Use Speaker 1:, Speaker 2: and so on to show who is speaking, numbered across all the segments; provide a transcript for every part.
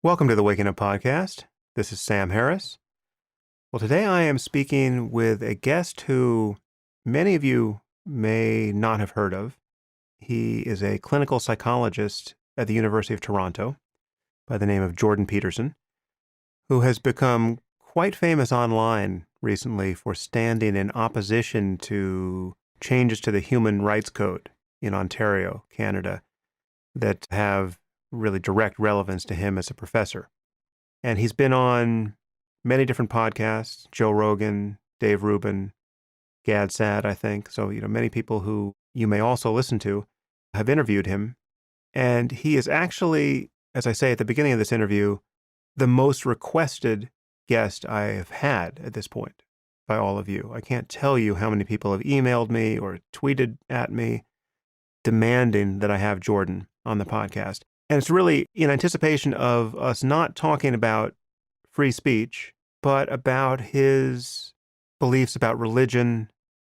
Speaker 1: Welcome to the Waking Up Podcast. This is Sam Harris. Well, today I am speaking with a guest who many of you may not have heard of. He is a clinical psychologist at the University of Toronto by the name of Jordan Peterson, who has become quite famous online recently for standing in opposition to changes to the Human Rights Code in Ontario, Canada, that have really direct relevance to him as a professor. And he's been on many different podcasts, Joe Rogan, Dave Rubin, Gad Saad, I think. So, many people who you may also listen to have interviewed him. And he is actually, as I say at the beginning of this interview, the most requested guest I have had at this point by all of you. I can't tell you how many people have emailed me or tweeted at me demanding that I have Jordan on the podcast. And it's really in anticipation of us not talking about free speech, but about his beliefs about religion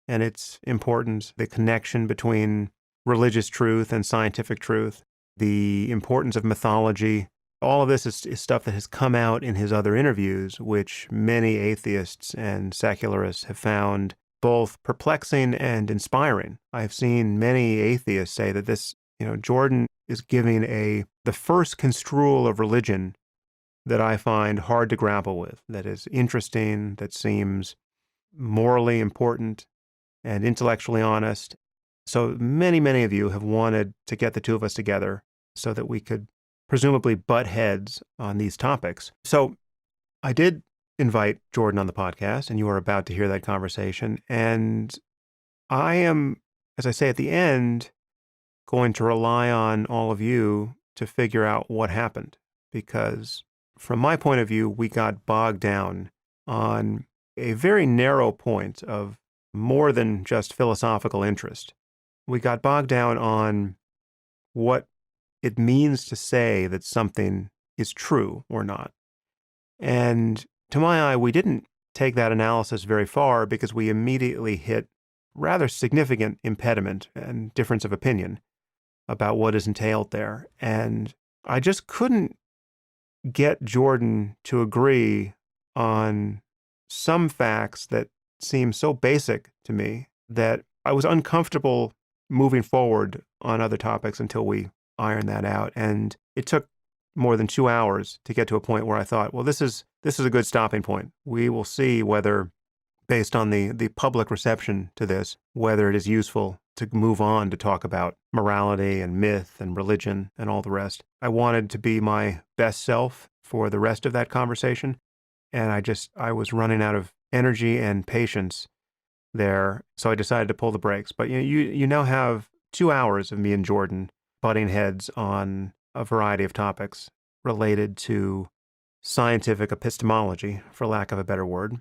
Speaker 1: and its importance, the connection between religious truth and scientific truth, the importance of mythology. All of this is stuff that has come out in his other interviews, which many atheists and secularists have found both perplexing and inspiring. I've seen many atheists say that this, Jordan is giving the first construal of religion that I find hard to grapple with, that is interesting, that seems morally important and intellectually honest. So many, many of you have wanted to get the two of us together so that we could presumably butt heads on these topics. So I did invite Jordan on the podcast, and you are about to hear that conversation. And I am, as I say at the end, going to rely on all of you to figure out what happened, because from my point of view, we got bogged down on a very narrow point of more than just philosophical interest. We got bogged down on what it means to say that something is true or not. And to my eye, we didn't take that analysis very far because we immediately hit rather significant impediment and difference of opinion about what is entailed there. And I just couldn't get Jordan to agree on some facts that seem so basic to me that I was uncomfortable moving forward on other topics until we ironed that out. And it took more than 2 hours to get to a point where I thought, well, this is a good stopping point. We will see whether, based on the public reception to this, whether it is useful to move on to talk about morality and myth and religion and all the rest. I wanted to be my best self for the rest of that conversation, and I was running out of energy and patience there, so I decided to pull the brakes. But you now have 2 hours of me and Jordan butting heads on a variety of topics related to scientific epistemology, for lack of a better word.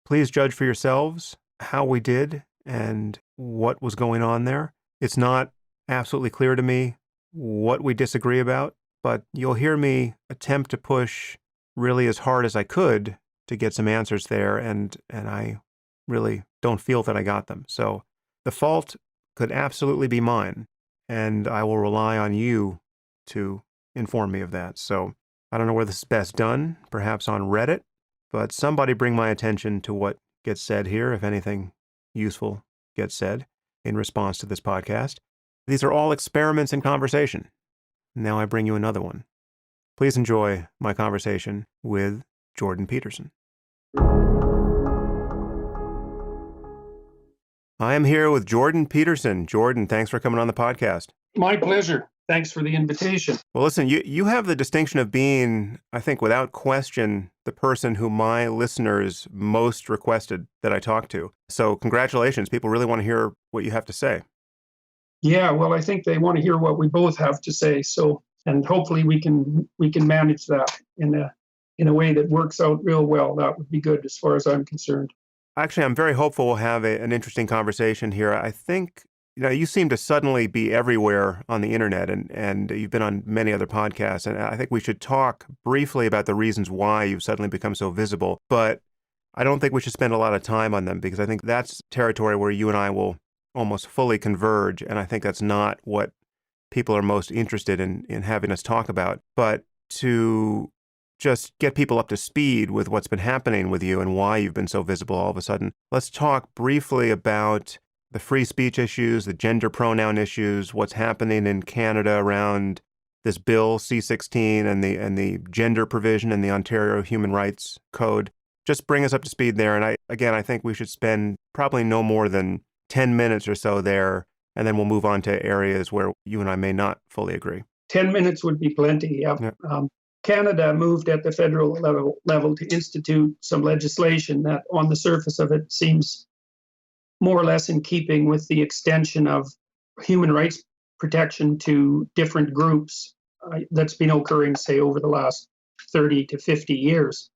Speaker 1: Please judge for yourselves how we did and what was going on there. It's not absolutely clear to me what we disagree about, but you'll hear me attempt to push really as hard as I could to get some answers there, and I really don't feel that I got them. So the fault could absolutely be mine, and I will rely on you to inform me of that. So I don't know where this is best done, perhaps on Reddit, but somebody bring my attention to what gets said here, if anything useful gets said in response to this podcast. These are all experiments in conversation. Now I bring you another one. Please enjoy my conversation with Jordan Peterson. I am here with Jordan Peterson. Jordan, thanks for coming on the podcast.
Speaker 2: My pleasure. Thanks for the invitation.
Speaker 1: Well, listen, you have the distinction of being, I think, without question, the person who my listeners most requested that I talk to. So congratulations. People really want to hear what you have to say.
Speaker 2: Yeah, well, I think they want to hear what we both have to say. So, and hopefully we can manage that in a way that works out real well. That would be good as far as I'm concerned.
Speaker 1: Actually, I'm very hopeful we'll have an interesting conversation here. I think You seem to suddenly be everywhere on the internet, and you've been on many other podcasts, and I think we should talk briefly about the reasons why you've suddenly become so visible. But I don't think we should spend a lot of time on them because I think that's territory where you and I will almost fully converge, and I think that's not what people are most interested in having us talk about. But to just get people up to speed with what's been happening with you and why you've been so visible all of a sudden, let's talk briefly about the free speech issues, the gender pronoun issues, what's happening in Canada around this bill C-16 and the gender provision in the Ontario Human Rights Code. Just bring us up to speed there. And I think we should spend probably no more than 10 minutes or so there, and then we'll move on to areas where you and I may not fully agree.
Speaker 2: 10 minutes would be plenty. Yeah. Canada moved at the federal level to institute some legislation that on the surface of it seems more or less in keeping with the extension of human rights protection to different groups that's been occurring, say, over the last 30 to 50 years.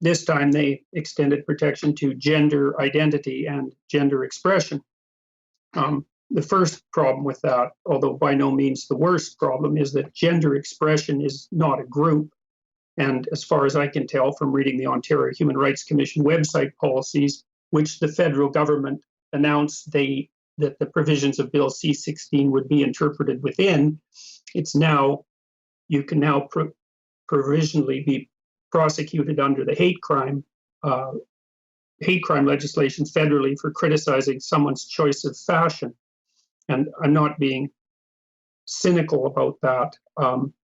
Speaker 2: This time they extended protection to gender identity and gender expression. The first problem with that, although by no means the worst problem, is that gender expression is not a group. And as far as I can tell from reading the Ontario Human Rights Commission website policies, which the federal government announced that the provisions of Bill C-16 would be interpreted within, you can now provisionally be prosecuted under the hate crime legislation federally for criticizing someone's choice of fashion. And I'm not being cynical about that.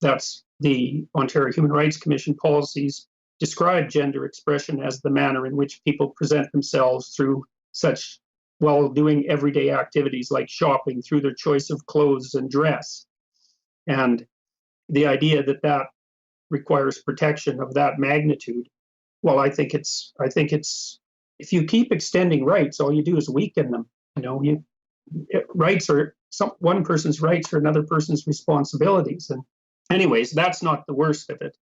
Speaker 2: That's the Ontario Human Rights Commission policies describe gender expression as the manner in which people present themselves while doing everyday activities like shopping, through their choice of clothes and dress. And the idea that requires protection of that magnitude, well, I think it's if you keep extending rights, all you do is weaken them. Rights are one person's rights are another person's responsibilities. And anyways, that's not the worst of it.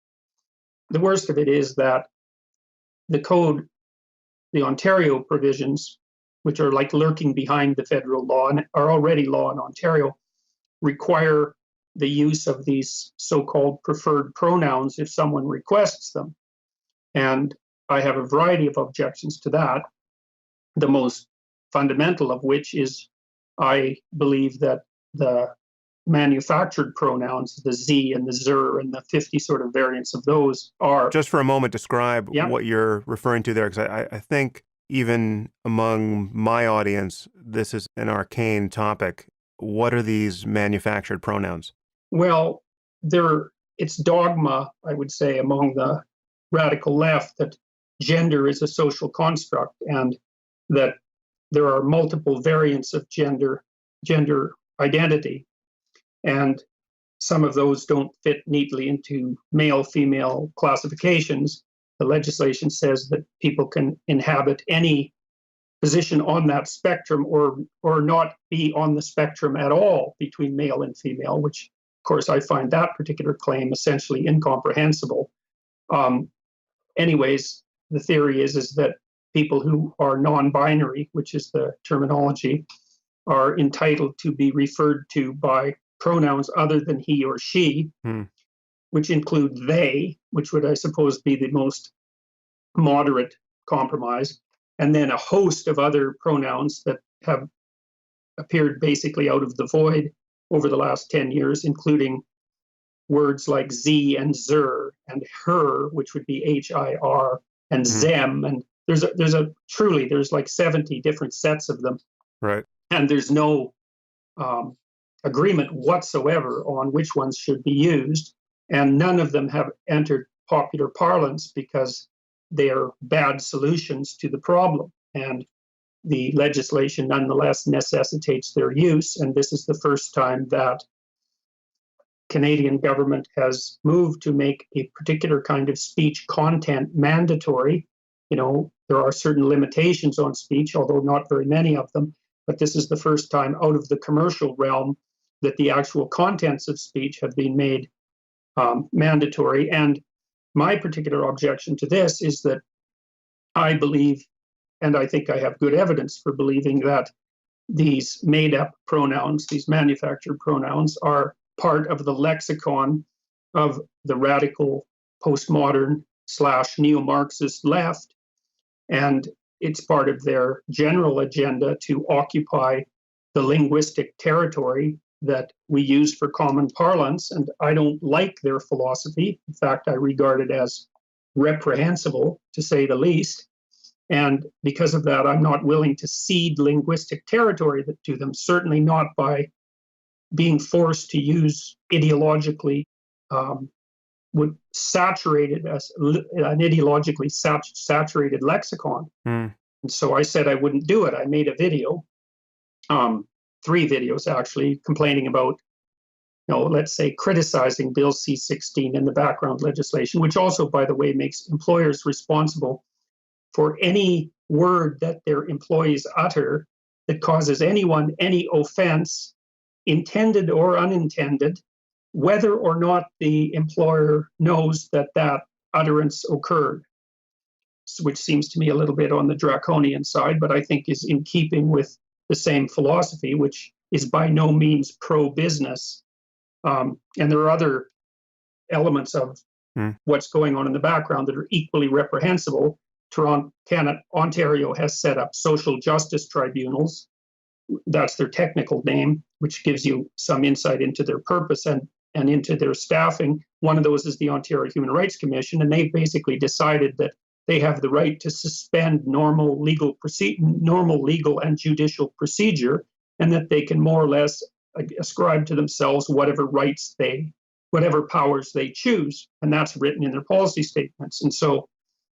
Speaker 2: The worst of it is that the code, the Ontario provisions, which are like lurking behind the federal law and are already law in Ontario, require the use of these so-called preferred pronouns if someone requests them. And I have a variety of objections to that, the most fundamental of which is I believe that the manufactured pronouns, the Z and the Zer and the 50 sort of variants of those are...
Speaker 1: Just for a moment, describe what you're referring to there, because I think even among my audience, this is an arcane topic. What are these manufactured pronouns?
Speaker 2: Well, it's dogma, I would say, among the radical left that gender is a social construct and that there are multiple variants of gender identity. And some of those don't fit neatly into male-female classifications. The legislation says that people can inhabit any position on that spectrum or not be on the spectrum at all between male and female, which, of course, I find that particular claim essentially incomprehensible. Anyways, the theory is that people who are non-binary, which is the terminology, are entitled to be referred to by pronouns other than he or she, which include they, which would, I suppose, be the most moderate compromise, and then a host of other pronouns that have appeared basically out of the void over the last 10 years, including words like Z and Zer and her, which would be HIR, and them. And there's like 70 different sets of them.
Speaker 1: Right.
Speaker 2: And there's no agreement whatsoever on which ones should be used. And none of them have entered popular parlance because they are bad solutions to the problem. And the legislation nonetheless necessitates their use. And this is the first time that Canadian government has moved to make a particular kind of speech content mandatory. There are certain limitations on speech, although not very many of them. But this is the first time out of the commercial realm that the actual contents of speech have been made mandatory. And my particular objection to this is that I believe, and I think I have good evidence for believing, that these made-up pronouns, these manufactured pronouns, are part of the lexicon of the radical postmodern / neo-Marxist left, and it's part of their general agenda to occupy the linguistic territory that we use for common parlance. And I don't like their philosophy. In fact, I regard it as reprehensible, to say the least. And because of that, I'm not willing to cede linguistic territory to them, certainly not by being forced to use ideologically saturated as an ideologically saturated lexicon. And so I said I wouldn't do it. I made a video, 3 videos actually, complaining about, let's say, criticizing Bill C-16 and the background legislation, which also, by the way, makes employers responsible for any word that their employees utter that causes anyone any offense, intended or unintended, whether or not the employer knows that that utterance occurred, which seems to me a little bit on the draconian side, but I think is in keeping with the same philosophy, which is by no means pro-business. And there are other elements of what's going on in the background that are equally reprehensible. Ontario has set up social justice tribunals. That's their technical name, which gives you some insight into their purpose and into their staffing. One of those is the Ontario Human Rights Commission, and they've basically decided that they have the right to suspend normal legal and judicial procedure, and that they can more or less ascribe to themselves whatever powers they choose, and that's written in their policy statements. And so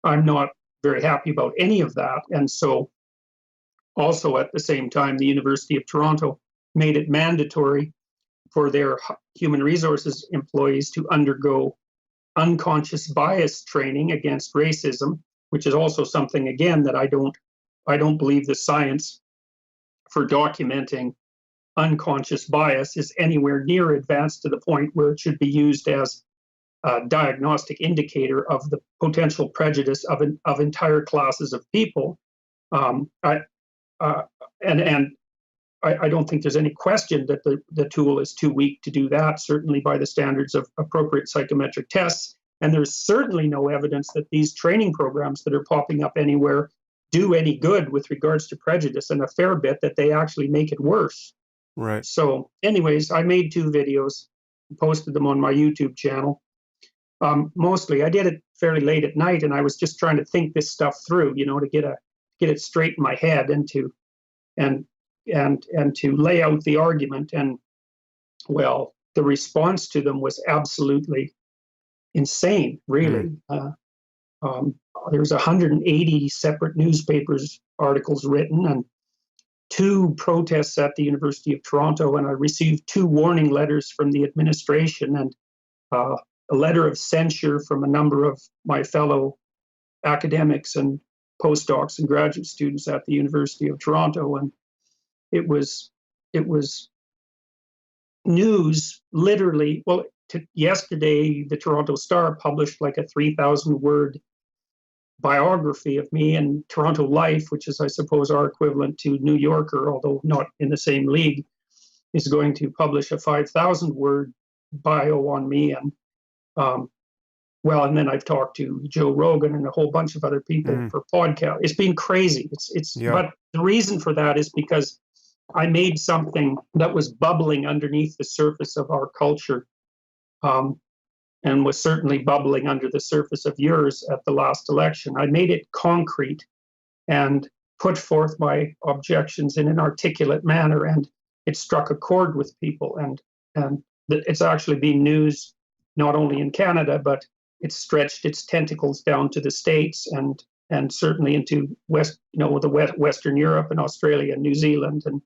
Speaker 2: I'm not very happy about any of that. And so also at the same time, the University of Toronto made it mandatory for their human resources employees to undergo unconscious bias training against racism, which is also something, again, that I don't believe the science for documenting unconscious bias is anywhere near advanced to the point where it should be used as a diagnostic indicator of the potential prejudice of entire classes of people. I don't think there's any question that the tool is too weak to do that, certainly by the standards of appropriate psychometric tests. And there's certainly no evidence that these training programs that are popping up anywhere do any good with regards to prejudice, and a fair bit that they actually make it worse.
Speaker 1: Right.
Speaker 2: So anyways, I made 2 videos, posted them on my YouTube channel. Mostly, I did it fairly late at night, and I was just trying to think this stuff through, to get it straight in my head and to lay out the argument. And well, the response to them was absolutely insane, really. There's 180 separate newspapers articles written, and 2 protests at the University of Toronto, and I received 2 warning letters from the administration, and a letter of censure from a number of my fellow academics and postdocs and graduate students at the University of Toronto. And it was news, literally. Well, yesterday, the Toronto Star published like a 3,000-word biography of me, and Toronto Life, which is, I suppose, our equivalent to New Yorker, although not in the same league, is going to publish a 5,000-word bio on me. And and then I've talked to Joe Rogan and a whole bunch of other people for podcasts. It's been crazy. But the reason for that is because I made something that was bubbling underneath the surface of our culture, and was certainly bubbling under the surface of yours at the last election. I made it concrete and put forth my objections in an articulate manner, and it struck a chord with people. And it's actually been news not only in Canada, but it's stretched its tentacles down to the States and certainly into Western Europe and Australia and New Zealand. And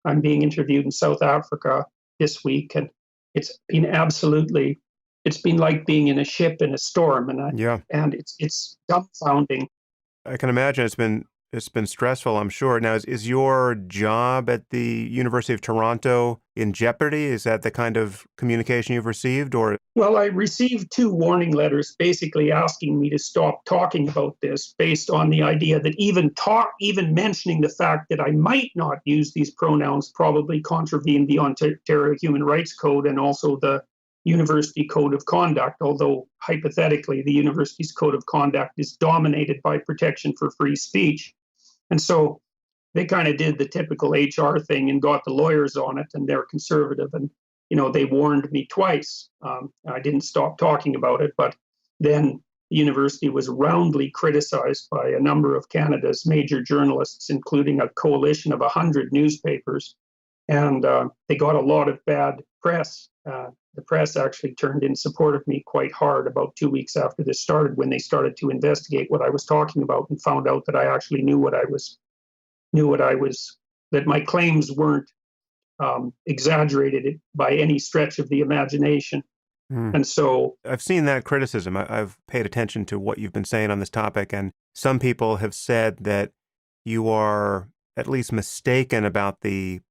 Speaker 2: I'm being interviewed in South Africa this week, and it's been like being in a ship in a storm, and it's dumbfounding.
Speaker 1: I can imagine it's been It's been stressful, I'm sure. Now, is your job at the University of Toronto in jeopardy? Is that the kind of communication you've received, or?
Speaker 2: Well, I received two warning letters basically asking me to stop talking about this based on the idea that even mentioning the fact that I might not use these pronouns probably contravened the Ontario Human Rights Code and also the University Code of Conduct, although hypothetically the university's code of conduct is dominated by protection for free speech. And so they kind of did the typical HR thing and got the lawyers on it, and they're conservative. And, they warned me twice. I didn't stop talking about it, but then the university was roundly criticized by a number of Canada's major journalists, including a coalition of 100 newspapers. And they got a lot of bad press. The press actually turned in support of me quite hard about 2 weeks after this started, when they started to investigate what I was talking about and found out that I actually knew what I was, that my claims weren't exaggerated by any stretch of the imagination.
Speaker 1: Hmm.
Speaker 2: And so
Speaker 1: I've seen that criticism. I've paid attention to what you've been saying on this topic, and some people have said that you are at least mistaken about the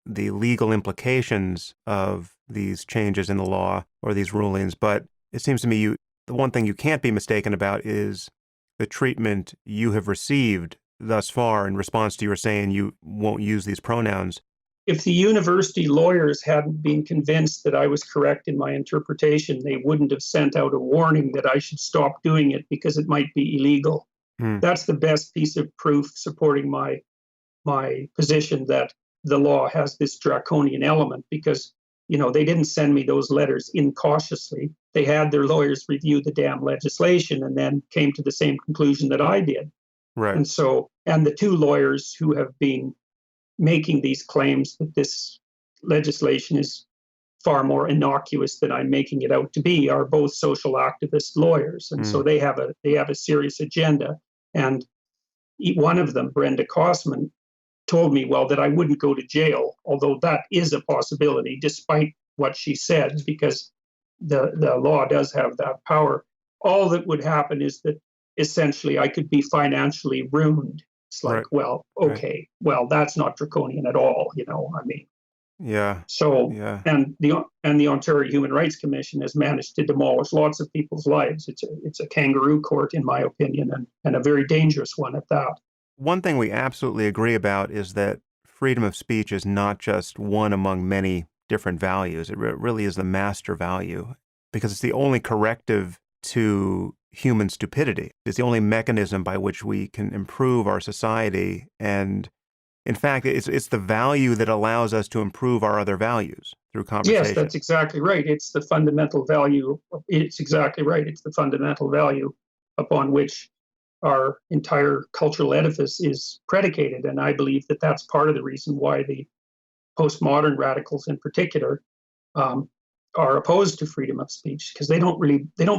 Speaker 1: legal implications of these changes in the law or these rulings. But it seems to me the one thing you can't be mistaken about is the treatment you have received thus far in response to your saying you won't use these pronouns.
Speaker 2: if the university lawyers hadn't been convinced that I was correct in my interpretation, they wouldn't have sent out a warning that I should stop doing it because it might be illegal.
Speaker 1: Hmm.
Speaker 2: That's the best piece of proof supporting my position that the law has this draconian element, because they didn't send me those letters incautiously. They had their lawyers review the damn legislation and then came to the same conclusion that I did.
Speaker 1: Right.
Speaker 2: And the two lawyers who have been making these claims that this legislation is far more innocuous than I'm making it out to be are both social activist lawyers. And so they have a serious agenda. And one of them, Brenda Kosman, told me, well, that I wouldn't go to jail, although that is a possibility, despite what she said, because the law does have that power. All that would happen is that essentially I could be financially ruined. It's like,
Speaker 1: right.
Speaker 2: well, okay, right. Well, that's not draconian at all,
Speaker 1: Yeah.
Speaker 2: So,
Speaker 1: yeah.
Speaker 2: and the Ontario Human Rights Commission has managed to demolish lots of people's lives. It's a kangaroo court, in my opinion, and a very dangerous one at that.
Speaker 1: One thing we absolutely agree about is that freedom of speech is not just one among many different values. It really is the master value, because it's the only corrective to human stupidity. It's the only mechanism by which we can improve our society. And in fact, it's the value that allows us to improve our other values through conversation.
Speaker 2: Yes, that's exactly right. It's the fundamental value. It's exactly right. It's the fundamental value upon which our entire cultural edifice is predicated. And I believe that that's part of the reason why the postmodern radicals in particular are opposed to freedom of speech, because they don't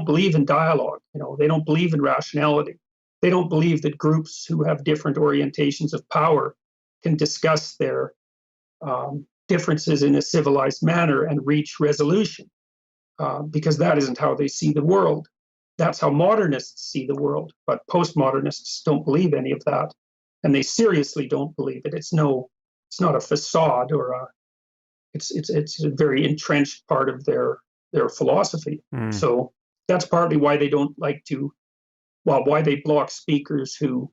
Speaker 2: believe in dialogue. They don't believe in rationality. They don't believe that groups who have different orientations of power can discuss their differences in a civilized manner and reach resolution, because that isn't how they see the world. That's how modernists see the world, but postmodernists don't believe any of that, and they seriously don't believe it. It's not a facade or it's a very entrenched part of their philosophy. So that's partly why they don't like to, why they block speakers who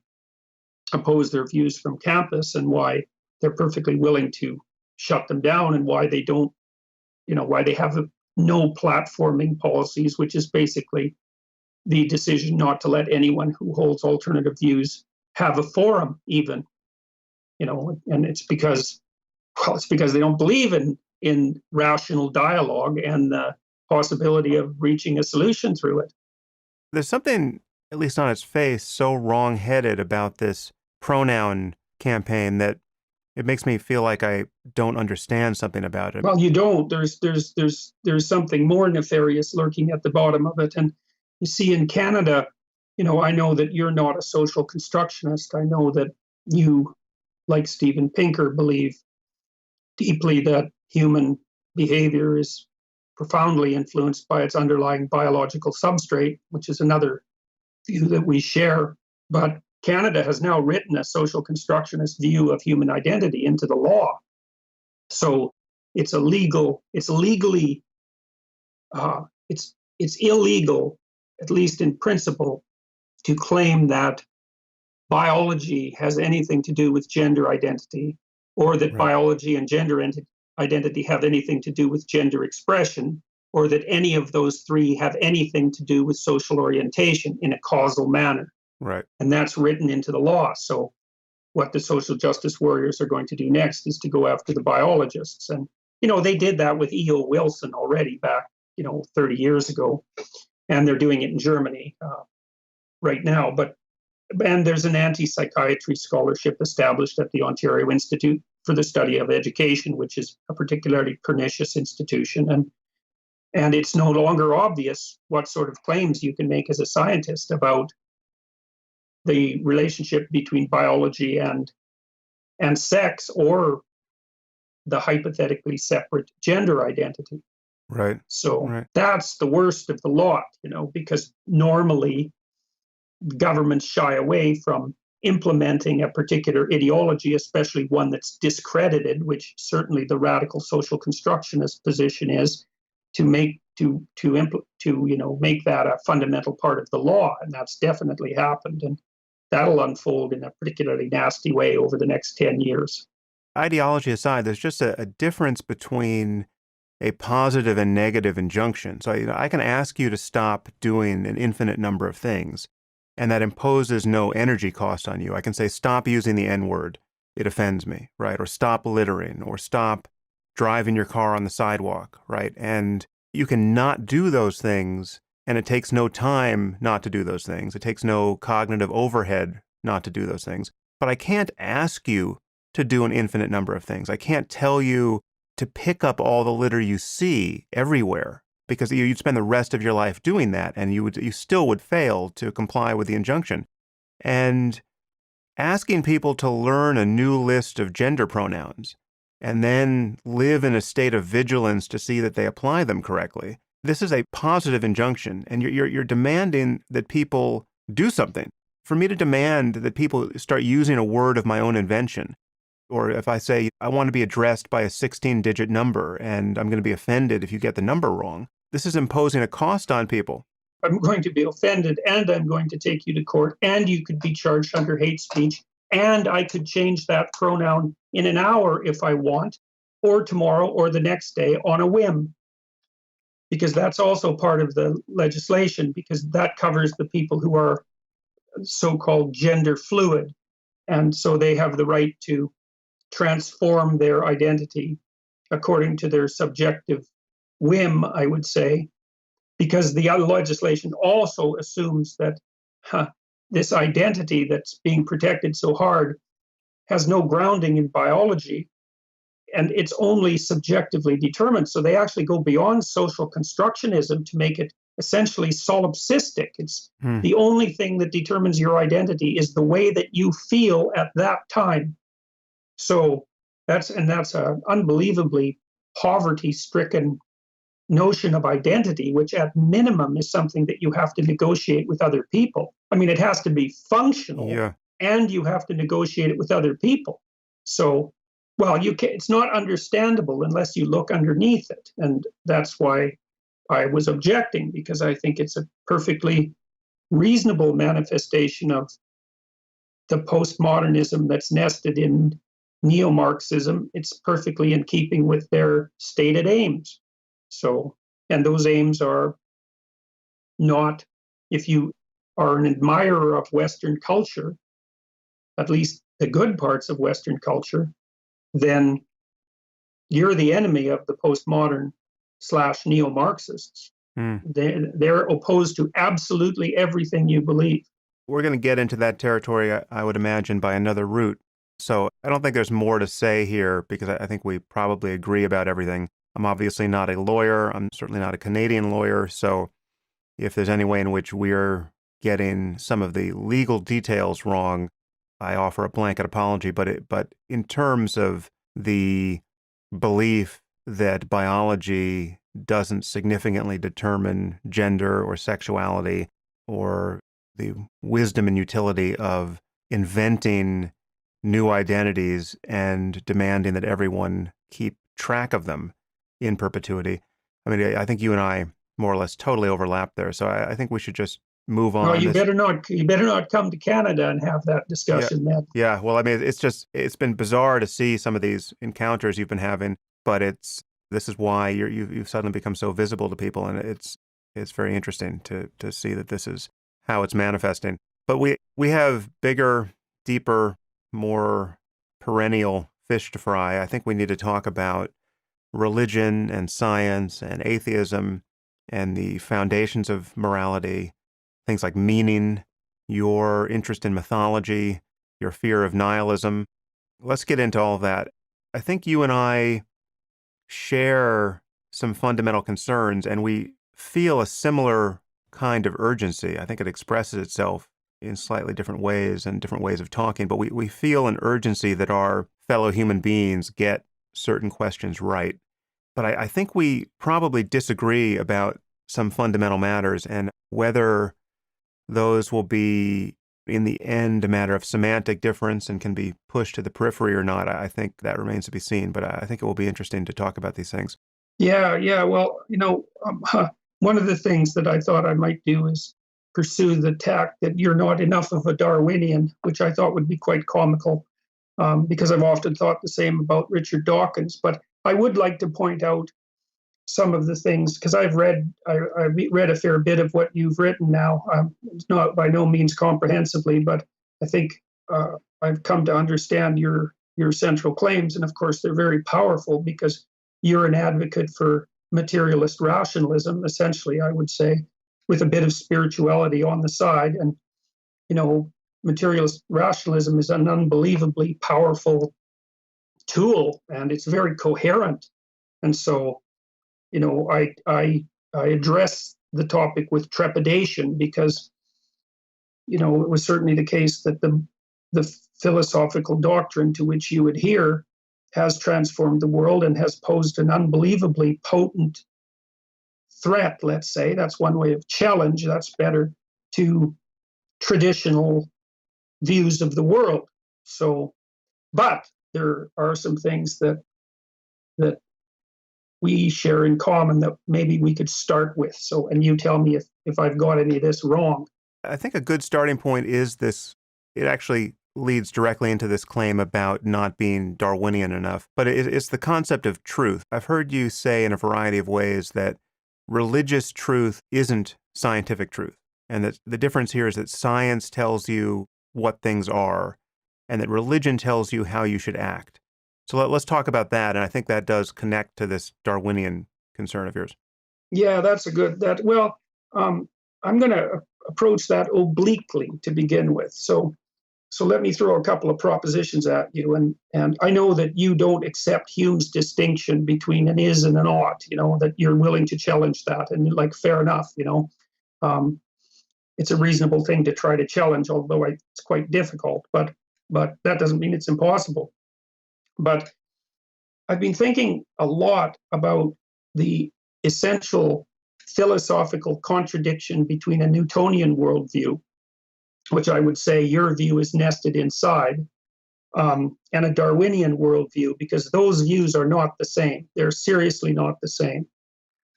Speaker 2: oppose their views from campus, and why they're perfectly willing to shut them down, and why they don't, why they have no platforming policies, which is basically the decision not to let anyone who holds alternative views have a forum even, and it's because they don't believe in rational dialogue and the possibility of reaching a solution through it.
Speaker 1: There's something, at least on its face, so wrong-headed about this pronoun campaign that it makes me feel like I don't understand something about it.
Speaker 2: Well, you don't. There's something more nefarious lurking at the bottom of it. And you see, in Canada, I know that you're not a social constructionist. I know that you, like Steven Pinker, believe deeply that human behavior is profoundly influenced by its underlying biological substrate, which is another view that we share. But Canada has now written a social constructionist view of human identity into the law. So it's illegal, it's legally, it's illegal, at least in principle, to claim that biology has anything to do with gender identity, or that
Speaker 1: Right.
Speaker 2: biology and gender identity have anything to do with gender expression, or that any of those three have anything to do with social orientation in a causal manner.
Speaker 1: Right.
Speaker 2: And that's written into the law. So what the social justice warriors are going to do next is to go after the biologists. And, they did that with E.O. Wilson already back, 30 years ago. And they're doing it in Germany right now. And there's an anti-psychiatry scholarship established at the Ontario Institute for the Study of Education, which is a particularly pernicious institution. And it's no longer obvious what sort of claims you can make as a scientist about the relationship between biology and sex, or the hypothetically separate gender identity.
Speaker 1: Right.
Speaker 2: So
Speaker 1: Right.
Speaker 2: that's the worst of the lot, because normally governments shy away from implementing a particular ideology, especially one that's discredited, which certainly the radical social constructionist position is, to make that a fundamental part of the law. And that's definitely happened. And that'll unfold in a particularly nasty way over the next 10 years.
Speaker 1: Ideology aside, there's just a difference between a positive and negative injunction. So, I can ask you to stop doing an infinite number of things, and that imposes no energy cost on you. I can say, stop using the N-word. It offends me, right? Or stop littering, or stop driving your car on the sidewalk, right? And you can not do those things, and it takes no time not to do those things. It takes no cognitive overhead not to do those things. But I can't ask you to do an infinite number of things. I can't tell you to pick up all the litter you see everywhere, because you'd spend the rest of your life doing that, and you still would fail to comply with the injunction. And asking people to learn a new list of gender pronouns and then live in a state of vigilance to see that they apply them correctly. This is a positive injunction, and you're demanding that people do something. For me to demand that people start using a word of my own invention, or if I say, I want to be addressed by a 16-digit number and I'm going to be offended if you get the number wrong, this is imposing a cost on people.
Speaker 2: I'm going to be offended, and I'm going to take you to court, and you could be charged under hate speech, and I could change that pronoun in an hour if I want, or tomorrow, or the next day on a whim. Because that's also part of the legislation, because that covers the people who are so-called gender fluid. And so they have the right to transform their identity according to their subjective whim, I would say, because the legislation also assumes that this identity that's being protected so hard has no grounding in biology, and it's only subjectively determined. So they actually go beyond social constructionism to make it essentially solipsistic. It's the only thing that determines your identity is the way that you feel at that time. So that's an unbelievably poverty-stricken notion of identity, which at minimum is something that you have to negotiate with other people. I mean, it has to be functional,
Speaker 1: Yeah.
Speaker 2: and you have to negotiate it with other people. So, it's not understandable unless you look underneath it. And that's why I was objecting, because I think it's a perfectly reasonable manifestation of the postmodernism that's nested in neo-Marxism. It's perfectly in keeping with their stated aims. So, and those aims are not, if you are an admirer of Western culture, at least the good parts of Western culture, then you're the enemy of the postmodern / neo-Marxists. They're opposed to absolutely everything you believe.
Speaker 1: We're going to get into that territory, I would imagine, by another route. So I don't think there's more to say here, because I think we probably agree about everything. I'm obviously not a lawyer. I'm certainly not a Canadian lawyer. So if there's any way in which we're getting some of the legal details wrong, I offer a blanket apology. But in terms of the belief that biology doesn't significantly determine gender or sexuality, or the wisdom and utility of inventing new identities and demanding that everyone keep track of them in perpetuity. I mean, I think you and I more or less totally overlap there. So I think we should just move
Speaker 2: No,
Speaker 1: on.
Speaker 2: you better not. You better not come to Canada and have that
Speaker 1: Yeah.
Speaker 2: discussion then.
Speaker 1: Yeah. Well, I mean, it's been bizarre to see some of these encounters you've been having, but this is why you've suddenly become so visible to people. And it's very interesting to see that this is how it's manifesting. But we have bigger, deeper, more perennial fish to fry. I think we need to talk about religion and science and atheism and the foundations of morality, things like meaning, your interest in mythology, your fear of nihilism. Let's get into all of that. I think you and I share some fundamental concerns and we feel a similar kind of urgency. I think it expresses itself in slightly different ways and different ways of talking, but we feel an urgency that our fellow human beings get certain questions right. But I think we probably disagree about some fundamental matters and whether those will be, in the end, a matter of semantic difference and can be pushed to the periphery or not. I think that remains to be seen, but I think it will be interesting to talk about these things.
Speaker 2: Yeah. Well, one of the things that I thought I might do is pursue the tack that you're not enough of a Darwinian, which I thought would be quite comical, because I've often thought the same about Richard Dawkins. But I would like to point out some of the things because I read a fair bit of what you've written now. It's not by no means comprehensively, but I think I've come to understand your central claims, and of course they're very powerful because you're an advocate for materialist rationalism, essentially, I would say, with a bit of spirituality on the side. And materialist rationalism is an unbelievably powerful tool, and it's very coherent. And so I address the topic with trepidation because, it was certainly the case that the philosophical doctrine to which you adhere has transformed the world and has posed an unbelievably potent threat, let's say. That's one way of challenge, that's better, to traditional views of the world. So, but there are some things that we share in common that maybe we could start with. So, and you tell me if I've got any of this wrong.
Speaker 1: I think a good starting point is this. It actually leads directly into this claim about not being Darwinian enough, but it's the concept of truth. I've heard you say in a variety of ways that religious truth isn't scientific truth, and that the difference here is that science tells you what things are, and that religion tells you how you should act. So let's talk about that, and I think that does connect to this Darwinian concern of yours.
Speaker 2: Yeah, that's a good that. Well, I'm going to approach that obliquely to begin with. So let me throw a couple of propositions at you, and I know that you don't accept Hume's distinction between an is and an ought. That you're willing to challenge that, and like fair enough. It's a reasonable thing to try to challenge, although it's quite difficult. But that doesn't mean it's impossible. But I've been thinking a lot about the essential philosophical contradiction between a Newtonian worldview, which I would say your view is nested inside, and a Darwinian worldview, because those views are not the same. They're seriously not the same.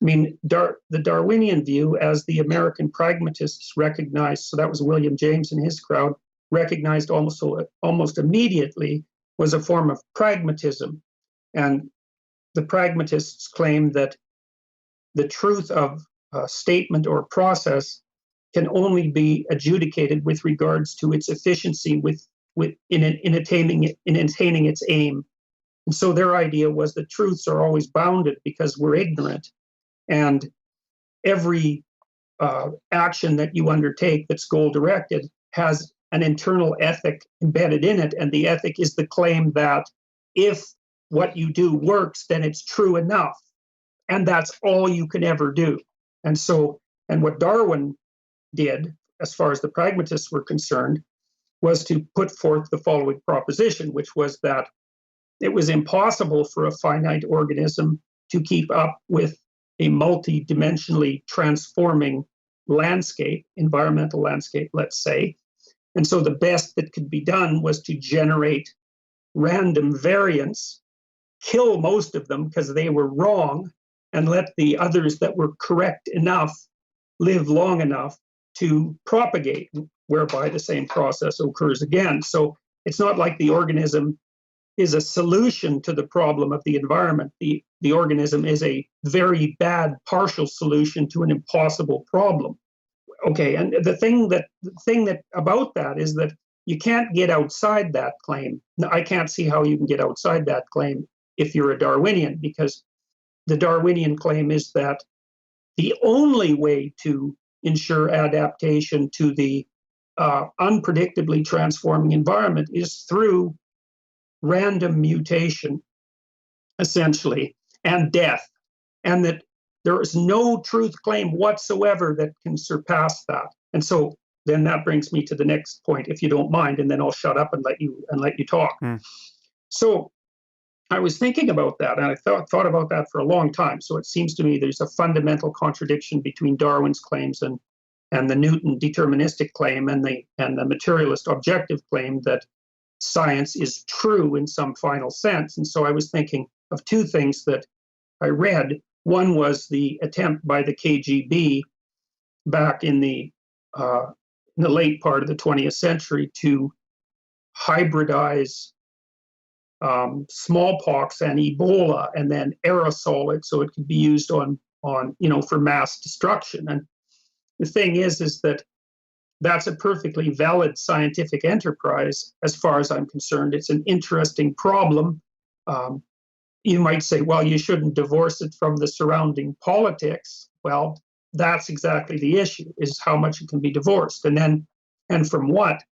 Speaker 2: I mean, the Darwinian view, as the American pragmatists recognized, so that was William James and his crowd, recognized almost immediately, was a form of pragmatism. And the pragmatists claimed that the truth of a statement or process can only be adjudicated with regards to its efficiency in attaining its aim. And so their idea was that truths are always bounded because we're ignorant, and every action that you undertake that's goal directed has an internal ethic embedded in it, and the ethic is the claim that if what you do works, then it's true enough, and that's all you can ever do. And what Darwin did, as far as the pragmatists were concerned, was to put forth the following proposition, which was that it was impossible for a finite organism to keep up with a multi-dimensionally transforming landscape, environmental landscape, let's say, And so the best that could be done was to generate random variants, kill most of them because they were wrong, and let the others that were correct enough live long enough to propagate, whereby the same process occurs again. So it's not like the organism is a solution to the problem of the environment. The organism is a very bad partial solution to an impossible problem. Okay, and the thing that about that is that you can't get outside that claim. I can't see how you can get outside that claim if you're a Darwinian, because the Darwinian claim is that the only way to ensure adaptation to the unpredictably transforming environment is through random mutation, essentially, and death, and that there is no truth claim whatsoever that can surpass that. And so then that brings me to the next point, if you don't mind, and then I'll shut up and let you talk. So I was thinking about that, and I thought about that for a long time. So it seems to me there's a fundamental contradiction between Darwin's claims and the Newton deterministic claim and the materialist objective claim that science is true in some final sense. And so I was thinking of two things that I read. One was the attempt by the KGB back in the late part of the 20th century to hybridize smallpox and Ebola, and then aerosol it so it could be used on for mass destruction. And the thing is that that's a perfectly valid scientific enterprise as far as I'm concerned. It's an interesting problem. You might say, well, you shouldn't divorce it from the surrounding politics. Well, that's exactly the issue, is how much it can be divorced, and from what.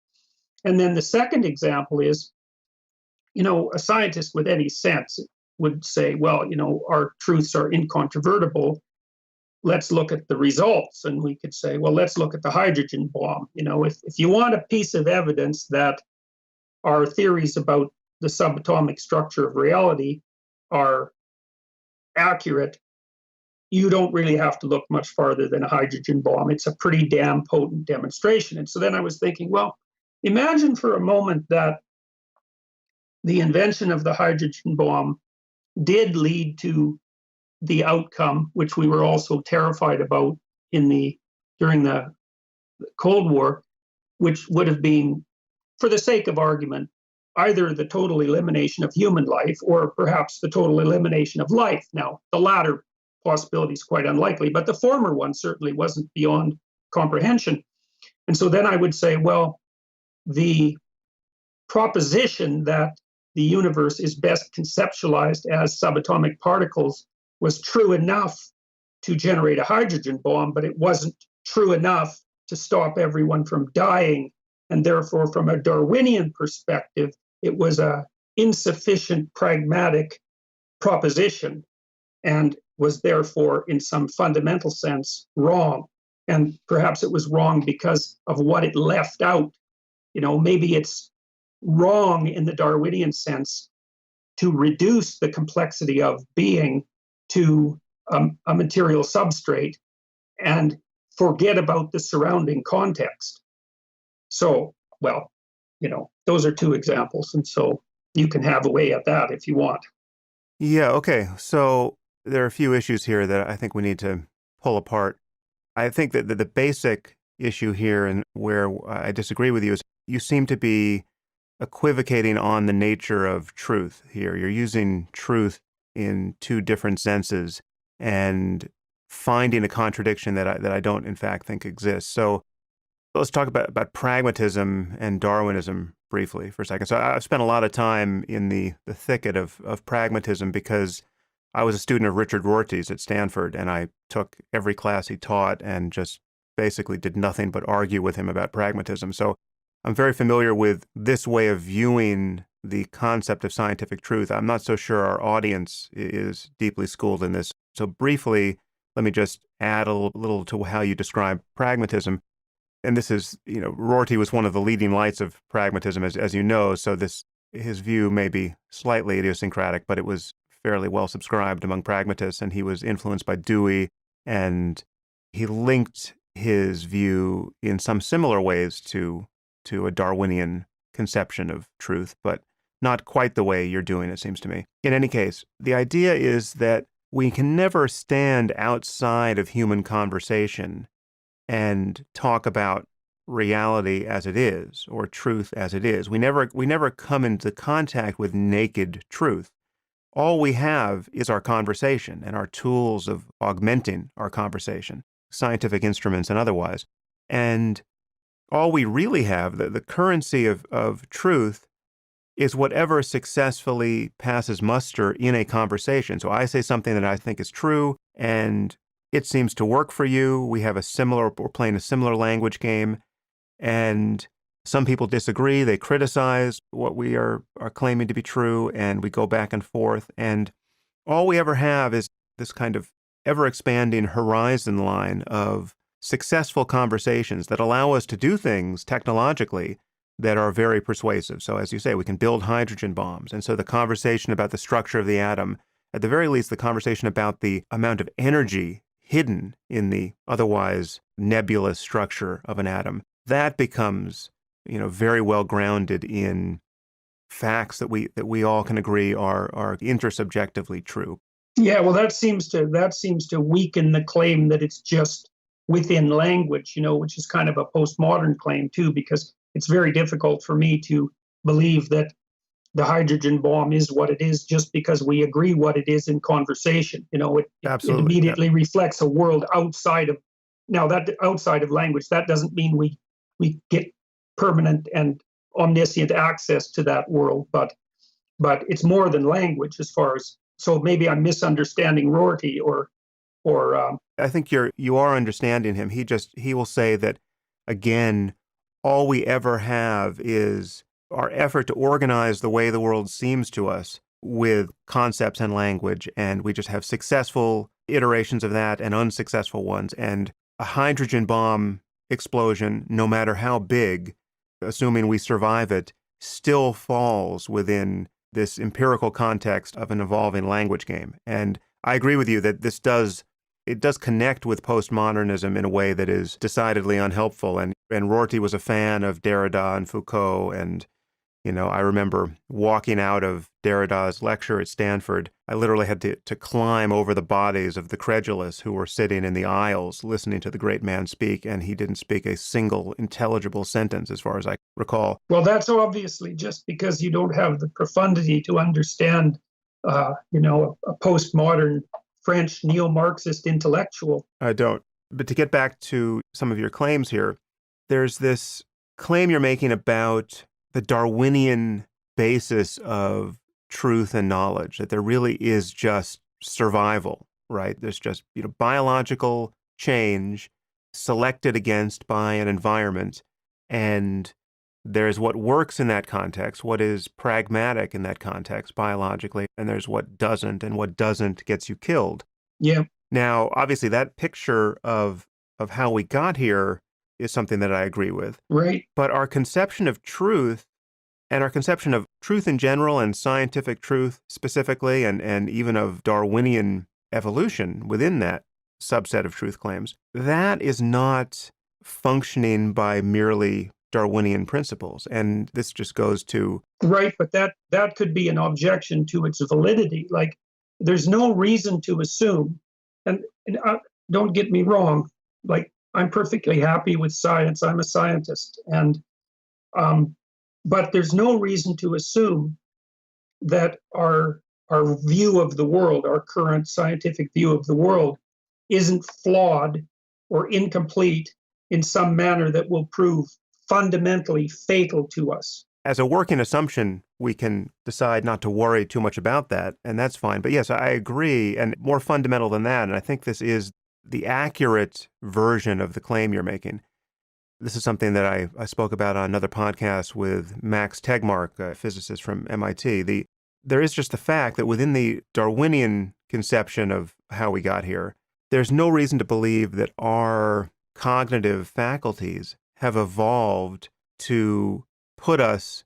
Speaker 2: And then the second example is, a scientist with any sense would say, well, our truths are incontrovertible. Let's look at the results. And we could say, well, let's look at the hydrogen bomb. If you want a piece of evidence that our theories about the subatomic structure of reality are accurate, you don't really have to look much farther than a hydrogen bomb. It's a pretty damn potent demonstration. And so then I was thinking, well, imagine for a moment that the invention of the hydrogen bomb did lead to the outcome, which we were also terrified about during the Cold War, which would have been, for the sake of argument, either the total elimination of human life or perhaps the total elimination of life. Now, the latter possibility is quite unlikely, but the former one certainly wasn't beyond comprehension. And so then I would say, well, the proposition that the universe is best conceptualized as subatomic particles was true enough to generate a hydrogen bomb, but it wasn't true enough to stop everyone from dying. And therefore, from a Darwinian perspective, it was an insufficient pragmatic proposition and was therefore, in some fundamental sense, wrong. And perhaps it was wrong because of what it left out. Maybe it's wrong in the Darwinian sense to reduce the complexity of being to a material substrate and forget about the surrounding context. So, well, those are two examples. And so you can have a way at that if you want.
Speaker 1: Yeah, okay. So there are a few issues here that I think we need to pull apart. I think that the basic issue here, and where I disagree with you, is you seem to be equivocating on the nature of truth here. You're using truth in two different senses and finding a contradiction that I don't, in fact, think exists. So let's talk about pragmatism and Darwinism briefly for a second. So I've spent a lot of time in the thicket of pragmatism because I was a student of Richard Rorty's at Stanford, and I took every class he taught and just basically did nothing but argue with him about pragmatism. So I'm very familiar with this way of viewing the concept of scientific truth. I'm not so sure our audience is deeply schooled in this. So briefly, let me just add a little to how you describe pragmatism. And this is, Rorty was one of the leading lights of pragmatism, as you know, so his view may be slightly idiosyncratic, but it was fairly well subscribed among pragmatists, and he was influenced by Dewey, and he linked his view in some similar ways to to a Darwinian conception of truth, but not quite the way you're doing it, seems to me. In any case, the idea is that we can never stand outside of human conversation and talk about reality as it is or truth as it is. We never come into contact with naked truth. All we have is our conversation and our tools of augmenting our conversation, scientific instruments and otherwise. And all we really have, the currency of truth, is whatever successfully passes muster in a conversation. So I say something that I think is true, and it seems to work for you. We're playing a similar language game, and some people disagree. They criticize what we are claiming to be true, and we go back and forth. And all we ever have is this kind of ever-expanding horizon line of successful conversations that allow us to do things technologically that are very persuasive. So as you say, we can build hydrogen bombs. And so the conversation about the structure of the atom, at the very least, the conversation about the amount of energy hidden in the otherwise nebulous structure of an atom, that becomes, very well grounded in facts that we all can agree are intersubjectively true.
Speaker 2: Yeah, well, that seems to weaken the claim that it's just within language, which is kind of a postmodern claim too, because it's very difficult for me to believe that the hydrogen bomb is what it is just because we agree what it is in conversation. It
Speaker 1: Absolutely.
Speaker 2: immediately reflects a world outside of language. That doesn't mean we get permanent and omniscient access to that world, but it's more than language as far as. So maybe I'm misunderstanding Rorty or.
Speaker 1: I think you are understanding him. He will say that, again, all we ever have is our effort to organize the way the world seems to us with concepts and language, and we just have successful iterations of that and unsuccessful ones. And a hydrogen bomb explosion, no matter how big, assuming we survive it, still falls within this empirical context of an evolving language game. And I agree with you that it does connect with postmodernism in a way that is decidedly unhelpful. And Rorty was a fan of Derrida and Foucault. And, I remember walking out of Derrida's lecture at Stanford. I literally had to climb over the bodies of the credulous who were sitting in the aisles listening to the great man speak. And he didn't speak a single intelligible sentence, as far as I recall.
Speaker 2: Well, that's obviously just because you don't have the profundity to understand, a postmodern French neo-Marxist intellectual.
Speaker 1: I don't. But to get back to some of your claims here, there's this claim you're making about the Darwinian basis of truth and knowledge, that there really is just survival, right? There's just, biological change selected against by an environment, and there's what works in that context, what is pragmatic in that context biologically, and there's what doesn't, and what doesn't gets you killed.
Speaker 2: Yeah.
Speaker 1: Now, obviously, that picture of how we got here is something that I agree with.
Speaker 2: Right.
Speaker 1: But our conception of truth and our conception of truth in general and scientific truth specifically, and even of Darwinian evolution within that subset of truth claims, that is not functioning by merely Darwinian principles. And this just goes to...
Speaker 2: Right, but that could be an objection to its validity. Like, there's no reason to assume, and don't get me wrong, like, I'm perfectly happy with science. I'm a scientist, and but there's no reason to assume that our view of the world, our current scientific view of the world, isn't flawed or incomplete in some manner that will prove fundamentally fatal to us.
Speaker 1: As a working assumption, we can decide not to worry too much about that, and that's fine. But yes, I agree, and more fundamental than that, and I think this is the accurate version of the claim you're making. This is something that I spoke about on another podcast with Max Tegmark, a physicist from MIT. There is just the fact that within the Darwinian conception of how we got here, there's no reason to believe that our cognitive faculties have evolved to put us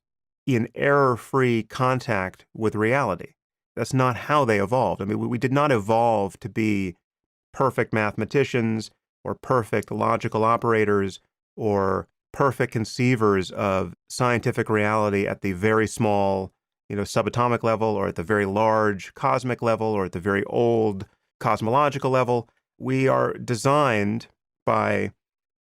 Speaker 1: in error-free contact with reality. That's not how they evolved. I mean, we did not evolve to be perfect mathematicians or perfect logical operators or perfect conceivers of scientific reality at the very small, subatomic level, or at the very large cosmic level, or at the very old cosmological level. We are designed by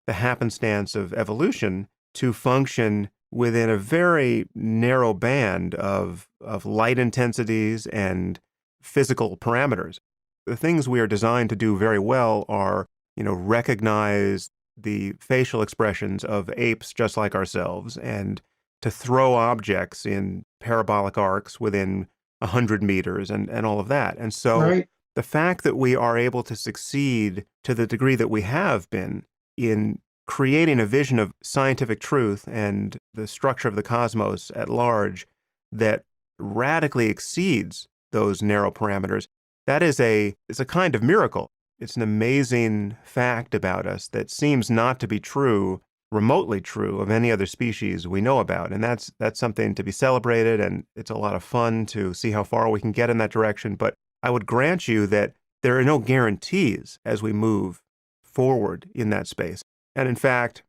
Speaker 1: the happenstance of evolution to function within a very narrow band of light intensities and physical parameters. The things we are designed to do very well are, recognize the facial expressions of apes just like ourselves, and to throw objects in parabolic arcs within 100 meters and all of that. And so
Speaker 2: Right.
Speaker 1: the fact that we are able to succeed to the degree that we have been in creating a vision of scientific truth and the structure of the cosmos at large that radically exceeds those narrow parameters, that is a kind of miracle. It's an amazing fact about us that seems not to be true, remotely true, of any other species we know about. And that's something to be celebrated, and it's a lot of fun to see how far we can get in that direction. But I would grant you that there are no guarantees as we move forward in that space. And in fact,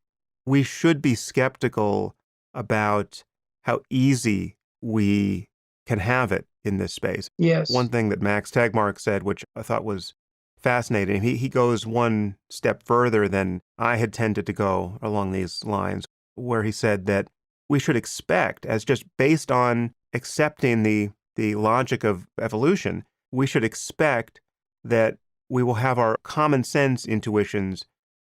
Speaker 1: we should be skeptical about how easy we can have it in this space.
Speaker 2: Yes.
Speaker 1: One thing that Max Tegmark said, which I thought was fascinating, he goes one step further than I had tended to go along these lines, where he said that we should expect, as just based on accepting the logic of evolution, we should expect that we will have our common sense intuitions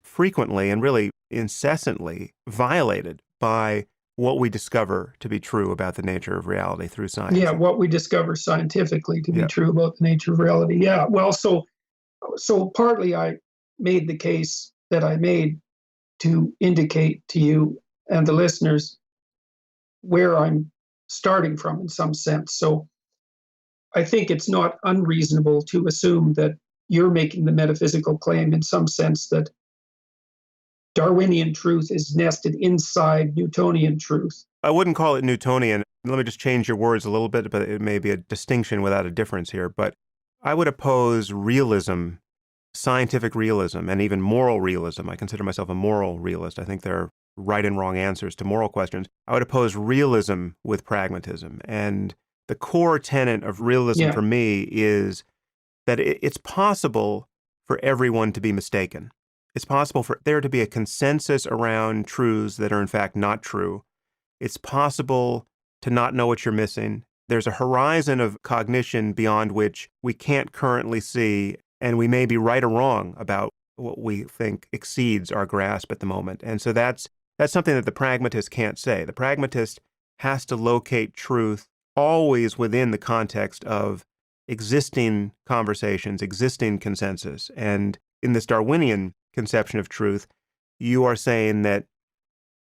Speaker 1: frequently and really incessantly violated by what we discover to be true about the nature of reality through science.
Speaker 2: Yeah, what we discover scientifically to be
Speaker 1: Yeah.
Speaker 2: true about the nature of reality. Yeah. Well, so partly I made the case that I made to indicate to you and the listeners where I'm starting from in some sense. So I think it's not unreasonable to assume that you're making the metaphysical claim in some sense that Darwinian truth is nested inside Newtonian truth.
Speaker 1: I wouldn't call it Newtonian. Let me just change your words a little bit, but it may be a distinction without a difference here. But I would oppose realism, scientific realism, and even moral realism. I consider myself a moral realist. I think there are right and wrong answers to moral questions. I would oppose realism with pragmatism. And the core tenet of realism
Speaker 2: Yeah.
Speaker 1: for me is that it's possible for everyone to be mistaken. It's possible for there to be a consensus around truths that are in fact not true. It's possible to not know what you're missing. There's a horizon of cognition beyond which we can't currently see, and we may be right or wrong about what we think exceeds our grasp at the moment. And so that's something that the pragmatist can't say. The pragmatist has to locate truth always within the context of existing conversations, existing consensus. And in this Darwinian conception of truth, you are saying that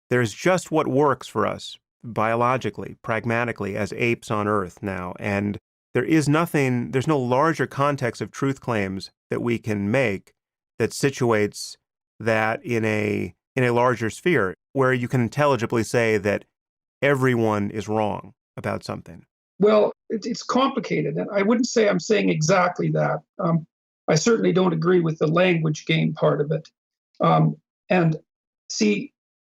Speaker 1: there's just what works for us biologically, pragmatically, as apes on Earth now. And there's no larger context of truth claims that we can make that situates that in a larger sphere where you can intelligibly say that everyone is wrong about something.
Speaker 2: Well, it's complicated, and I wouldn't say I'm saying exactly that. I certainly don't agree with the language game part of it. And see,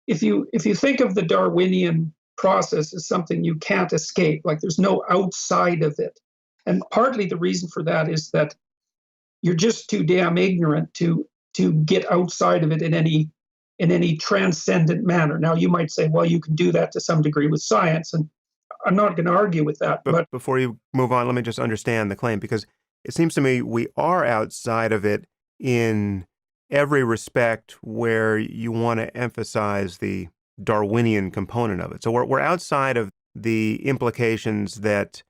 Speaker 2: if you think of the Darwinian process as something you can't escape, like there's no outside of it, and partly the reason for that is that you're just too damn ignorant to get outside of it in any transcendent manner. Now, you might say, well, you can do that to some degree with science, and I'm not going to argue with that.
Speaker 1: But before you move on, let me just understand the claim, because it seems to me we are outside of it in every respect where you want to emphasize the Darwinian component of it. So we're outside of the implications that,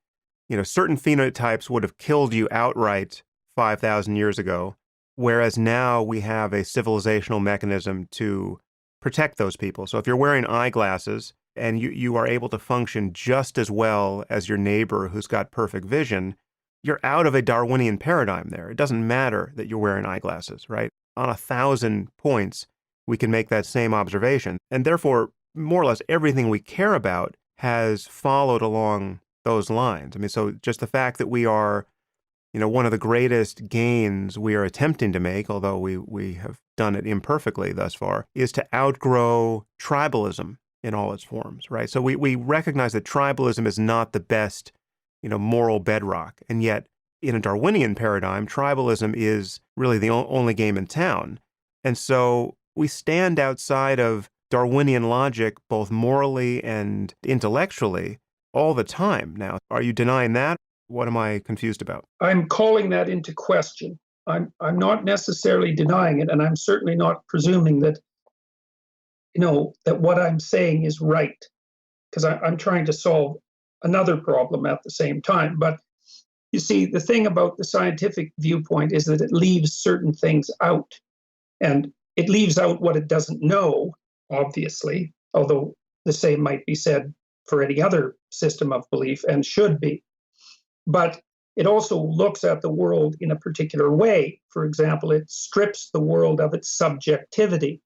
Speaker 1: certain phenotypes would have killed you outright 5,000 years ago, whereas now we have a civilizational mechanism to protect those people. So if you're wearing eyeglasses and you are able to function just as well as your neighbor who's got perfect vision, you're out of a Darwinian paradigm there. It doesn't matter that you're wearing eyeglasses, right? On 1,000 points, we can make that same observation. And therefore, more or less everything we care about has followed along those lines. I mean, so just the fact that we are, one of the greatest gains we are attempting to make, although we have done it imperfectly thus far, is to outgrow tribalism in all its forms, right? So we recognize that tribalism is not the best, moral bedrock. And yet, in a Darwinian paradigm, tribalism is really the only game in town. And so we stand outside of Darwinian logic, both morally and intellectually, all the time now. Are you denying that? What am I confused about?
Speaker 2: I'm calling that into question. I'm not necessarily denying it, and I'm certainly not presuming that that what I'm saying is right, because I'm trying to solve another problem at the same time. But you see, the thing about the scientific viewpoint is that it leaves certain things out, and it leaves out what it doesn't know, obviously, although the same might be said for any other system of belief and should be. But it also looks at the world in a particular way. For example, it strips the world of its subjectivity.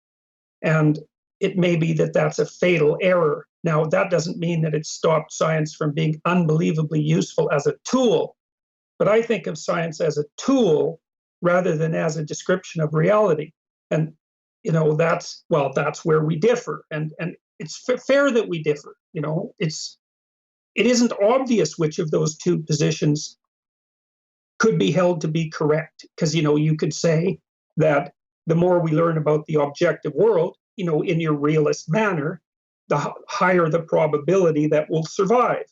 Speaker 2: And it may be that that's a fatal error. Now, that doesn't mean that it stopped science from being unbelievably useful as a tool. But I think of science as a tool rather than as a description of reality. And, that's where we differ. And it's fair that we differ. It isn't obvious which of those two positions could be held to be correct. Because, you could say that the more we learn about the objective world, in your realist manner, the higher the probability that we'll survive.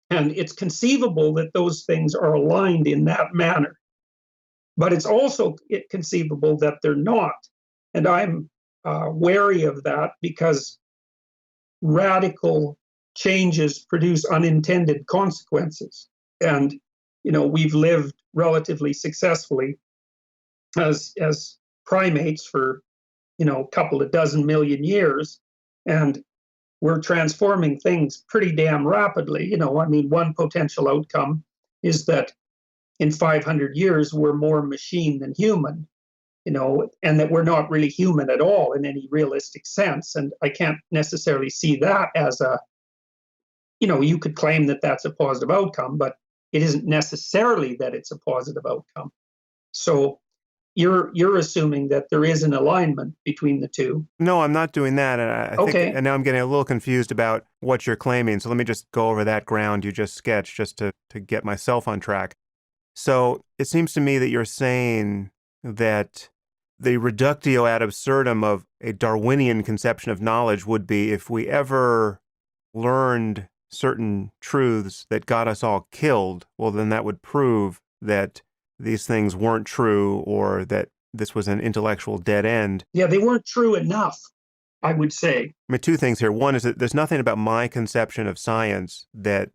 Speaker 2: And it's conceivable that those things are aligned in that manner. But it's also conceivable that they're not. And I'm wary of that because radical changes produce unintended consequences. And, we've lived relatively successfully as primates for, a couple of dozen million years. And we're transforming things pretty damn rapidly. One potential outcome is that in 500 years, we're more machine than human, and that we're not really human at all in any realistic sense. And I can't necessarily see that as you could claim that that's a positive outcome, but it isn't necessarily that it's a positive outcome. So you're assuming that there is an alignment between the two.
Speaker 1: No, I'm not doing that. And I think,
Speaker 2: Okay.
Speaker 1: and now I'm getting a little confused about what you're claiming. So let me just go over that ground you just sketched just to get myself on track. So it seems to me that you're saying that the reductio ad absurdum of a Darwinian conception of knowledge would be if we ever learned certain truths that got us all killed, well, then that would prove that these things weren't true or that this was an intellectual dead end.
Speaker 2: Yeah, they weren't true enough, I would say.
Speaker 1: I mean, two things here. One is that there's nothing about my conception of science that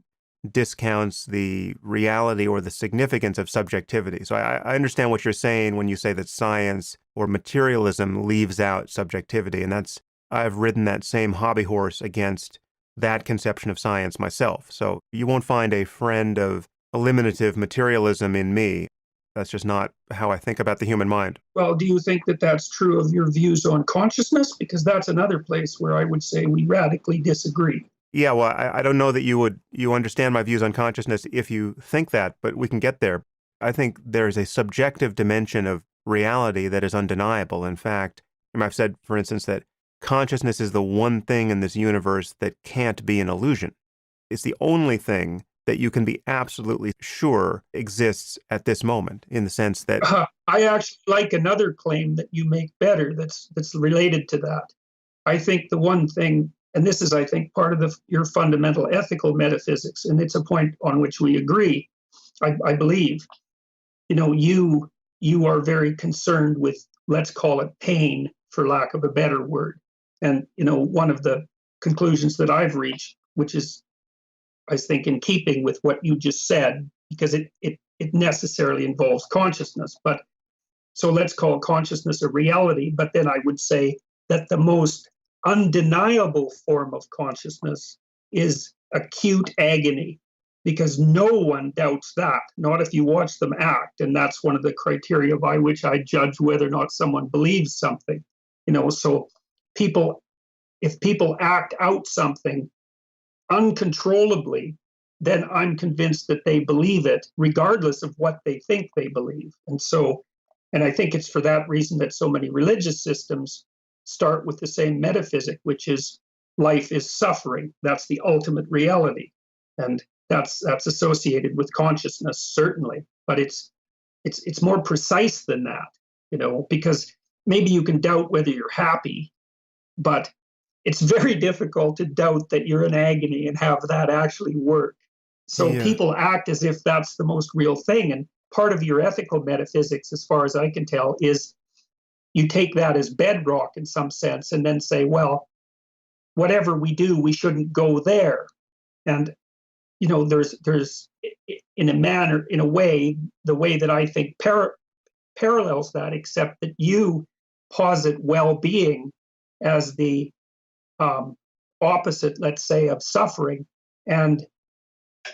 Speaker 1: discounts the reality or the significance of subjectivity. So I understand what you're saying when you say that science or materialism leaves out subjectivity. And I've ridden that same hobby horse against that conception of science myself. So you won't find a friend of eliminative materialism in me. That's just not how I think about the human mind.
Speaker 2: Well, do you think that that's true of your views on consciousness? Because that's another place where I would say we radically disagree.
Speaker 1: Yeah, well, I don't know that you understand my views on consciousness if you think that, but we can get there. I think there's a subjective dimension of reality that is undeniable. In fact, I've said, for instance, that consciousness is the one thing in this universe that can't be an illusion. It's the only thing that you can be absolutely sure exists at this moment, in the sense that
Speaker 2: I actually like another claim that you make better that's related to that. I think the one thing, and this is, I think, part of your fundamental ethical metaphysics, and it's a point on which we agree, I believe. You are very concerned with, let's call it pain, for lack of a better word. And, one of the conclusions that I've reached, which is, I think, in keeping with what you just said, because it necessarily involves consciousness. But so let's call consciousness a reality. But then I would say that the most undeniable form of consciousness is acute agony, because no one doubts that, not if you watch them act. And that's one of the criteria by which I judge whether or not someone believes something. So if people act out something uncontrollably, then I'm convinced that they believe it, regardless of what they think they believe. And I think it's for that reason that so many religious systems start with the same metaphysic, which is life is suffering. That's the ultimate reality. And that's associated with consciousness, certainly. But it's more precise than that, because maybe you can doubt whether you're happy, but it's very difficult to doubt that you're in agony and have that actually work. So
Speaker 1: Yeah.
Speaker 2: people act as if that's the most real thing. And part of your ethical metaphysics, as far as I can tell, is you take that as bedrock in some sense and then say, well, whatever we do, we shouldn't go there. And there's in a way, the way that I think parallels that, except that you posit well-being as the opposite, let's say, of suffering. And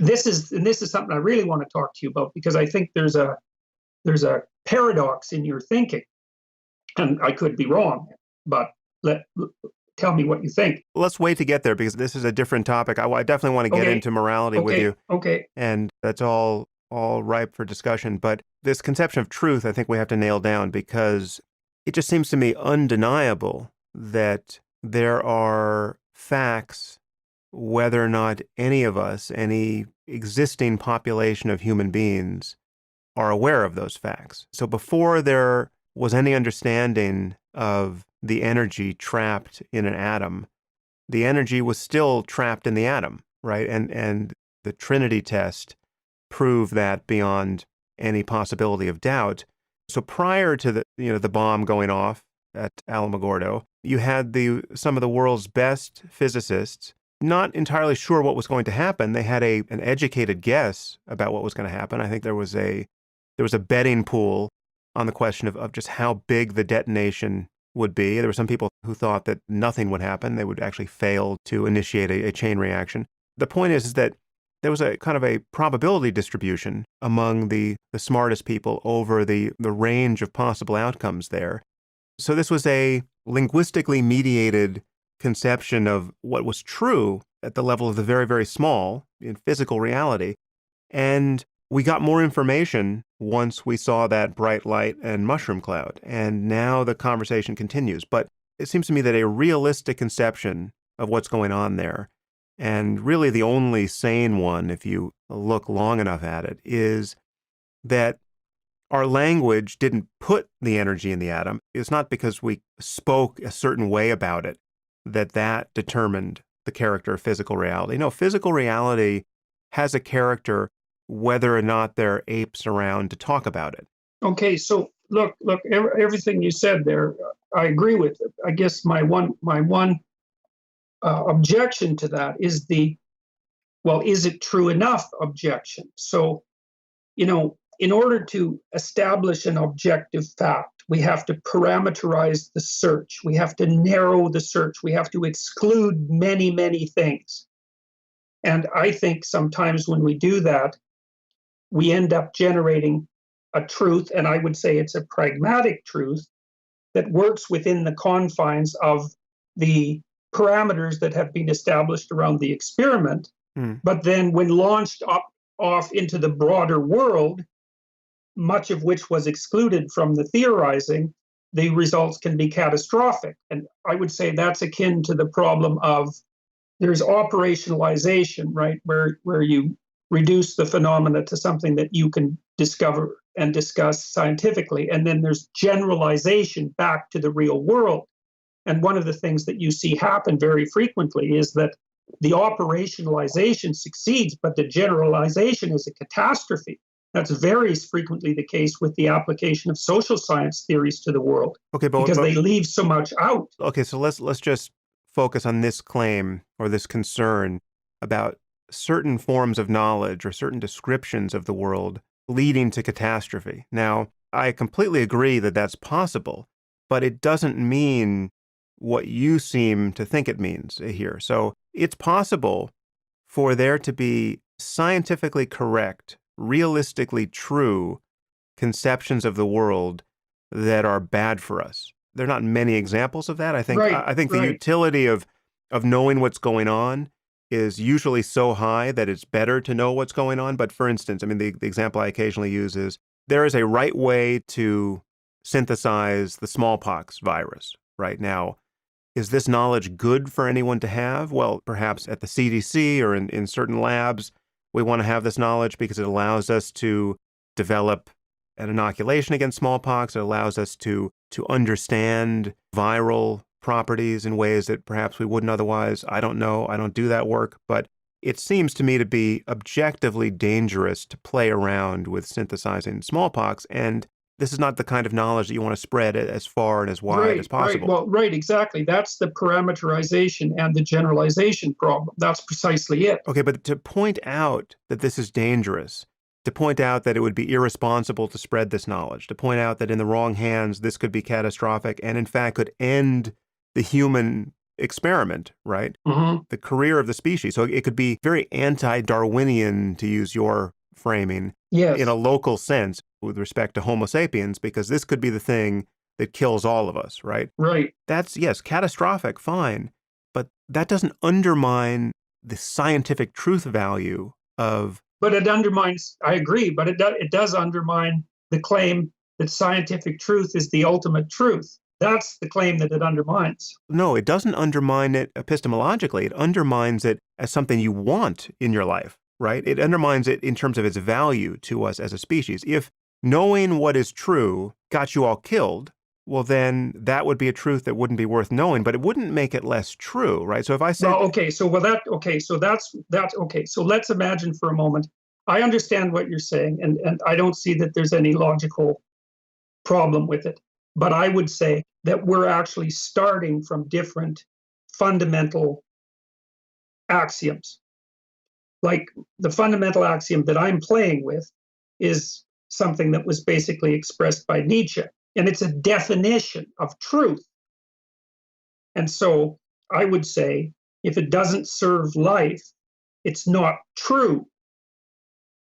Speaker 2: this is something I really want to talk to you about, because I think there's a paradox in your thinking, and I could be wrong, but tell me what you think.
Speaker 1: Let's wait to get there, because this is a different topic. I definitely want to get into morality with you.
Speaker 2: Okay.
Speaker 1: And that's all ripe for discussion. But this conception of truth, I think we have to nail down, because it just seems to me undeniable that there are facts, whether or not any of us, any existing population of human beings, are aware of those facts. So before there was any understanding of the energy trapped in an atom, the energy was still trapped in the atom, right? And the Trinity test proved that beyond any possibility of doubt. So prior to the bomb going off at Alamogordo, you had some of the world's best physicists not entirely sure what was going to happen. They had an educated guess about what was going to happen. I think there was a betting pool on the question of just how big the detonation would be. There were some people who thought that nothing would happen. They would actually fail to initiate a chain reaction. The point is that there was a kind of a probability distribution among the smartest people over the range of possible outcomes there. So this was a linguistically mediated conception of what was true at the level of the very, very small in physical reality. And we got more information once we saw that bright light and mushroom cloud. And now the conversation continues. But it seems to me that a realistic conception of what's going on there, and really the only sane one, if you look long enough at it, is that our language didn't put the energy in the atom. It's not because we spoke a certain way about it that determined the character of physical reality. No, physical reality has a character whether or not there are apes around to talk about it.
Speaker 2: Okay, so look, everything you said there, I agree with it. I guess my one objection to that is is it true enough objection? So, in order to establish an objective fact, we have to parameterize the search. We have to narrow the search. We have to exclude many, many things. And I think sometimes when we do that, we end up generating a truth, and I would say it's a pragmatic truth that works within the confines of the parameters that have been established around the experiment. But then when launched off into the broader world, much of which was excluded from the theorizing, the results can be catastrophic. And I would say that's akin to the problem of there's operationalization, right, where you reduce the phenomena to something that you can discover and discuss scientifically. And then there's generalization back to the real world. And one of the things that you see happen very frequently is that the operationalization succeeds, but the generalization is a catastrophe. That's very frequently the case with the application of social science theories to the world, because they leave so much out.
Speaker 1: Okay, so let's just focus on this claim or this concern about certain forms of knowledge or certain descriptions of the world leading to catastrophe. Now, I completely agree that that's possible, but it doesn't mean what you seem to think it means here. So it's possible for there to be scientifically correct, realistically true conceptions of the world that are bad for us. There are not many examples of that. I think the utility of knowing what's going on is usually so high that it's better to know what's going on. But for instance, I mean, the example I occasionally use is there is a right way to synthesize the smallpox virus right now. Is this knowledge good for anyone to have? Well, perhaps at the CDC or in certain labs, we want to have this knowledge because it allows us to develop an inoculation against smallpox. It allows us to understand viral properties in ways that perhaps we wouldn't otherwise. I don't know. I don't do that work, but it seems to me to be objectively dangerous to play around with synthesizing smallpox. And this is not the kind of knowledge that you want to spread as far and as wide as possible.
Speaker 2: Well, right, exactly. That's the parameterization and the generalization problem. That's precisely it.
Speaker 1: Okay, but to point out that this is dangerous, to point out that it would be irresponsible to spread this knowledge, to point out that in the wrong hands, this could be catastrophic and in fact could end the human experiment, right?
Speaker 2: Mm-hmm.
Speaker 1: The career of the species. So it could be very anti-Darwinian, to use your framing,
Speaker 2: Yes.
Speaker 1: in a local sense with respect to Homo sapiens, because this could be the thing that kills all of us, right?
Speaker 2: Right.
Speaker 1: That's, yes, catastrophic, fine, but that doesn't undermine the scientific truth value of...
Speaker 2: But it undermines, I agree, but it does undermine the claim that scientific truth is the ultimate truth. That's the claim that it undermines.
Speaker 1: No, it doesn't undermine it epistemologically. It undermines it as something you want in your life, right? It undermines it in terms of its value to us as a species. If knowing what is true got you all killed, well, then that would be a truth that wouldn't be worth knowing, but it wouldn't make it less true, right? So if I say...
Speaker 2: Well, okay, so let's imagine for a moment. I understand what you're saying, and I don't see that there's any logical problem with it. But I would say that we're actually starting from different fundamental axioms. Like the fundamental axiom that I'm playing with is something that was basically expressed by Nietzsche, and it's a definition of truth. And so I would say if it doesn't serve life, it's not true.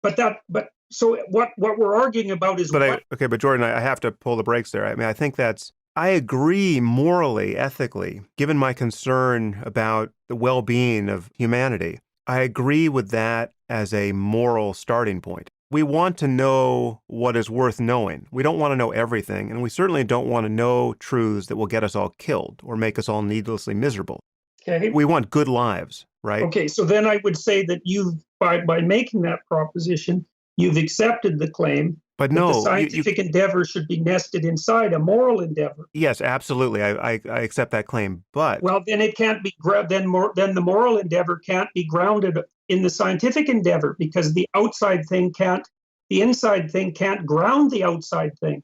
Speaker 2: But so what we're arguing about is
Speaker 1: but Jordan, I have to pull the brakes there. I mean, I think I agree morally, ethically, given my concern about the well-being of humanity. I agree with that as a moral starting point. We want to know what is worth knowing. We don't want to know everything, and we certainly don't want to know truths that will get us all killed or make us all needlessly miserable.
Speaker 2: Okay.
Speaker 1: We want good lives, right?
Speaker 2: Okay, so then I would say that by making that proposition, you've accepted the claim
Speaker 1: but
Speaker 2: that
Speaker 1: no,
Speaker 2: the scientific endeavor should be nested inside a moral endeavor.
Speaker 1: Yes, absolutely. I accept that claim, but...
Speaker 2: Well, then it can't be, then the moral endeavor can't be grounded in the scientific endeavor, because the inside thing can't ground the outside thing.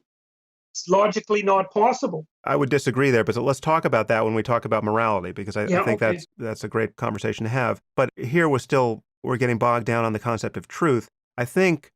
Speaker 2: It's logically not possible.
Speaker 1: I would disagree there, but let's talk about that when we talk about morality, because I think that's a great conversation to have. But here we're getting bogged down on the concept of truth. I think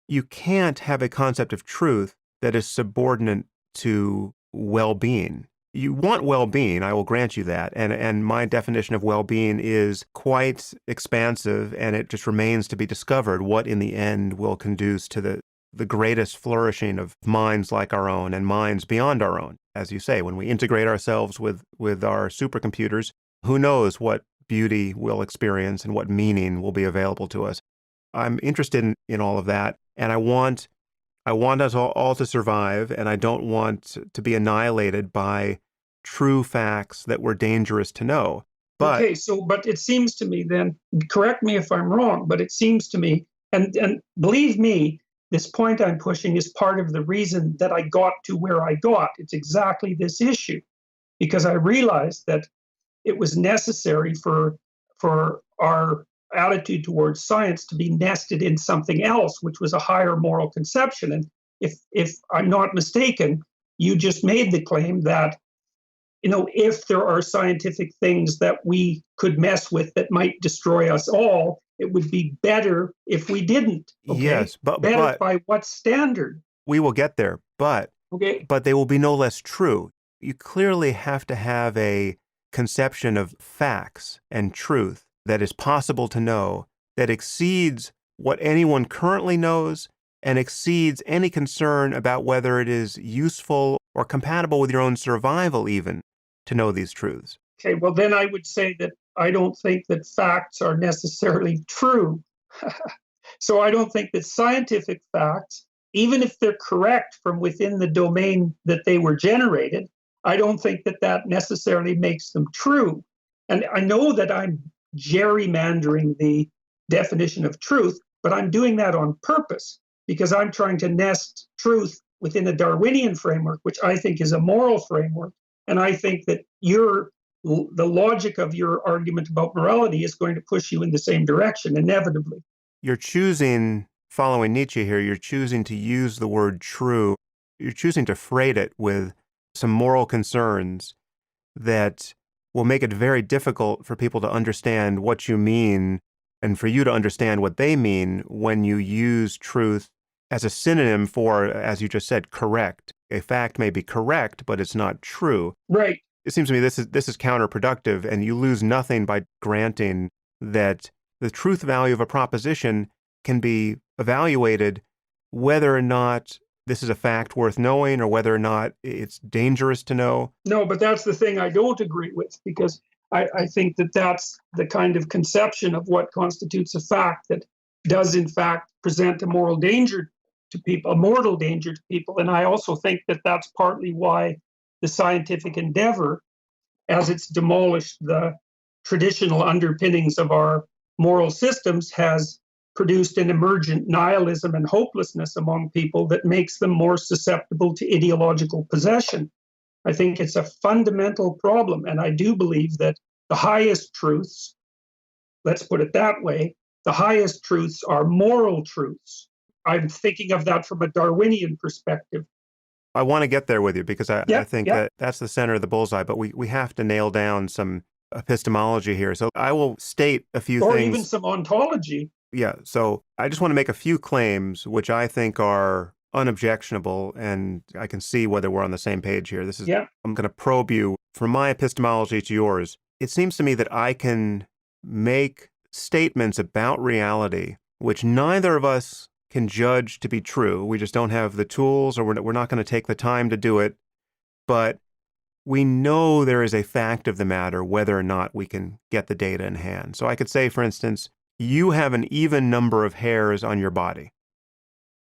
Speaker 1: you can't have a concept of truth that is subordinate to well-being. You want well-being, I will grant you that, and my definition of well-being is quite expansive, and it just remains to be discovered what in the end will conduce to the greatest flourishing of minds like our own and minds beyond our own. As you say, when we integrate ourselves with our supercomputers, who knows what beauty we'll experience and what meaning will be available to us. I'm interested in all of that, and I want us all to survive, and I don't want to be annihilated by true facts that were dangerous to know. But
Speaker 2: it seems to me then, correct me if I'm wrong, but it seems to me, and believe me, this point I'm pushing is part of the reason that I got to where I got. It's exactly this issue, because I realized that it was necessary for our attitude towards science to be nested in something else, which was a higher moral conception. And if I'm not mistaken, you just made the claim that, if there are scientific things that we could mess with that might destroy us all, it would be better if we didn't. Okay?
Speaker 1: Yes, but
Speaker 2: by what standard?
Speaker 1: We will get there, but they will be no less true. You clearly have to have a conception of facts and truth that is possible to know, that exceeds what anyone currently knows and exceeds any concern about whether it is useful or compatible with your own survival even to know these truths.
Speaker 2: Okay, well then I would say that I don't think that facts are necessarily true. So I don't think that scientific facts, even if they're correct from within the domain that they were generated, I don't think that that necessarily makes them true. And I know that I'm gerrymandering the definition of truth, but I'm doing that on purpose because I'm trying to nest truth within a Darwinian framework, which I think is a moral framework. And I think that the logic of your argument about morality is going to push you in the same direction, inevitably.
Speaker 1: You're choosing, following Nietzsche here, you're choosing to use the word true. You're choosing to freight it with some moral concerns that will make it very difficult for people to understand what you mean and for you to understand what they mean when you use truth as a synonym for, as you just said, correct. A fact may be correct, but it's not true.
Speaker 2: Right.
Speaker 1: It seems to me this is counterproductive, and you lose nothing by granting that the truth value of a proposition can be evaluated whether or not this is a fact worth knowing or whether or not it's dangerous to know.
Speaker 2: No, but that's the thing I don't agree with, because I think that that's the kind of conception of what constitutes a fact that does in fact present a moral danger to people, a mortal danger to people. And I also think that that's partly why the scientific endeavor, as it's demolished the traditional underpinnings of our moral systems, has produced an emergent nihilism and hopelessness among people that makes them more susceptible to ideological possession. I think it's a fundamental problem. And I do believe that the highest truths, let's put it that way, the highest truths are moral truths. I'm thinking of that from a Darwinian perspective.
Speaker 1: I want to get there with you because I think
Speaker 2: Yep.
Speaker 1: that that's the center of the bullseye, but we have to nail down some epistemology here. So I will state a few
Speaker 2: Or
Speaker 1: things.
Speaker 2: even some ontology.
Speaker 1: Yeah, so I just want to make a few claims which I think are unobjectionable, and I can see whether we're on the same page here.
Speaker 2: Yeah.
Speaker 1: I'm going to probe you from my epistemology to yours. It seems to me that I can make statements about reality which neither of us can judge to be true. We just don't have the tools, or we're not going to take the time to do it. But we know there is a fact of the matter whether or not we can get the data in hand. So I could say, for instance, you have an even number of hairs on your body,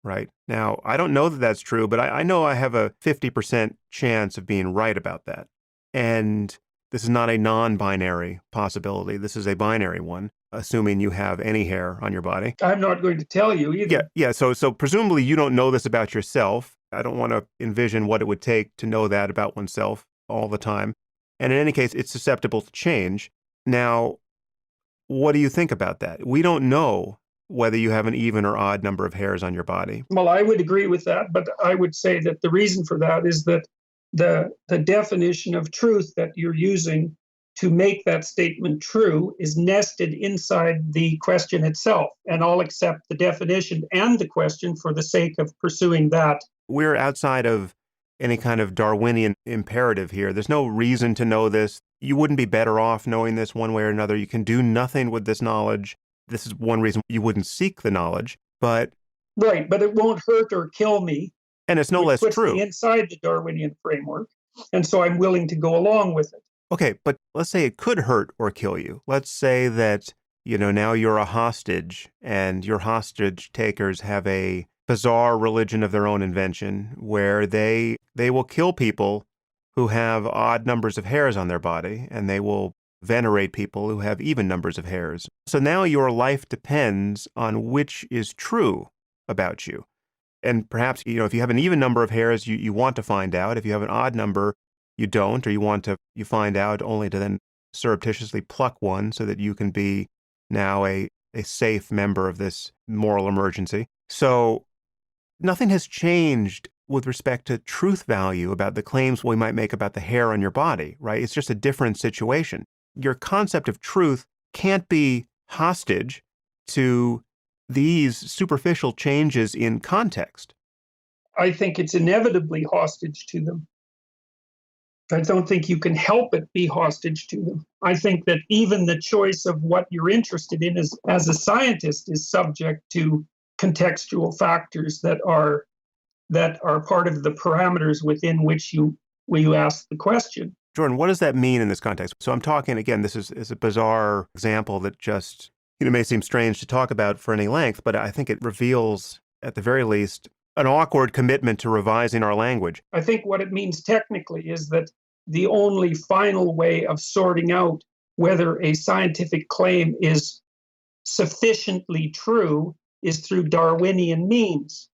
Speaker 1: right? Now, I don't know that that's true, but I know I have a 50% chance of being right about that. And this is not a non-binary possibility. This is a binary one, assuming you have any hair on your body.
Speaker 2: I'm not going to tell you either.
Speaker 1: Yeah. So presumably you don't know this about yourself. I don't want to envision what it would take to know that about oneself all the time. And in any case, it's susceptible to change. Now, what do you think about that? We don't know whether you have an even or odd number of hairs on your body.
Speaker 2: Well, I would agree with that, but I would say that the reason for that is that the definition of truth that you're using to make that statement true is nested inside the question itself. And I'll accept the definition and the question for the sake of pursuing that.
Speaker 1: We're outside of any kind of Darwinian imperative here. There's no reason to know this. You wouldn't be better off knowing this one way or another. You can do nothing with this knowledge. This is one reason you wouldn't seek the knowledge, but...
Speaker 2: Right, but it won't hurt or kill me.
Speaker 1: And it's no less
Speaker 2: puts
Speaker 1: true.
Speaker 2: Me inside the Darwinian framework, and so I'm willing to go along with it.
Speaker 1: Okay, but let's say it could hurt or kill you. Let's say that, now you're a hostage, and your hostage takers have a bizarre religion of their own invention where they will kill people who have odd numbers of hairs on their body, and they will venerate people who have even numbers of hairs. So now your life depends on which is true about you. And perhaps, if you have an even number of hairs, you want to find out. If you have an odd number, you don't, or you find out only to then surreptitiously pluck one so that you can be now a safe member of this moral emergency. So nothing has changed with respect to truth value about the claims we might make about the hair on your body, right? It's just a different situation. Your concept of truth can't be hostage to these superficial changes in context.
Speaker 2: I think it's inevitably hostage to them. I don't think you can help it be hostage to them. I think that even the choice of what you're interested in as a scientist is subject to contextual factors that are part of the parameters within which you ask the question.
Speaker 1: Jordan, what does that mean in this context? So I'm talking, again, this is a bizarre example that just, may seem strange to talk about for any length, but I think it reveals, at the very least, an awkward commitment to revising our language.
Speaker 2: I think what it means technically is that the only final way of sorting out whether a scientific claim is sufficiently true is through Darwinian means.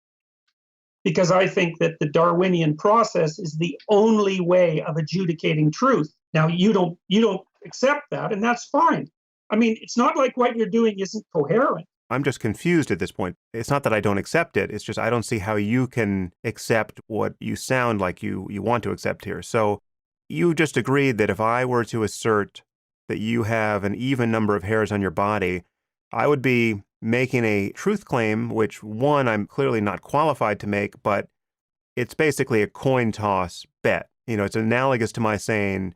Speaker 2: Because I think that the Darwinian process is the only way of adjudicating truth. Now, you don't accept that, and that's fine. I mean, it's not like what you're doing isn't coherent.
Speaker 1: I'm just confused at this point. It's not that I don't accept it. It's just I don't see how you can accept what you sound like you want to accept here. So you just agreed that if I were to assert that you have an even number of hairs on your body, I would be making a truth claim, which, one, I'm clearly not qualified to make, but it's basically a coin toss bet. It's analogous to my saying,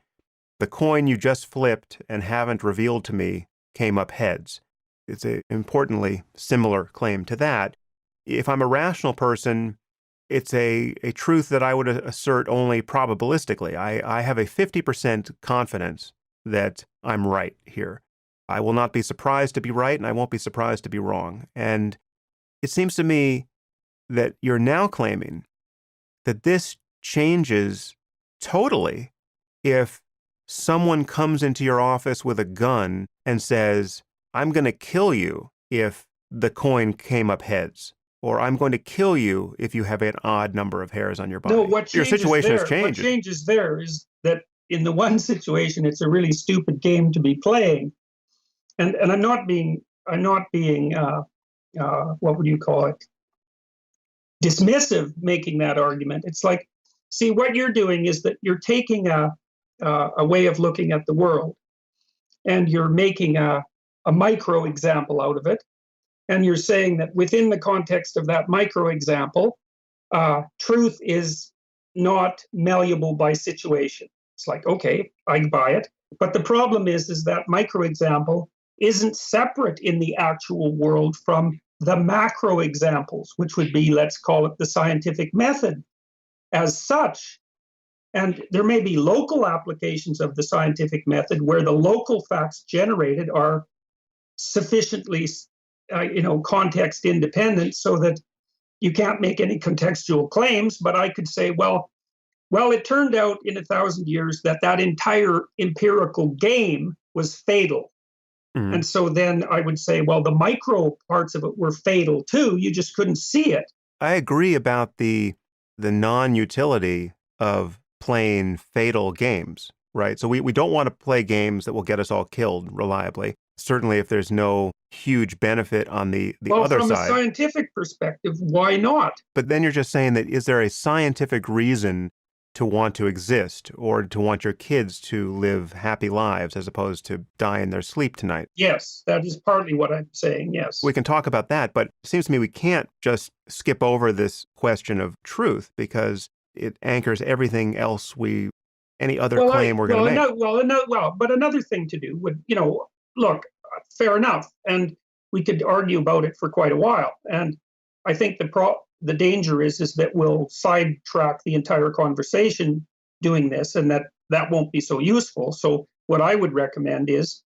Speaker 1: the coin you just flipped and haven't revealed to me came up heads. It's an importantly similar claim to that. If I'm a rational person, it's a truth that I would assert only probabilistically. I have a 50% confidence that I'm right here. I will not be surprised to be right, and I won't be surprised to be wrong. And it seems to me that you're now claiming that this changes totally if someone comes into your office with a gun and says, I'm going to kill you if the coin came up heads, or I'm going to kill you if you have an odd number of hairs on your body.
Speaker 2: No, what
Speaker 1: Your situation has changed.
Speaker 2: What changes there is that in the one situation, it's a really stupid game to be playing. And I'm not being what would you call it, dismissive, making that argument. It's like, see, what you're doing is that you're taking a way of looking at the world, and you're making a micro example out of it, and you're saying that within the context of that micro example, truth is not malleable by situation. It's like, okay, I buy it, but the problem is that micro example isn't separate in the actual world from the macro examples, which would be, let's call it, the scientific method as such. And there may be local applications of the scientific method where the local facts generated are sufficiently, context independent so that you can't make any contextual claims. But I could say, well, it turned out in 1,000 years that entire empirical game was fatal. Mm-hmm. And so then I would say, well, the micro parts of it were fatal too. You just couldn't see it.
Speaker 1: I agree about the non-utility of playing fatal games, right? So we don't want to play games that will get us all killed reliably. Certainly if there's no huge benefit on the other side.
Speaker 2: From a scientific perspective, why not?
Speaker 1: But then you're just saying that, is there a scientific reason to want to exist, or to want your kids to live happy lives as opposed to die in their sleep tonight?
Speaker 2: Yes, that is partly what I'm saying, yes.
Speaker 1: We can talk about that, but it seems to me we can't just skip over this question of truth because it anchors everything else any other claim we're going to make.
Speaker 2: But another thing to do would, look, fair enough. And we could argue about it for quite a while. And I think the danger is that we'll sidetrack the entire conversation doing this, and that won't be so useful. So what I would recommend is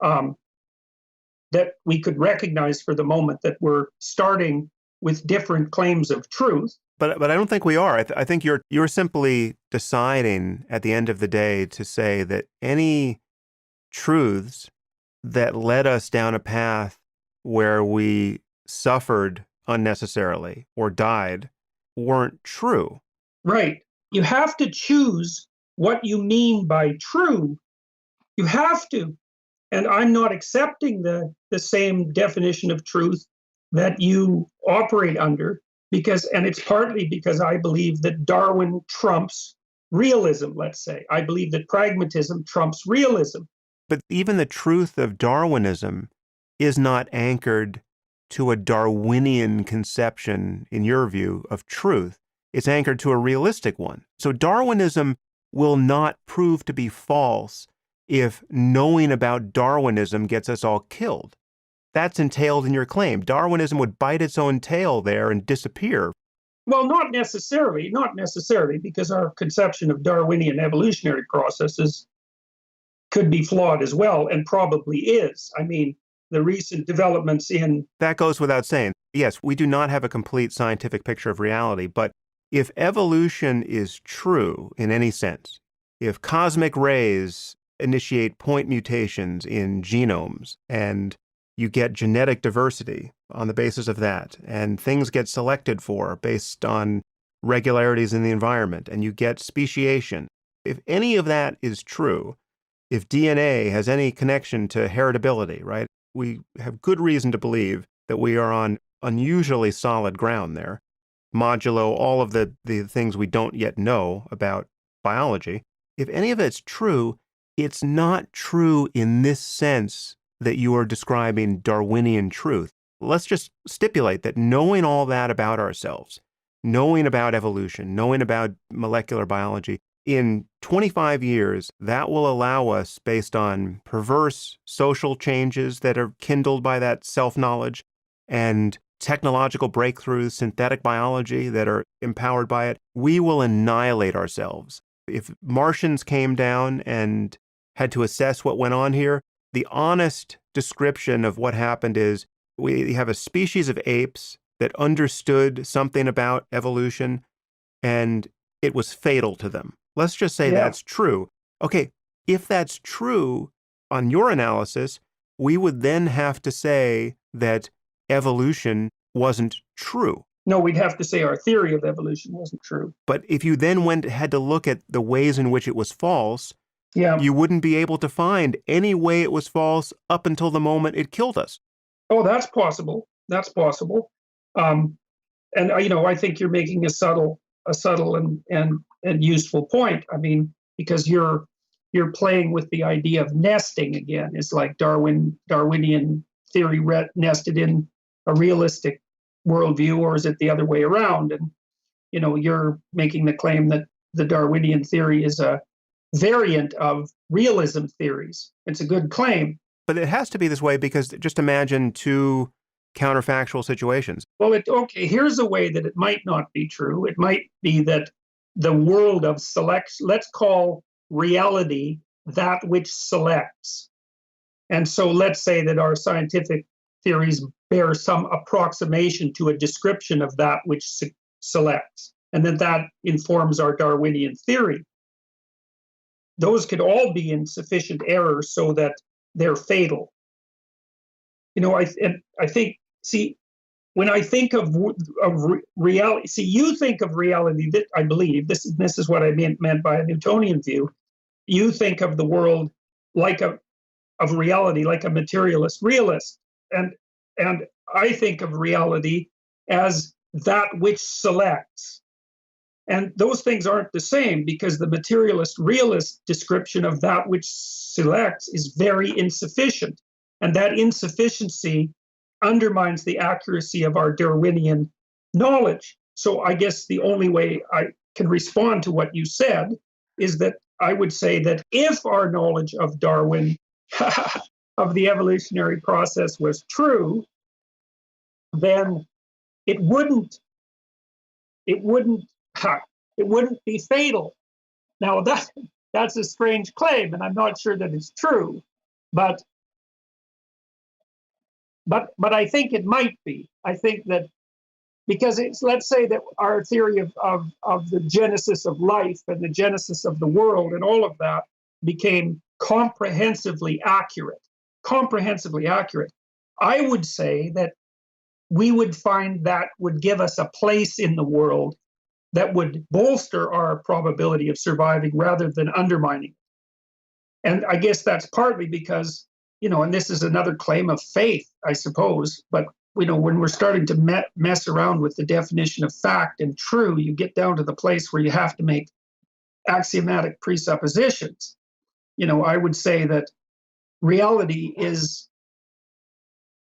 Speaker 2: that we could recognize for the moment that we're starting with different claims of truth.
Speaker 1: But I don't think we are. I think you're simply deciding at the end of the day to say that any truths that led us down a path where we suffered unnecessarily or died weren't true.
Speaker 2: Right. You have to choose what you mean by true. You have to. And I'm not accepting the same definition of truth that you operate under, and it's partly because I believe that Darwin trumps realism, let's say. I believe that pragmatism trumps realism.
Speaker 1: But even the truth of Darwinism is not anchored to a Darwinian conception, in your view, of truth. It's anchored to a realistic one. So Darwinism will not prove to be false if knowing about Darwinism gets us all killed. That's entailed in your claim. Darwinism would bite its own tail there and disappear.
Speaker 2: Well, not necessarily, because our conception of Darwinian evolutionary processes could be flawed as well, and probably is. I mean, the recent developments in
Speaker 1: That goes without saying. Yes, we do not have a complete scientific picture of reality, but if evolution is true in any sense, if cosmic rays initiate point mutations in genomes and you get genetic diversity on the basis of that, and things get selected for based on regularities in the environment, and you get speciation, if any of that is true, if DNA has any connection to heritability, right? We have good reason to believe that we are on unusually solid ground there, modulo all of the things we don't yet know about biology. If any of it's true, it's not true in this sense that you are describing Darwinian truth. Let's just stipulate that knowing all that about ourselves, knowing about evolution, knowing about molecular biology, in 25 years, that will allow us, based on perverse social changes that are kindled by that self-knowledge and technological breakthroughs, synthetic biology that are empowered by it, we will annihilate ourselves. If Martians came down and had to assess what went on here, the honest description of what happened is we have a species of apes that understood something about evolution, and it was fatal to them. Let's just say
Speaker 2: yeah.
Speaker 1: that's true. Okay, if that's true on your analysis, we would then have to say that evolution wasn't true.
Speaker 2: No, we'd have to say our theory of evolution wasn't true.
Speaker 1: But if you then had to look at the ways in which it was false,
Speaker 2: Yeah.
Speaker 1: you wouldn't be able to find any way it was false up until the moment it killed us.
Speaker 2: Oh, that's possible. That's possible. And I think you're making a subtle and useful point. I mean, because you're playing with the idea of nesting again. It's like Darwinian theory nested in a realistic worldview, or is it the other way around? And you're making the claim that the Darwinian theory is a variant of realism theories. It's a good claim.
Speaker 1: But it has to be this way because just imagine two counterfactual situations.
Speaker 2: Well, okay, here's a way that it might not be true. It might be that the world of selection, let's call reality that which selects. And so let's say that our scientific theories bear some approximation to a description of that which selects, and that informs our Darwinian theory. Those could all be in sufficient error so that they're fatal. I think, see, when I think of reality, see, you think of reality, that I believe, this is what I meant by a Newtonian view. You think of the world of reality like a materialist realist. And I think of reality as that which selects. And those things aren't the same, because the materialist realist description of that which selects is very insufficient. And that insufficiency undermines the accuracy of our Darwinian knowledge. So I guess the only way I can respond to what you said is that I would say that if our knowledge of Darwin, of the evolutionary process, was true, then it wouldn't be fatal. Now that's a strange claim, and I'm not sure that it's true, but I think it might be. I think that because let's say that our theory of the genesis of life and the genesis of the world and all of that became comprehensively accurate. I would say that we would find that would give us a place in the world that would bolster our probability of surviving rather than undermining it. And I guess that's partly because, and this is another claim of faith, I suppose, but when we're starting to mess around with the definition of fact and true, you get down to the place where you have to make axiomatic presuppositions. I would say that reality is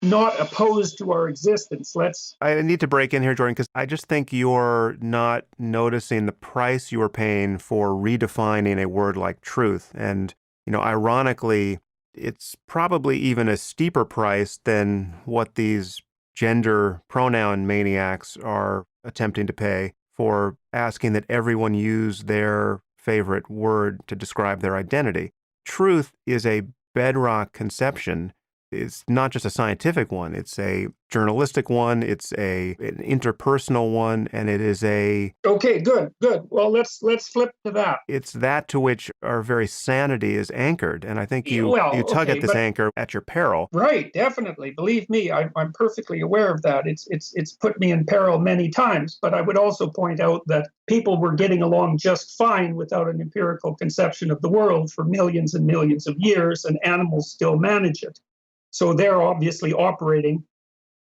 Speaker 2: not opposed to our existence.
Speaker 1: I need to break in here, Jordan, because I just think you're not noticing the price you are paying for redefining a word like truth. And, ironically, it's probably even a steeper price than what these gender pronoun maniacs are attempting to pay for asking that everyone use their favorite word to describe their identity. Truth is a bedrock conception. It's not just a scientific one. It's a journalistic one. It's an interpersonal one, and it is
Speaker 2: Okay, good. Well, let's flip to that.
Speaker 1: it's that to which our very sanity is anchored. And I think you
Speaker 2: Well,
Speaker 1: tug at
Speaker 2: okay,
Speaker 1: this
Speaker 2: but
Speaker 1: anchor at your peril.
Speaker 2: right, definitely. Believe me, I'm perfectly aware of that. It's put me in peril many times. But I would also point out that people were getting along just fine without an empirical conception of the world for millions and millions of years, and animals still manage it. So they're obviously operating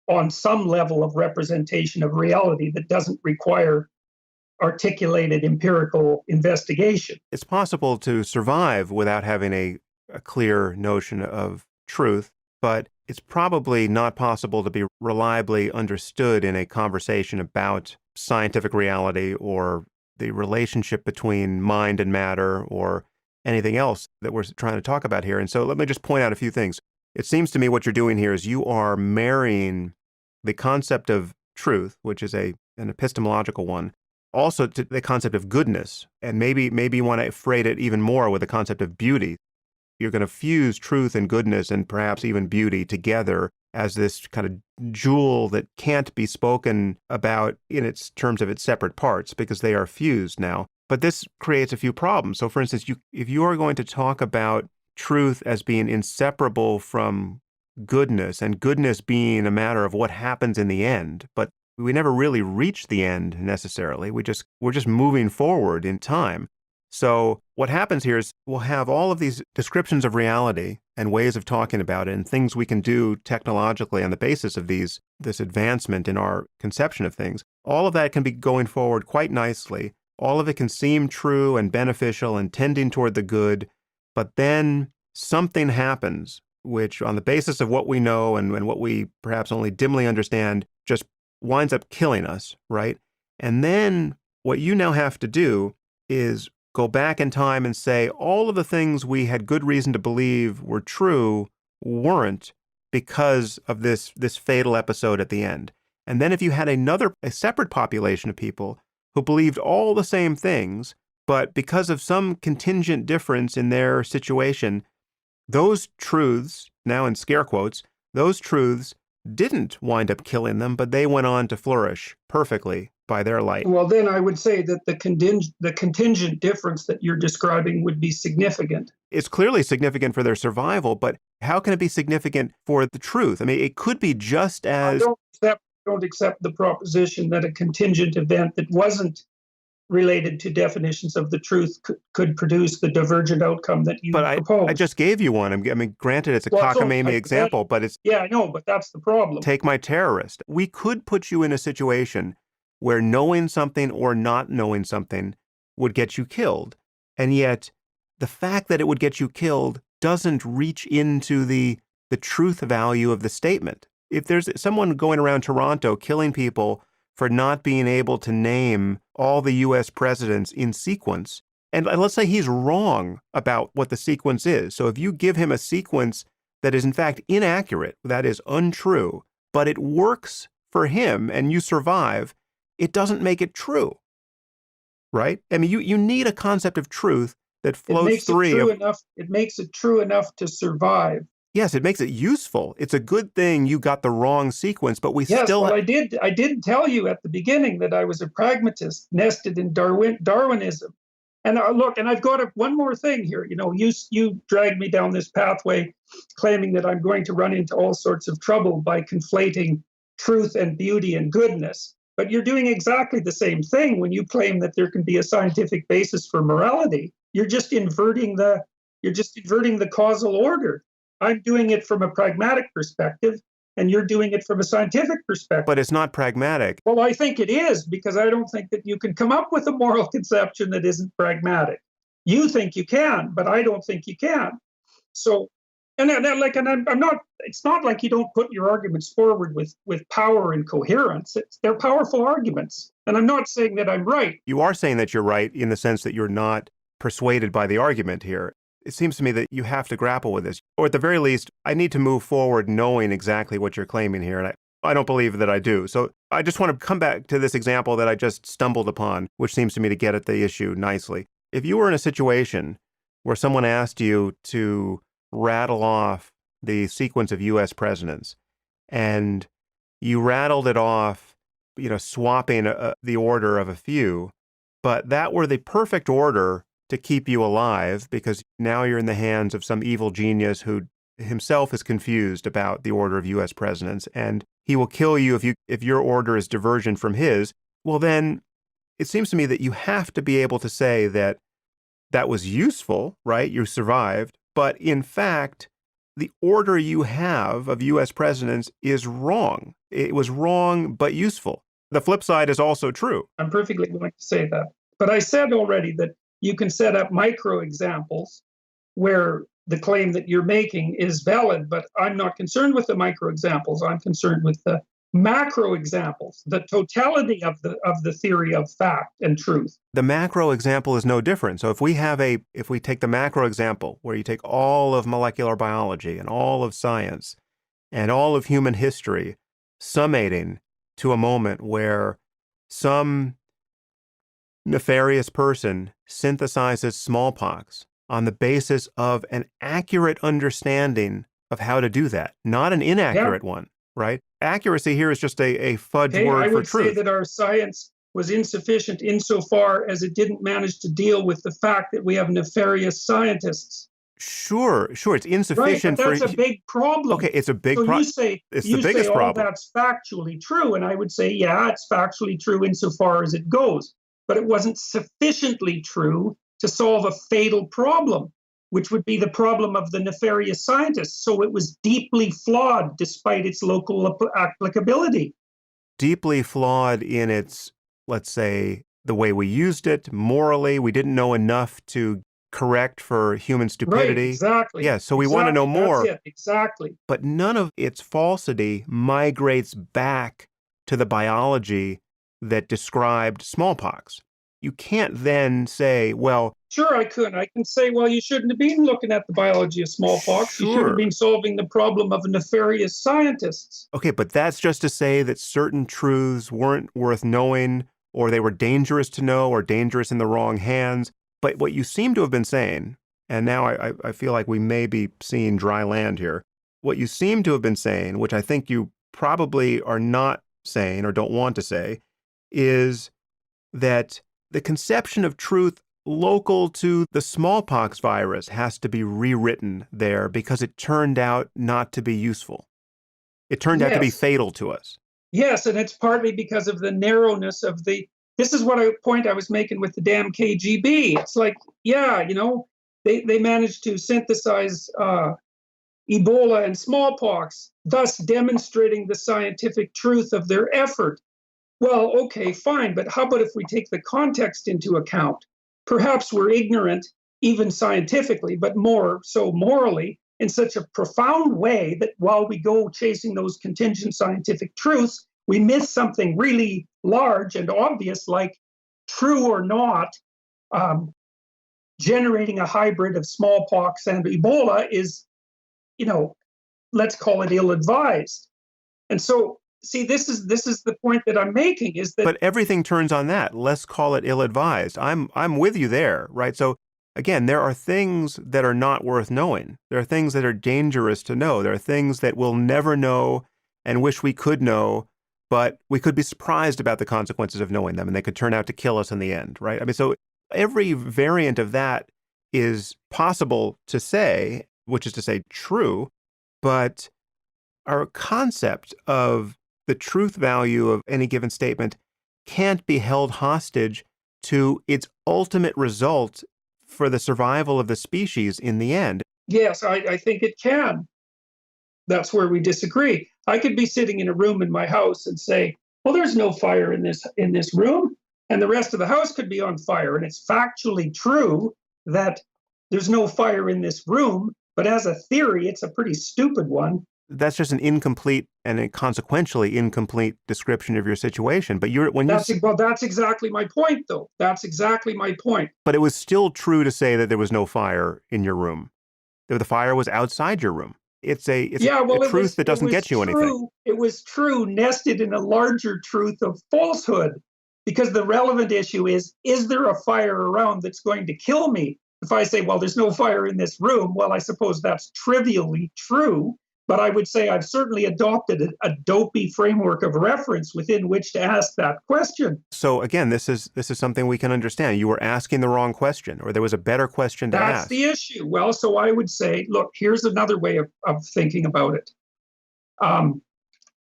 Speaker 2: on some level of representation of reality that doesn't require articulated empirical investigation.
Speaker 1: It's possible to survive without having a clear notion of truth, but it's probably not possible to be reliably understood in a conversation about scientific reality or the relationship between mind and matter or anything else that we're trying to talk about here. And so let me just point out a few things. It seems to me what you're doing here is you are marrying the concept of truth, which is an epistemological one, also to the concept of goodness. And maybe you want to freight it even more with the concept of beauty. You're going to fuse truth and goodness and perhaps even beauty together as this kind of jewel that can't be spoken about in its terms of its separate parts because they are fused now. But this creates a few problems. So for instance, if you are going to talk about truth as being inseparable from goodness, and goodness being a matter of what happens in the end, but we never really reach the end necessarily. We're just moving forward in time. So what happens here is we'll have all of these descriptions of reality and ways of talking about it and things we can do technologically on the basis of this advancement in our conception of things. All of that can be going forward quite nicely. All of it can seem true and beneficial and tending toward the good. But then something happens, which on the basis of what we know and what we perhaps only dimly understand, just winds up killing us, right? And then what you now have to do is go back in time and say all of the things we had good reason to believe were true weren't because of this fatal episode at the end. And then if you had a separate population of people who believed all the same things, but because of some contingent difference in their situation, those truths, now in scare quotes, those truths didn't wind up killing them, but they went on to flourish perfectly by their light.
Speaker 2: Well, then I would say that the contingent difference that you're describing would be significant.
Speaker 1: It's clearly significant for their survival, but how can it be significant for the truth? I mean, it could be just as...
Speaker 2: I don't accept the proposition that a contingent event that wasn't related to definitions of the truth could produce the divergent outcome that you propose.
Speaker 1: I just gave you one. I mean, granted, it's a cockamamie example, but it's...
Speaker 2: Yeah, I know, but that's the problem.
Speaker 1: Take my terrorist. We could put you in a situation where knowing something or not knowing something would get you killed. And yet, the fact that it would get you killed doesn't reach into the truth value of the statement. If there's someone going around Toronto killing people for not being able to name all the U.S. presidents in sequence, and let's say he's wrong about what the sequence is. So if you give him a sequence that is in fact inaccurate, that is untrue, but it works for him and you survive, it doesn't make it true, right? I mean, you need a concept of truth that flows through.
Speaker 2: It makes it true enough to survive.
Speaker 1: Yes, it makes it useful. It's a good thing you got the wrong sequence, but
Speaker 2: I did tell you at the beginning that I was a pragmatist nested in Darwinism. And look, and I've got one more thing here. You know, you dragged me down this pathway claiming that I'm going to run into all sorts of trouble by conflating truth and beauty and goodness. But you're doing exactly the same thing when you claim that there can be a scientific basis for morality. You're just inverting the causal order. I'm doing it from a pragmatic perspective, and you're doing it from a scientific perspective.
Speaker 1: But it's not pragmatic.
Speaker 2: Well, I think it is, because I don't think that you can come up with a moral conception that isn't pragmatic. You think you can, but I don't think you can. So, I'm not. It's not like you don't put your arguments forward with power and coherence. They're powerful arguments, and I'm not saying that I'm right.
Speaker 1: You are saying that you're right in the sense that you're not persuaded by the argument here. It seems to me that you have to grapple with this, or at the very least, I need to move forward knowing exactly what you're claiming here. And I don't believe that I do. So I just want to come back to this example that I just stumbled upon, which seems to me to get at the issue nicely. If you were in a situation where someone asked you to rattle off the sequence of U.S. presidents, and you rattled it off, swapping the order of a few, but that were the perfect order to keep you alive because now you're in the hands of some evil genius who himself is confused about the order of U.S. presidents, and he will kill you if your order is divergent from his. Well, then it seems to me that you have to be able to say that that was useful, right? You survived, but in fact, the order you have of U.S. presidents is wrong. It was wrong, but useful. The flip side is also true.
Speaker 2: I'm perfectly willing to say that. But I said already that you can set up micro examples where the claim that you're making is valid, but I'm not concerned with the micro examples. I'm concerned with the macro examples, the totality of the theory of fact and truth.
Speaker 1: The macro example is no different. So if we take the macro example where you take all of molecular biology and all of science and all of human history, summating to a moment where some nefarious person synthesizes smallpox on the basis of an accurate understanding of how to do that, not an inaccurate one, right? Accuracy here is just a fudge word
Speaker 2: I
Speaker 1: for
Speaker 2: would
Speaker 1: truth.
Speaker 2: say that our science was insufficient insofar as it didn't manage to deal with the fact that we have nefarious scientists.
Speaker 1: Sure, it's insufficient
Speaker 2: right, but that's a big problem.
Speaker 1: Okay, it's a big
Speaker 2: problem.
Speaker 1: problem.
Speaker 2: So you say
Speaker 1: it's the biggest problem.
Speaker 2: That's factually true, and I would say, yeah, it's factually true insofar as it goes, but it wasn't sufficiently true to solve a fatal problem, which would be the problem of the nefarious scientists. So it was deeply flawed despite its local applicability.
Speaker 1: Deeply flawed in its, let's say, the way we used it, morally. We didn't know enough to correct for human stupidity.
Speaker 2: Right, exactly.
Speaker 1: Yeah, so we want to know more.
Speaker 2: That's it, exactly.
Speaker 1: But none of its falsity migrates back to the biology that described smallpox. You can't then say, well...
Speaker 2: Sure, I could. I can say, well, you shouldn't have been looking at the biology of smallpox.
Speaker 1: Sure.
Speaker 2: You should have been solving the problem of nefarious scientists.
Speaker 1: Okay, but that's just to say that certain truths weren't worth knowing, or they were dangerous to know, or dangerous in the wrong hands. But what you seem to have been saying, and now I feel like we may be seeing dry land here, what you seem to have been saying, which I think you probably are not saying or don't want to say, is that the conception of truth local to the smallpox virus has to be rewritten there because it turned out not to be useful. It turned out to be fatal to us.
Speaker 2: Yes, and it's partly because of the narrowness of the... This is what point I was making with the damn KGB. It's like, yeah, they managed to synthesize Ebola and smallpox, thus demonstrating the scientific truth of their effort. Well, okay, fine, but how about if we take the context into account? Perhaps we're ignorant, even scientifically, but more so morally, in such a profound way that while we go chasing those contingent scientific truths, we miss something really large and obvious, like true or not, generating a hybrid of smallpox and Ebola is, let's call it ill-advised. And so, see, this is the point that I'm making, is that...
Speaker 1: But everything turns on that. Let's call it ill-advised. I'm with you there, right? So again, there are things that are not worth knowing. There are things that are dangerous to know. There are things that we'll never know and wish we could know, but we could be surprised about the consequences of knowing them, and they could turn out to kill us in the end, right? I mean, so every variant of that is possible to say, which is to say true, but our concept of the truth value of any given statement can't be held hostage to its ultimate result for the survival of the species in the end.
Speaker 2: Yes, I think it can. That's where we disagree. I could be sitting in a room in my house and say, well, there's no fire in this room, and the rest of the house could be on fire. And it's factually true that there's no fire in this room, but as a theory, it's a pretty stupid one.
Speaker 1: That's just an incomplete and a consequentially incomplete description of your situation. But
Speaker 2: that's exactly my point, though. That's exactly my point.
Speaker 1: But it was still true to say that there was no fire in your room. The fire was outside your room. it's
Speaker 2: Yeah,
Speaker 1: a
Speaker 2: well,
Speaker 1: truth that
Speaker 2: it
Speaker 1: doesn't
Speaker 2: was
Speaker 1: get you anything.
Speaker 2: true. It was true, nested in a larger truth of falsehood. Because the relevant issue is there a fire around that's going to kill me? If I say, well, there's no fire in this room, well, I suppose that's trivially true. But I would say I've certainly adopted a dopey framework of reference within which to ask that question.
Speaker 1: So again, this is something we can understand. You were asking the wrong question, or there was a better question to
Speaker 2: That's
Speaker 1: ask.
Speaker 2: the issue. Well, so I would say, look, here's another way of thinking about it. Um,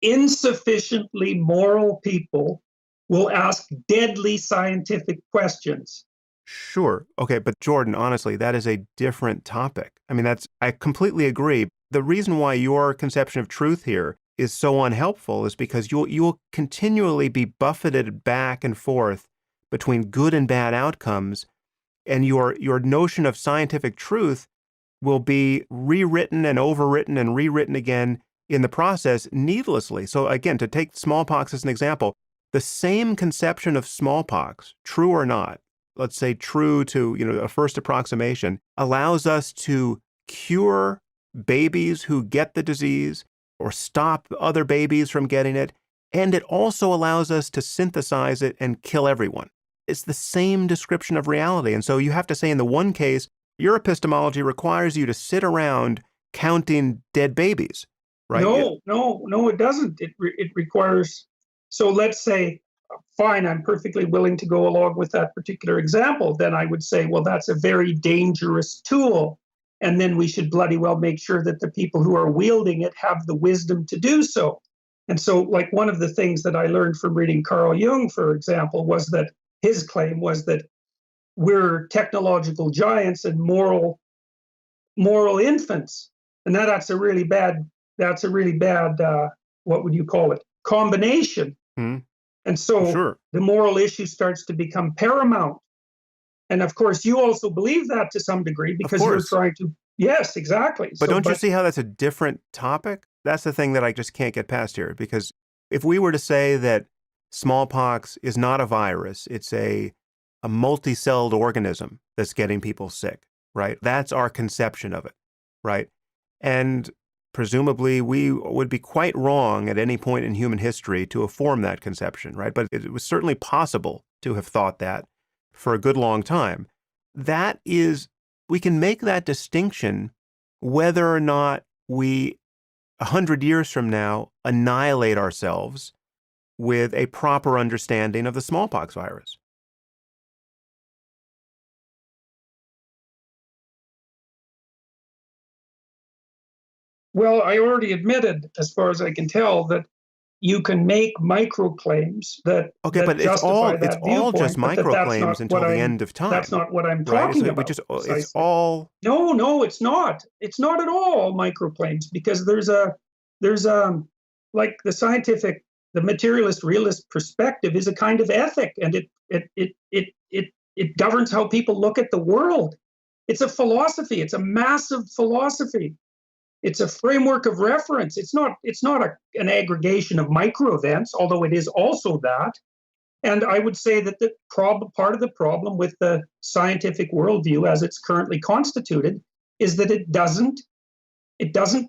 Speaker 2: Insufficiently moral people will ask deadly scientific questions.
Speaker 1: Sure. Okay, but Jordan, honestly, that is a different topic. I mean, I completely agree. The reason why your conception of truth here is so unhelpful is because you'll continually be buffeted back and forth between good and bad outcomes, and your notion of scientific truth will be rewritten and overwritten and rewritten again in the process needlessly. So again, to take smallpox as an example, the same conception of smallpox, true or not, let's say true to, a first approximation, allows us to cure babies who get the disease or stop other babies from getting it. And it also allows us to synthesize it and kill everyone. It's the same description of reality. And so you have to say in the one case, your epistemology requires you to sit around counting dead babies, right?
Speaker 2: No, it doesn't. It requires. So let's say, fine, I'm perfectly willing to go along with that particular example. Then I would say, well, that's a very dangerous tool. And then we should bloody well make sure that the people who are wielding it have the wisdom to do so. And so, like, one of the things that I learned from reading Carl Jung, for example, was that his claim was that we're technological giants and moral infants, and that's a really bad what would you call it, combination.
Speaker 1: Mhm.
Speaker 2: And so
Speaker 1: Sure.
Speaker 2: the moral issue starts to become paramount. And of course, you also believe that to some degree
Speaker 1: Of
Speaker 2: because you're
Speaker 1: course.
Speaker 2: trying to. Yes, exactly.
Speaker 1: But
Speaker 2: So,
Speaker 1: don't you
Speaker 2: but
Speaker 1: see how that's a different topic? That's the thing that I just can't get past here. Because if we were to say that smallpox is not a virus, it's a multi-celled organism that's getting people sick, right? That's our conception of it, right? And presumably we would be quite wrong at any point in human history to have formed that conception, right? But it was certainly possible to have thought that for a good long time. That is, we can make that distinction whether or not we, 100 years from now, annihilate ourselves with a proper understanding of the smallpox virus.
Speaker 2: well, I already admitted, as far as I can tell, that you can make micro claims
Speaker 1: Okay,
Speaker 2: that
Speaker 1: but it's
Speaker 2: justify
Speaker 1: all
Speaker 2: that
Speaker 1: just
Speaker 2: viewpoint, but
Speaker 1: microclaims until the end of
Speaker 2: that's
Speaker 1: time,
Speaker 2: not what I'm
Speaker 1: right?
Speaker 2: talking
Speaker 1: So we
Speaker 2: about
Speaker 1: just it's
Speaker 2: precisely.
Speaker 1: all
Speaker 2: No, it's not. It's not at all microclaims because there's like the materialist realist perspective is a kind of ethic, and it governs how people look at the world. It's a philosophy. It's a massive philosophy. It's a framework of reference. It's not an aggregation of micro events, although it is also that. And I would say that part of the problem with the scientific worldview as it's currently constituted is that it doesn't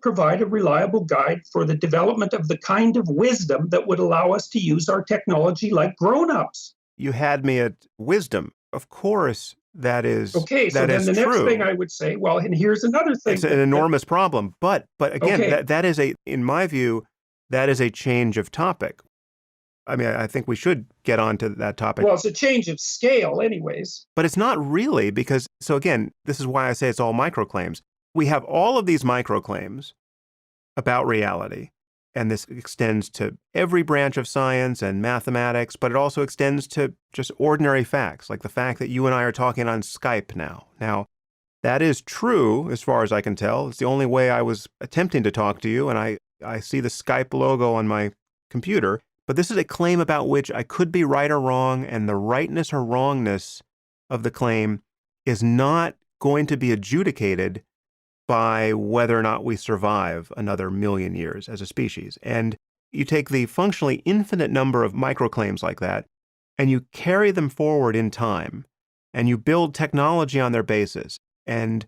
Speaker 2: provide a reliable guide for the development of the kind of wisdom that would allow us to use our technology like grown-ups.
Speaker 1: you had me at wisdom. Of course,
Speaker 2: Okay, so
Speaker 1: that
Speaker 2: then
Speaker 1: is
Speaker 2: the next thing
Speaker 1: true.
Speaker 2: I would say, well, and here's another
Speaker 1: It's
Speaker 2: thing
Speaker 1: an
Speaker 2: that
Speaker 1: enormous problem, but again,
Speaker 2: okay,
Speaker 1: that is in my view, that is a change of topic. I mean, I think we should get on to that topic,
Speaker 2: well, it's a change of scale anyways.
Speaker 1: but it's not really because, so again, this is why I say it's all microclaims. We have all of these microclaims about reality, and this extends to every branch of science and mathematics, but it also extends to just ordinary facts, like the fact that you and I are talking on Skype now. Now, that is true as far as I can tell. It's the only way I was attempting to talk to you, and I see the Skype logo on my computer. But this is a claim about which I could be right or wrong, and the rightness or wrongness of the claim is not going to be adjudicated by whether or not we survive another million years as a species. And you take the functionally infinite number of microclaims like that, and you carry them forward in time, and you build technology on their basis. And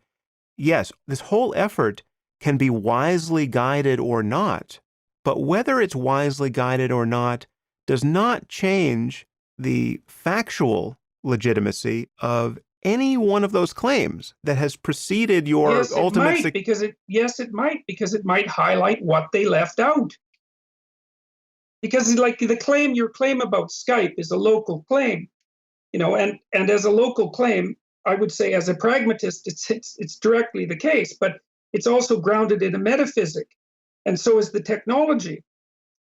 Speaker 1: yes, this whole effort can be wisely guided or not. But whether it's wisely guided or not does not change the factual legitimacy of any one of those claims that has preceded your
Speaker 2: Yes, it
Speaker 1: ultimate
Speaker 2: might, because it might highlight what they left out. Because like your claim about Skype is a local claim, and as a local claim, I would say as a pragmatist, it's directly the case, but it's also grounded in a metaphysic, and so is the technology.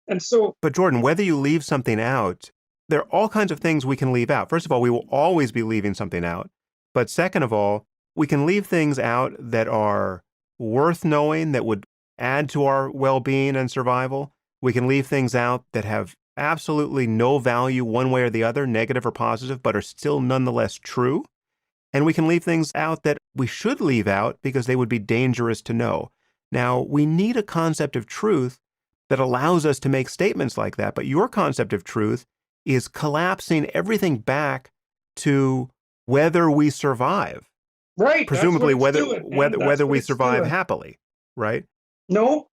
Speaker 2: And so,
Speaker 1: But Jordan, whether you leave something out, there are all kinds of things we can leave out. First of all, we will always be leaving something out. But second of all, we can leave things out that are worth knowing, that would add to our well-being and survival. We can leave things out that have absolutely no value one way or the other, negative or positive, but are still nonetheless true. And we can leave things out that we should leave out because they would be dangerous to know. Now, we need a concept of truth that allows us to make statements like that. But your concept of truth is collapsing everything back to whether we survive,
Speaker 2: right,
Speaker 1: presumably
Speaker 2: that's
Speaker 1: whether
Speaker 2: what
Speaker 1: we
Speaker 2: it's
Speaker 1: survive
Speaker 2: doing.
Speaker 1: happily, right?
Speaker 2: No,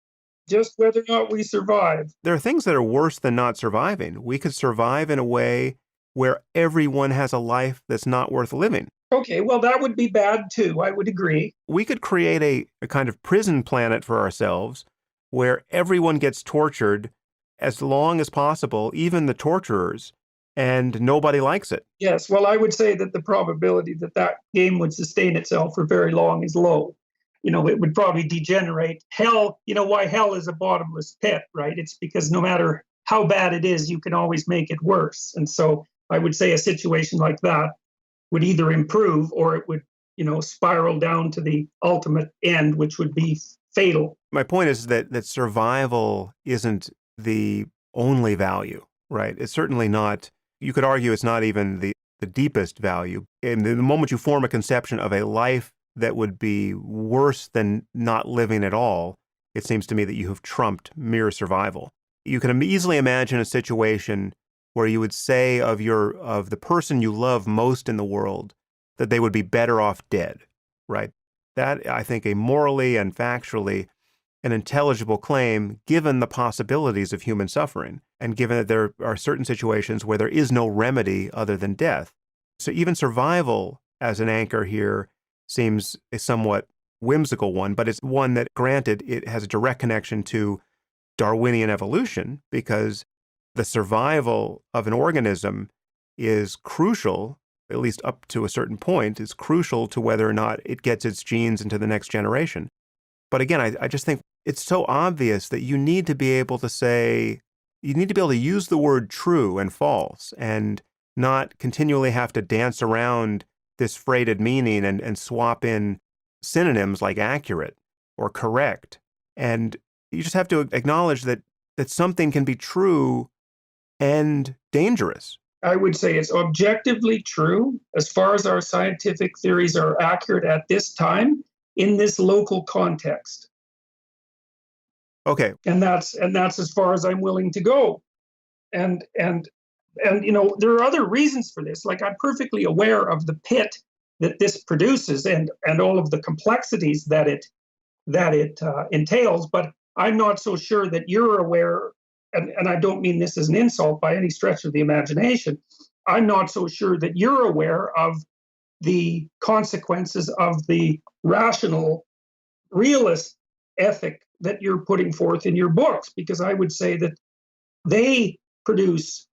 Speaker 2: just whether or not we survive.
Speaker 1: There are things that are worse than not surviving. We could survive in a way where everyone has a life that's not worth living.
Speaker 2: Okay, well, that would be bad too. I would agree.
Speaker 1: We could create a kind of prison planet for ourselves where everyone gets tortured as long as possible, even the torturers, and nobody likes it.
Speaker 2: Yes, well, I would say that the probability that that game would sustain itself for very long is low. It would probably degenerate. Hell, why hell is a bottomless pit, right? It's because no matter how bad it is, you can always make it worse. And so I would say a situation like that would either improve or it would, spiral down to the ultimate end, which would be fatal.
Speaker 1: My point is that survival isn't the only value, right? It's certainly not. You could argue it's not even the deepest value. In the moment you form a conception of a life that would be worse than not living at all, it seems to me that you have trumped mere survival. You can easily imagine a situation where you would say of the person you love most in the world that they would be better off dead, right? That, I think, a morally and factually an intelligible claim given the possibilities of human suffering and given that there are certain situations where there is no remedy other than death. So even survival as an anchor here seems a somewhat whimsical one, but it's one that, granted, it has a direct connection to Darwinian evolution because the survival of an organism is crucial, at least up to a certain point, is crucial to whether or not it gets its genes into the next generation. But again, I just think it's so obvious that you need to be able to say, you need to be able to use the word true and false and not continually have to dance around this freighted meaning and swap in synonyms like accurate or correct. And you just have to acknowledge that something can be true and dangerous.
Speaker 2: I would say it's objectively true as far as our scientific theories are accurate at this time in this local context.
Speaker 1: Okay.
Speaker 2: And that's as far as I'm willing to go. And there are other reasons for this. Like, I'm perfectly aware of the pit that this produces and all of the complexities that it entails, but I'm not so sure that you're aware, and I don't mean this as an insult by any stretch of the imagination. I'm not so sure that you're aware of the consequences of the rational realist ethic that you're putting forth in your books, because I would say that they produce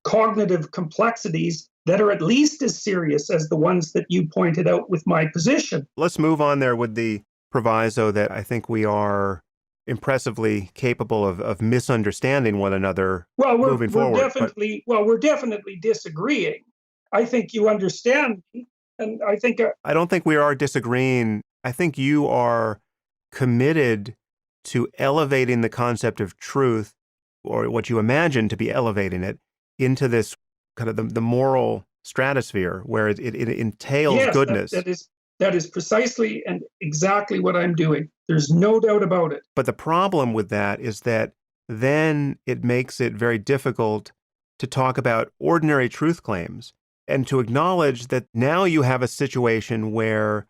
Speaker 2: cognitive complexities that are at least as serious as the ones that you pointed out with my position.
Speaker 1: Let's move on there with the proviso that I think we are impressively capable of misunderstanding one another moving forward.
Speaker 2: We're definitely disagreeing. I think you understand me, and I think
Speaker 1: I don't think we are disagreeing. I think you are committed to elevating the concept of truth, or what you imagine to be elevating it, into this kind of the moral stratosphere where it entails
Speaker 2: yes,
Speaker 1: goodness.
Speaker 2: That is precisely and exactly what I'm doing. There's no doubt about it.
Speaker 1: But the problem with that is that then it makes it very difficult to talk about ordinary truth claims and to acknowledge that now you have a situation where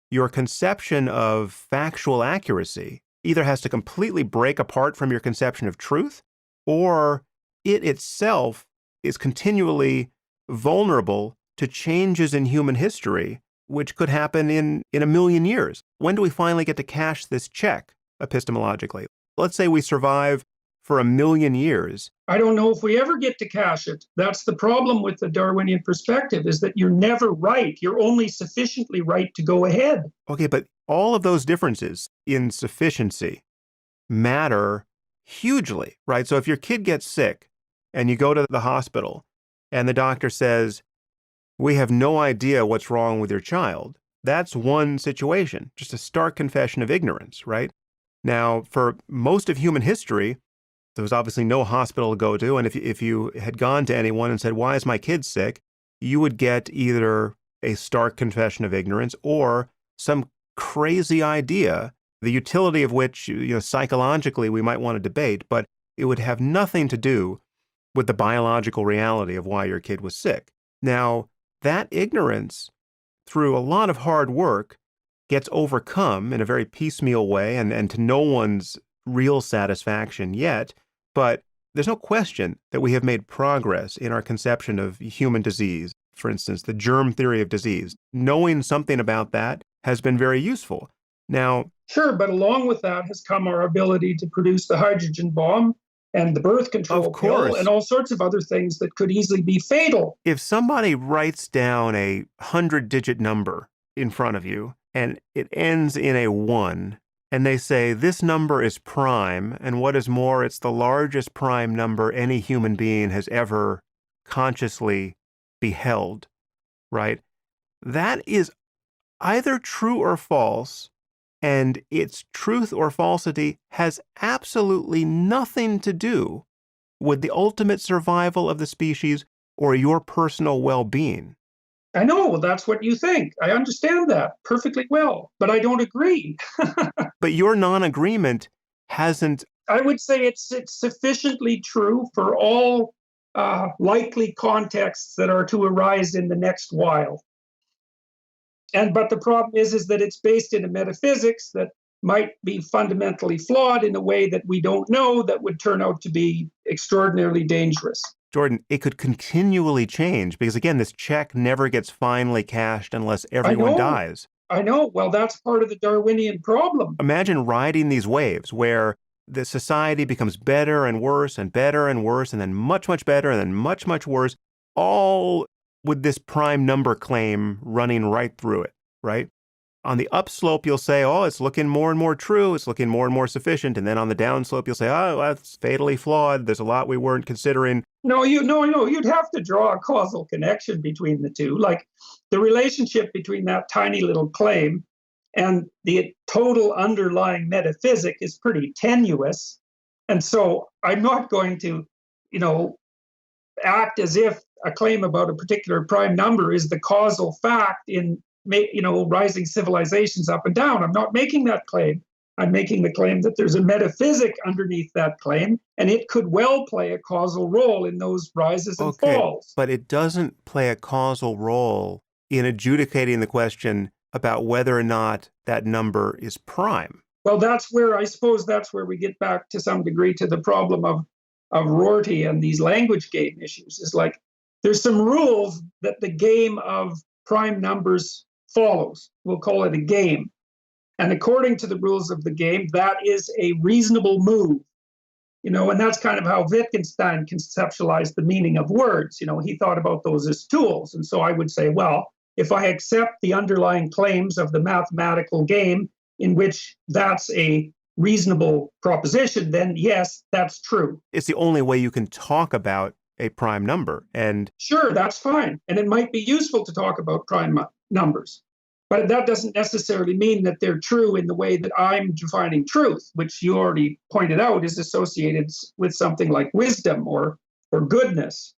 Speaker 1: your conception of factual accuracy either has to completely break apart from your conception of truth, or it itself is continually vulnerable to changes in human history, which could happen in a million years. When do we finally get to cash this check epistemologically? Let's say we survive for 1,000,000 years.
Speaker 2: I don't know if we ever get to cash it. That's the problem with the Darwinian perspective, is that you're never right. You're only sufficiently right to go ahead.
Speaker 1: Okay, but all of those differences in sufficiency matter hugely, right? So if your kid gets sick and you go to the hospital and the doctor says, we have no idea what's wrong with your child, that's one situation, just a stark confession of ignorance, right? Now, for most of human history, there was obviously no hospital to go to. And if you had gone to anyone and said, why is my kid sick? You would get either a stark confession of ignorance or some crazy idea, the utility of which, psychologically we might want to debate, but it would have nothing to do with the biological reality of why your kid was sick. Now, that ignorance, through a lot of hard work, gets overcome in a very piecemeal way and to no one's real satisfaction yet. But there's no question that we have made progress in our conception of human disease. For instance, the germ theory of disease. Knowing something about that has been very useful. Now,
Speaker 2: sure, but along with that has come our ability to produce the hydrogen bomb and the birth control pill and all sorts of other things that could easily be fatal.
Speaker 1: If somebody writes down a 100-digit number in front of you and it ends in a 1, and they say this number is prime, and what is more, it's the largest prime number any human being has ever consciously beheld, right? That is either true or false, and its truth or falsity has absolutely nothing to do with the ultimate survival of the species or your personal well-being.
Speaker 2: I know, that's what you think. I understand that perfectly well, but I don't agree.
Speaker 1: But your non-agreement hasn't...
Speaker 2: I would say it's sufficiently true for all likely contexts that are to arise in the next while. But the problem is that it's based in a metaphysics that might be fundamentally flawed in a way that we don't know, that would turn out to be extraordinarily dangerous.
Speaker 1: Jordan, it could continually change because, again, this check never gets finally cashed unless everyone dies.
Speaker 2: I know. Well, that's part of the Darwinian problem.
Speaker 1: Imagine riding these waves where the society becomes better and worse and better and worse and then much, much better and then much, much worse, all with this prime number claim running right through it, right? On the upslope, you'll say, oh, it's looking more and more true. It's looking more and more sufficient. And then on the downslope, you'll say, oh, that's fatally flawed. There's a lot we weren't considering.
Speaker 2: No, you'd have to draw a causal connection between the two. Like the relationship between that tiny little claim and the total underlying metaphysic is pretty tenuous. And so I'm not going to, act as if a claim about a particular prime number is the causal fact in rising civilizations up and down. I'm not making that claim. I'm making the claim that there's a metaphysic underneath that claim, and it could well play a causal role in those rises and falls.
Speaker 1: But it doesn't play a causal role in adjudicating the question about whether or not that number is prime.
Speaker 2: Well, I suppose that's where we get back to some degree to the problem of Rorty and these language game issues. Is like there's some rules that the game of prime numbers follows. We'll call it a game. And according to the rules of the game, that is a reasonable move. And that's kind of how Wittgenstein conceptualized the meaning of words. He thought about those as tools. And so I would say, well, if I accept the underlying claims of the mathematical game in which that's a reasonable proposition, then yes, that's true.
Speaker 1: It's the only way you can talk about a prime number. And
Speaker 2: sure, that's fine. And it might be useful to talk about prime numbers. But that doesn't necessarily mean that they're true in the way that I'm defining truth, which you already pointed out is associated with something like wisdom or goodness.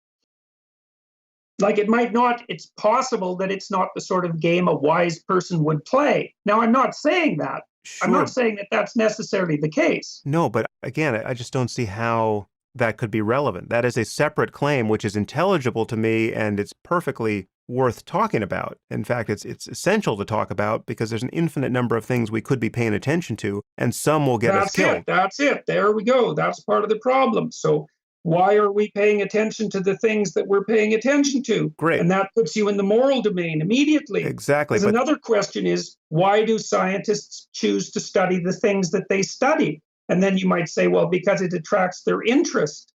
Speaker 2: Like it's possible that it's not the sort of game a wise person would play. Now, I'm not saying that.
Speaker 1: Sure.
Speaker 2: I'm not saying that that's necessarily the case.
Speaker 1: No, but again, I just don't see how that could be relevant. That is a separate claim, which is intelligible to me, and it's perfectly worth talking about. In fact, it's essential to talk about because there's an infinite number of things we could be paying attention to, and some will get us killed.
Speaker 2: That's it. There we go. That's part of the problem. So why are we paying attention to the things that we're paying attention to?
Speaker 1: Great.
Speaker 2: And that puts you in the moral domain immediately.
Speaker 1: Exactly.
Speaker 2: Because another question is, why do scientists choose to study the things that they study? And then you might say, well, because it attracts their interest.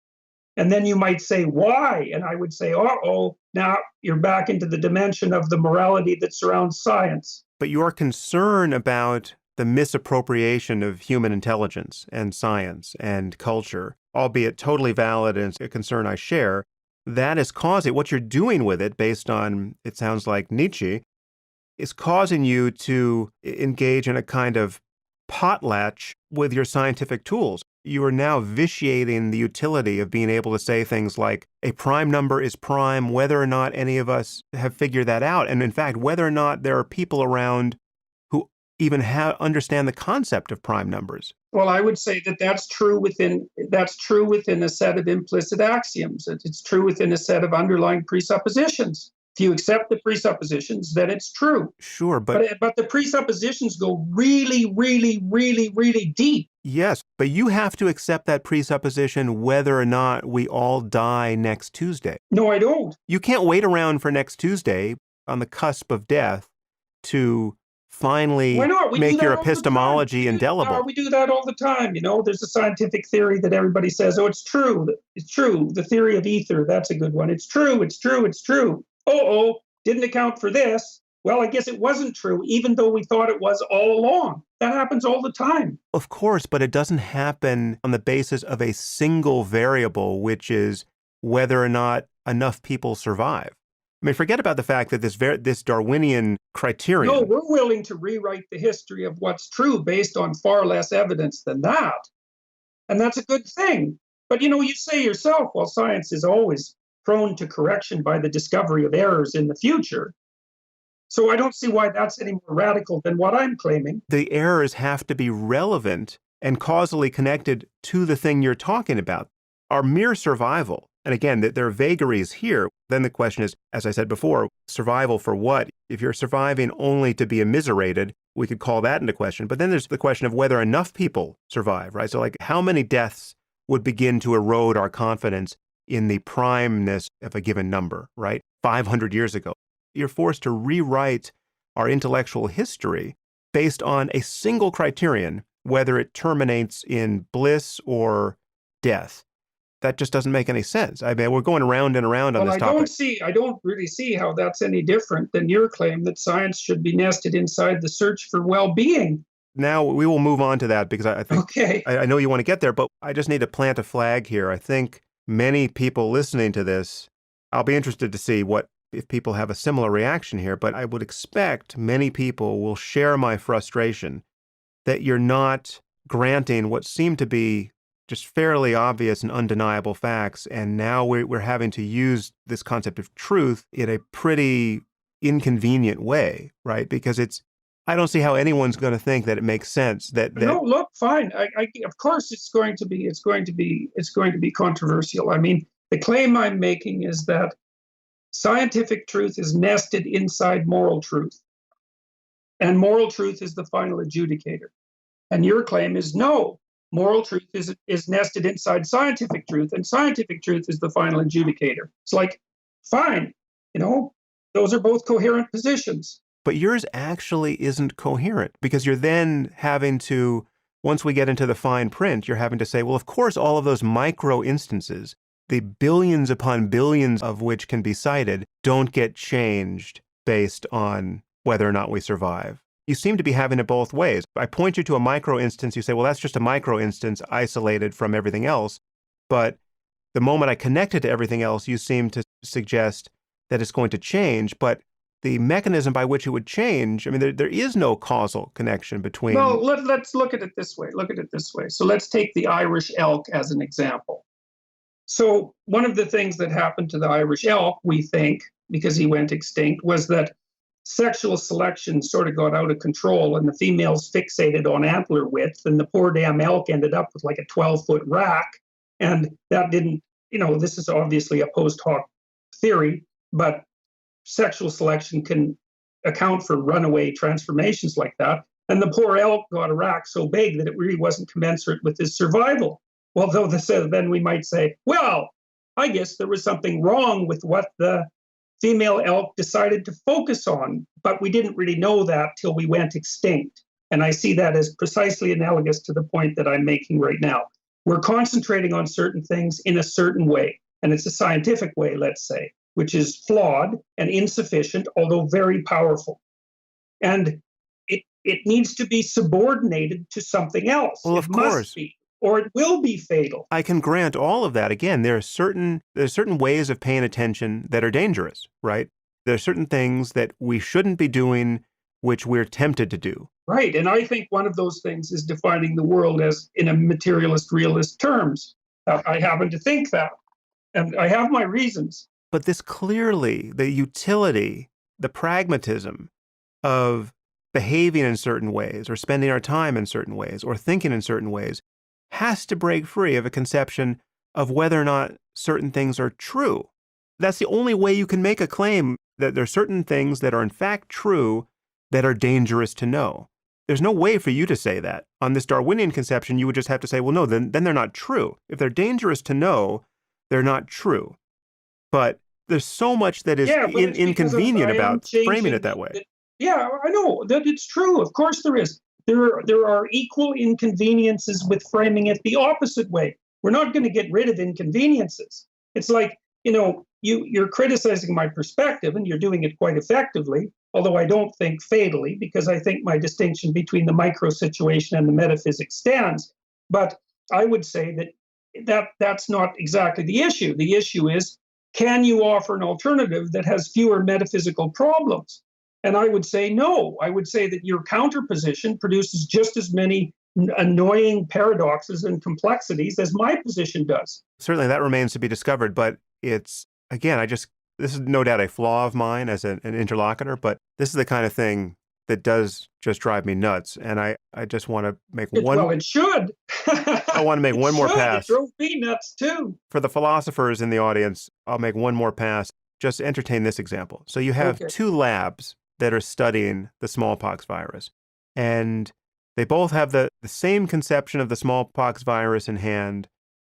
Speaker 2: And then you might say, why? And I would say, now you're back into the dimension of the morality that surrounds science.
Speaker 1: But your concern about the misappropriation of human intelligence and science and culture, albeit totally valid and a concern I share, that is causing what you're doing with it based on, it sounds like Nietzsche, is causing you to engage in a kind of potlatch with your scientific tools. You are now vitiating the utility of being able to say things like a prime number is prime, whether or not any of us have figured that out. And in fact, whether or not there are people around who even understand the concept of prime numbers.
Speaker 2: Well, I would say that that's true within a set of implicit axioms. It's true within a set of underlying presuppositions. If you accept the presuppositions, then it's true.
Speaker 1: Sure, but
Speaker 2: the presuppositions go really, really, really, really deep.
Speaker 1: Yes, but you have to accept that presupposition whether or not we all die next Tuesday.
Speaker 2: No, I don't.
Speaker 1: You can't wait around for next Tuesday on the cusp of death to finally make your epistemology indelible.
Speaker 2: We do that all the time. There's a scientific theory that everybody says, it's true. It's true. The theory of ether, that's a good one. It's true. It's true. It's true. Didn't account for this. Well, I guess it wasn't true, even though we thought it was all along. That happens all the time.
Speaker 1: Of course, but it doesn't happen on the basis of a single variable, which is whether or not enough people survive. I mean, forget about the fact that this Darwinian criterion.
Speaker 2: No, we're willing to rewrite the history of what's true based on far less evidence than that. And that's a good thing. But, you say yourself, well, science is always prone to correction by the discovery of errors in the future. So I don't see why that's any more radical than what I'm claiming.
Speaker 1: The errors have to be relevant and causally connected to the thing you're talking about. Our mere survival, and again, there are vagaries here. Then the question is, as I said before, survival for what? If you're surviving only to be immiserated, we could call that into question. But then there's the question of whether enough people survive, right? So like how many deaths would begin to erode our confidence in the primeness of a given number, right? 500 years ago. You're forced to rewrite our intellectual history based on a single criterion, whether it terminates in bliss or death. That just doesn't make any sense. I mean, we're going around and around on this topic.
Speaker 2: I don't really see how that's any different than your claim that science should be nested inside the search for well-being.
Speaker 1: Now we will move on to that because I think,
Speaker 2: okay.
Speaker 1: I know you want to get there, but I just need to plant a flag here. I think many people listening to this, I'll be interested to see if people have a similar reaction here, but I would expect many people will share my frustration that you're not granting what seem to be just fairly obvious and undeniable facts, and now we're having to use this concept of truth in a pretty inconvenient way, right? Because I don't see how anyone's going to think that it makes sense that.
Speaker 2: No, look, fine. Of course, it's going to be controversial. I mean, the claim I'm making is that scientific truth is nested inside moral truth, and moral truth is the final adjudicator. And your claim is no, moral truth is nested inside scientific truth, and scientific truth is the final adjudicator. It's like, fine, those are both coherent positions.
Speaker 1: But yours actually isn't coherent because you're then having to, once we get into the fine print, you're having to say, well, of course, all of those micro instances, the billions upon billions of which can be cited, don't get changed based on whether or not we survive. You seem to be having it both ways. I point you to a micro instance, you say, well, that's just a micro instance isolated from everything else. But the moment I connect it to everything else, you seem to suggest that it's going to change. But the mechanism by which it would change, I mean, there is no causal connection between.
Speaker 2: Well, let's look at it this way. So let's take the Irish elk as an example. So one of the things that happened to the Irish elk, we think, because he went extinct, was that sexual selection sort of got out of control and the females fixated on antler width, and the poor damn elk ended up with like a 12-foot rack. And that didn't, this is obviously a post hoc theory, but sexual selection can account for runaway transformations like that. And the poor elk got a rack so big that it really wasn't commensurate with his survival. Although then we might say, well, I guess there was something wrong with what the female elk decided to focus on, but we didn't really know that till we went extinct. And I see that as precisely analogous to the point that I'm making right now. We're concentrating on certain things in a certain way, and it's a scientific way, let's say, which is flawed and insufficient, although very powerful. And it needs to be subordinated to something else.
Speaker 1: Well,
Speaker 2: it must be, or it will be fatal.
Speaker 1: I can grant all of that. Again, there's certain ways of paying attention that are dangerous, right? There are certain things that we shouldn't be doing, which we're tempted to do.
Speaker 2: Right. And I think one of those things is defining the world as in a materialist, realist terms. I happen to think that. And I have my reasons.
Speaker 1: But this clearly, the utility, the pragmatism of behaving in certain ways or spending our time in certain ways or thinking in certain ways has to break free of a conception of whether or not certain things are true. That's the only way you can make a claim that there are certain things that are in fact true that are dangerous to know. There's no way for you to say that. On this Darwinian conception, you would just have to say, well, no, then they're not true. If they're dangerous to know, they're not true. But there's so much that is inconvenient about framing it that way.
Speaker 2: Yeah, I know that it's true. Of course there is. There are equal inconveniences with framing it the opposite way. We're not going to get rid of inconveniences. It's like, you're criticizing my perspective, and you're doing it quite effectively, although I don't think fatally, because I think my distinction between the micro situation and the metaphysics stands. But I would say that's not exactly the issue. The issue is, can you offer an alternative that has fewer metaphysical problems? And I would say no. I would say that your counterposition produces just as many annoying paradoxes and complexities as my position does.
Speaker 1: Certainly that remains to be discovered, but it's, again, this is no doubt a flaw of mine as an interlocutor, but this is the kind of thing that does just drive me nuts. And I just want to make one...
Speaker 2: Well, it should.
Speaker 1: I want to make one more pass.
Speaker 2: It drove me nuts too.
Speaker 1: For the philosophers in the audience, I'll make one more pass. Just entertain this example. So you have two labs that are studying the smallpox virus, and they both have the same conception of the smallpox virus in hand.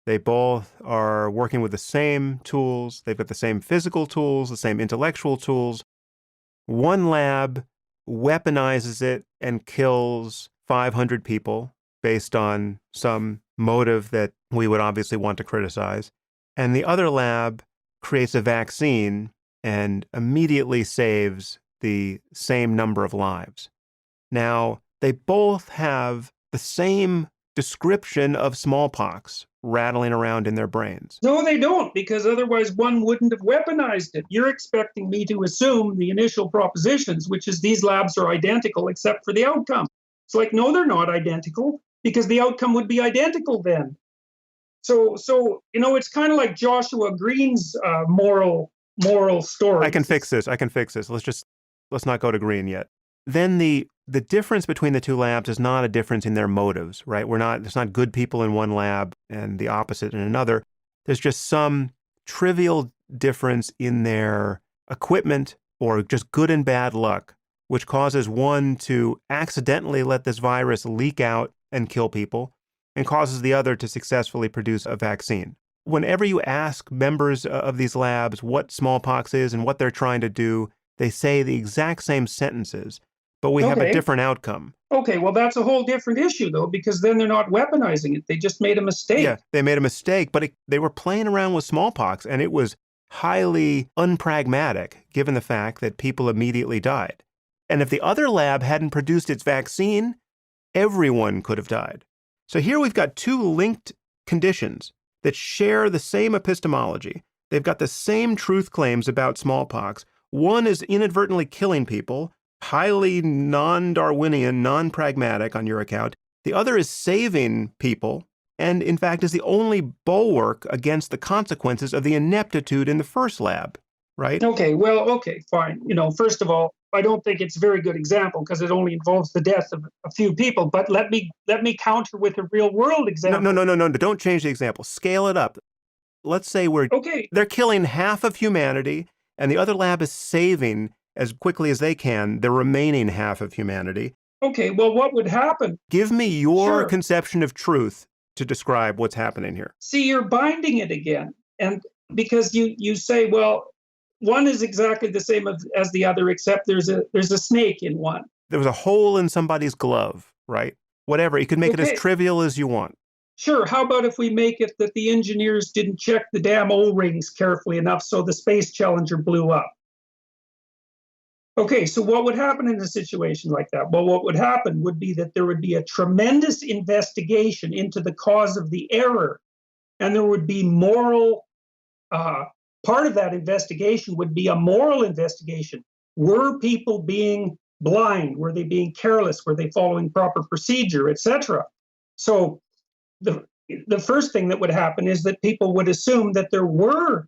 Speaker 1: They both are working with the same tools. They've got the same physical tools, the same intellectual tools. One lab weaponizes it and kills 500 people based on some motive that we would obviously want to criticize. And the other lab creates a vaccine and immediately saves the same number of lives. Now, they both have the same description of smallpox rattling around in their brains.
Speaker 2: No, they don't, because otherwise one wouldn't have weaponized it. You're expecting me to assume the initial propositions, which is these labs are identical except for the outcome. It's like, no, they're not identical, because the outcome would be identical then. So it's kind of like Joshua Green's moral story.
Speaker 1: I can fix this. Let's not go to Green yet. Then the difference between the two labs is not a difference in their motives, right? There's not good people in one lab and the opposite in another. There's just some trivial difference in their equipment or just good and bad luck, which causes one to accidentally let this virus leak out and kill people, and causes the other to successfully produce a vaccine. Whenever you ask members of these labs what smallpox is and what they're trying to do, they say the exact same sentences, but we have a different outcome.
Speaker 2: Okay, well, that's a whole different issue, though, because then they're not weaponizing it. They just made a mistake.
Speaker 1: Yeah, they made a mistake, but they were playing around with smallpox, and it was highly unpragmatic, given the fact that people immediately died. And if the other lab hadn't produced its vaccine, everyone could have died. So here we've got two linked conditions that share the same epistemology. They've got the same truth claims about smallpox. One is inadvertently killing people, highly non-Darwinian, non-pragmatic on your account. The other is saving people, and in fact is the only bulwark against the consequences of the ineptitude in the first lab, right?
Speaker 2: Okay, fine. First of all, I don't think it's a very good example because it only involves the death of a few people. But let me counter with a real world example.
Speaker 1: No. Don't change the example. Scale it up. Let's say they're killing half of humanity and the other lab is saving as quickly as they can the remaining half of humanity.
Speaker 2: Okay, well, what would happen?
Speaker 1: Give me your
Speaker 2: Sure.
Speaker 1: conception of truth to describe what's happening here.
Speaker 2: See, you're binding it again. And because you say, well, one is exactly the same as the other, except there's a snake in one.
Speaker 1: There was a hole in somebody's glove, right? Whatever. You could make it as
Speaker 2: Okay.
Speaker 1: trivial as you want.
Speaker 2: Sure, how about if we make it that the engineers didn't check the damn O-rings carefully enough, so the Space Challenger blew up? Okay, so what would happen in a situation like that? Well, what would happen would be that there would be a tremendous investigation into the cause of the error, and there would be moral, part of that investigation would be a moral investigation. Were people being blind? Were they being careless? Were they following proper procedure, etc.? So the first thing that would happen is that people would assume that there were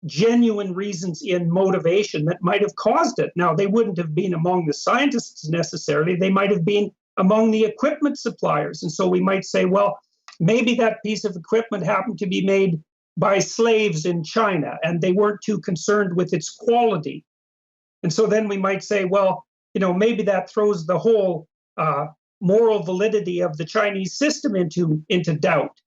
Speaker 2: genuine reasons in motivation that might have caused it. Now, they wouldn't have been among the scientists necessarily. They might have been among the equipment suppliers. And so we might say, well, maybe that piece of equipment happened to be made by slaves in China, and they weren't too concerned with its quality. And so then we might say, well, maybe that throws the whole moral validity of the Chinese system into doubt.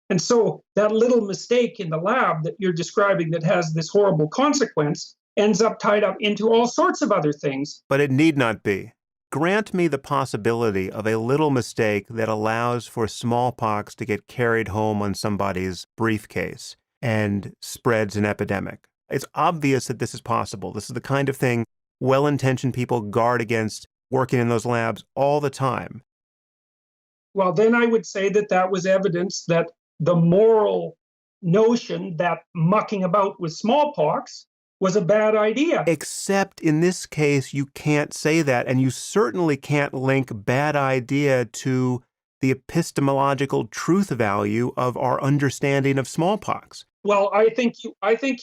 Speaker 2: And so that little mistake in the lab that you're describing that has this horrible consequence ends up tied up into all sorts of other things.
Speaker 1: But it need not be. Grant me the possibility of a little mistake that allows for smallpox to get carried home on somebody's briefcase and spreads an epidemic. It's obvious that this is possible. This is the kind of thing well-intentioned people guard against working in those labs all the time.
Speaker 2: Well, then I would say that was evidence that the moral notion that mucking about with smallpox was a bad idea.
Speaker 1: Except in this case, you can't say that, and you certainly can't link bad idea to the epistemological truth value of our understanding of smallpox.
Speaker 2: Well, I think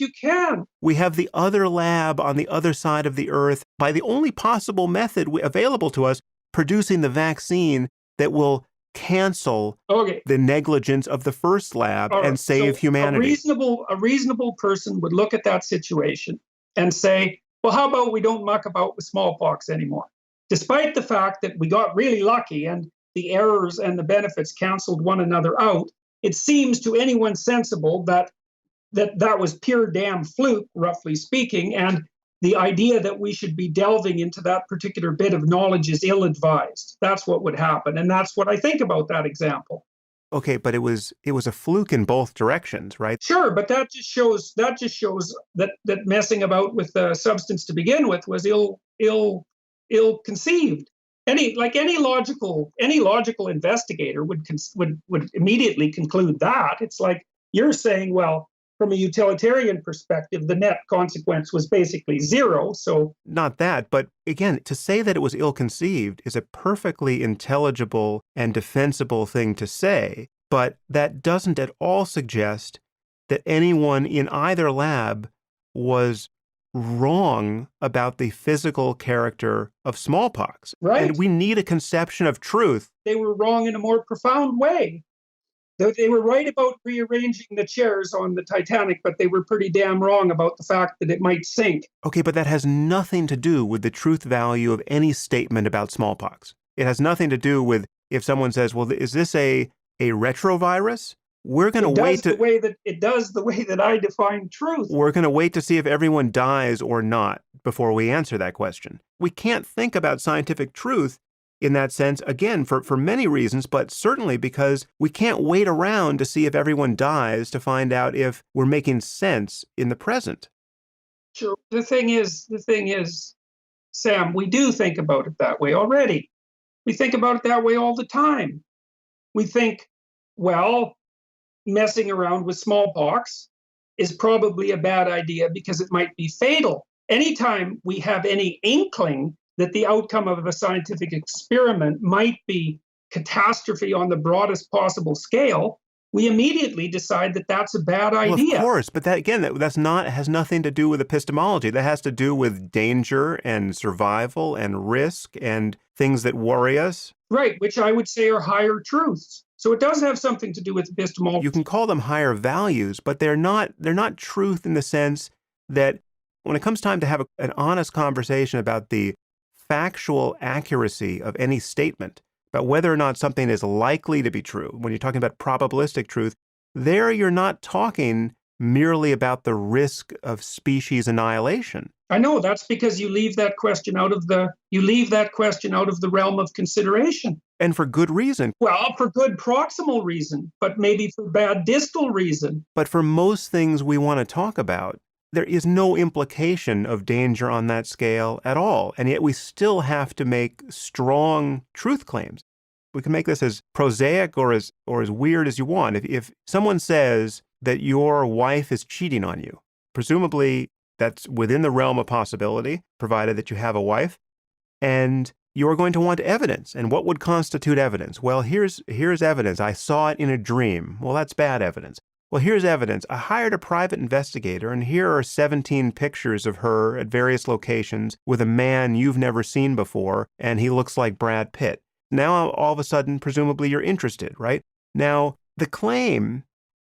Speaker 2: you can.
Speaker 1: We have the other lab on the other side of the earth, by the only possible method available to us, producing the vaccine that will cancel the negligence of the first lab and save humanity.
Speaker 2: A reasonable person would look at that situation and say, well, how about we don't muck about with smallpox anymore? Despite the fact that we got really lucky and the errors and the benefits canceled one another out, it seems to anyone sensible that was pure damn fluke, roughly speaking, and the idea that we should be delving into that particular bit of knowledge is ill-advised. That's what would happen, and that's what I think about that example.
Speaker 1: Okay, but it was a fluke in both directions, right?
Speaker 2: Sure, but that just shows that messing about with the substance to begin with was ill conceived. Any logical investigator would immediately conclude that. It's like you're saying, well, from a utilitarian perspective, the net consequence was basically zero. So
Speaker 1: not that, but again, to say that it was ill-conceived is a perfectly intelligible and defensible thing to say, but that doesn't at all suggest that anyone in either lab was wrong about the physical character of smallpox.
Speaker 2: Right.
Speaker 1: And we need a conception of truth.
Speaker 2: They were wrong in a more profound way. They were right about rearranging the chairs on the Titanic, but they were pretty damn wrong about the fact that it might sink.
Speaker 1: Okay, but that has nothing to do with the truth value of any statement about smallpox. It has nothing to do with if someone says, well, is this a retrovirus? We're going to wait to...
Speaker 2: It does the way that I define truth.
Speaker 1: We're going to wait to see if everyone dies or not before we answer that question. We can't think about scientific truth in that sense, again, for many reasons, but certainly because we can't wait around to see if everyone dies to find out if we're making sense in the present.
Speaker 2: Sure. The thing is, Sam, we do think about it that way already. We think about it that way all the time. We think, well, messing around with smallpox is probably a bad idea because it might be fatal. Anytime we have any inkling that the outcome of a scientific experiment might be catastrophe on the broadest possible scale, we immediately decide that that's a bad idea.
Speaker 1: Well, of course, but that again, has nothing to do with epistemology. That has to do with danger and survival and risk and things that worry us.
Speaker 2: Right, which I would say are higher truths. So it does have something to do with epistemology.
Speaker 1: You can call them higher values, but they're not truth in the sense that when it comes time to have an honest conversation about the factual accuracy of any statement, about whether or not something is likely to be true, when you're talking about probabilistic truth, there you're not talking merely about the risk of species annihilation.
Speaker 2: I know that's because you leave that question out of the realm of consideration.
Speaker 1: And for good reason.
Speaker 2: Well, for good proximal reason, but maybe for bad distal reason.
Speaker 1: But for most things we want to talk about, there is no implication of danger on that scale at all. And yet we still have to make strong truth claims. We can make this as prosaic or as weird as you want. If someone says that your wife is cheating on you, presumably that's within the realm of possibility, provided that you have a wife, and you're going to want evidence. And what would constitute evidence? Well, here's evidence. I saw it in a dream. Well, that's bad evidence. Well, here's evidence. I hired a private investigator, and here are 17 pictures of her at various locations with a man you've never seen before, and he looks like Brad Pitt. Now, all of a sudden, presumably you're interested, right? Now, the claim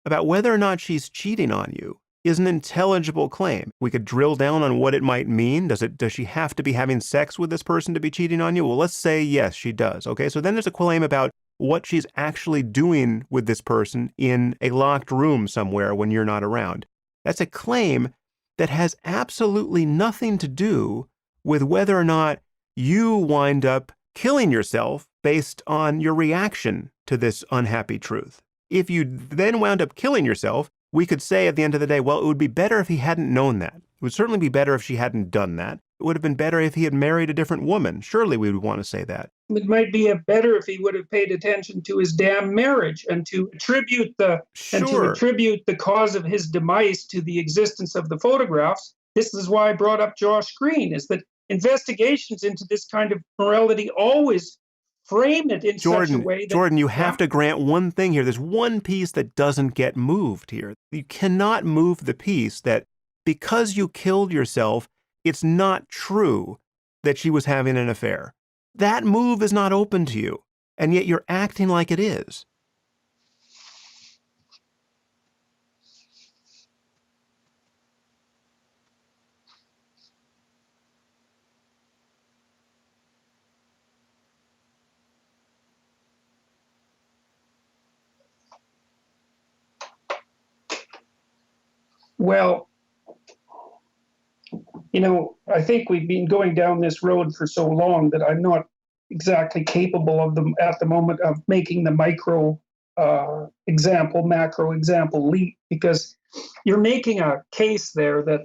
Speaker 1: about whether or not she's cheating on you is an intelligible claim. We could drill down on what it might mean. Does she have to be having sex with this person to be cheating on you? Well, let's say yes, she does. Okay, so then there's a claim about what she's actually doing with this person in a locked room somewhere when you're not around. That's a claim that has absolutely nothing to do with whether or not you wind up killing yourself based on your reaction to this unhappy truth. If you then wound up killing yourself, we could say at the end of the day, well, it would be better if he hadn't known that. It would certainly be better if she hadn't done that. It would have been better if he had married a different woman. Surely we would want to say that.
Speaker 2: It might be better if he would have paid attention to his damn marriage and to attribute the cause of his demise to the existence of the photographs. This is why I brought up Josh Green, is that investigations into this kind of morality always frame it in such a way that...
Speaker 1: Jordan, you have to grant one thing here. There's one piece that doesn't get moved here. You cannot move the piece that because you killed yourself, it's not true that she was having an affair. That move is not open to you, and yet you're acting like it is.
Speaker 2: Well, I think we've been going down this road for so long that I'm not exactly capable of them at the moment of making the macro example leap, because you're making a case there that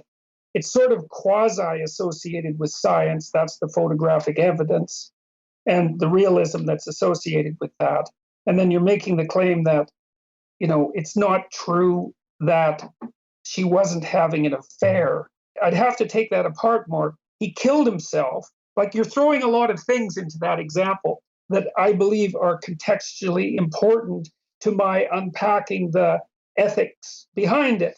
Speaker 2: it's sort of quasi-associated with science. That's the photographic evidence and the realism that's associated with that. And then you're making the claim that, it's not true that she wasn't having an affair. I'd have to take that apart more. He killed himself. Like, you're throwing a lot of things into that example that I believe are contextually important to my unpacking the ethics behind it.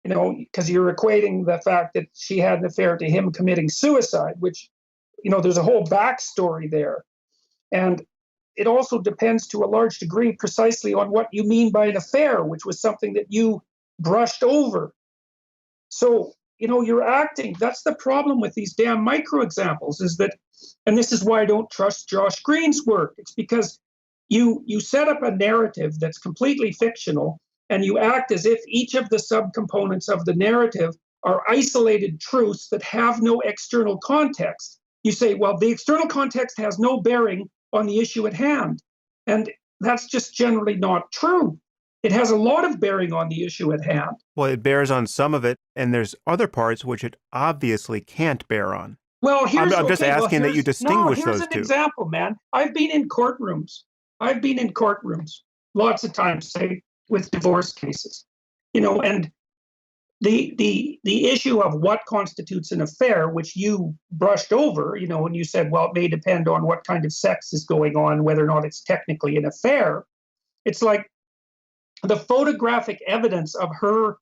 Speaker 2: Because you're equating the fact that she had an affair to him committing suicide, which, there's a whole backstory there. And it also depends to a large degree precisely on what you mean by an affair, which was something that you brushed over. So, you're acting. That's the problem with these damn micro examples, is that, and this is why I don't trust Josh Green's work. It's because you set up a narrative that's completely fictional, and you act as if each of the subcomponents of the narrative are isolated truths that have no external context. You say, well, the external context has no bearing on the issue at hand. And that's just generally not true. It has a lot of bearing on the issue at hand.
Speaker 1: Well, it bears on some of it, and there's other parts which it obviously can't bear on.
Speaker 2: Well,
Speaker 1: I'm just asking that you distinguish those two.
Speaker 2: Here's an example, man. I've been in courtrooms lots of times, say, with divorce cases, and the issue of what constitutes an affair, which you brushed over, and you said, well, it may depend on what kind of sex is going on, whether or not it's technically an affair. It's like, the photographic evidence of her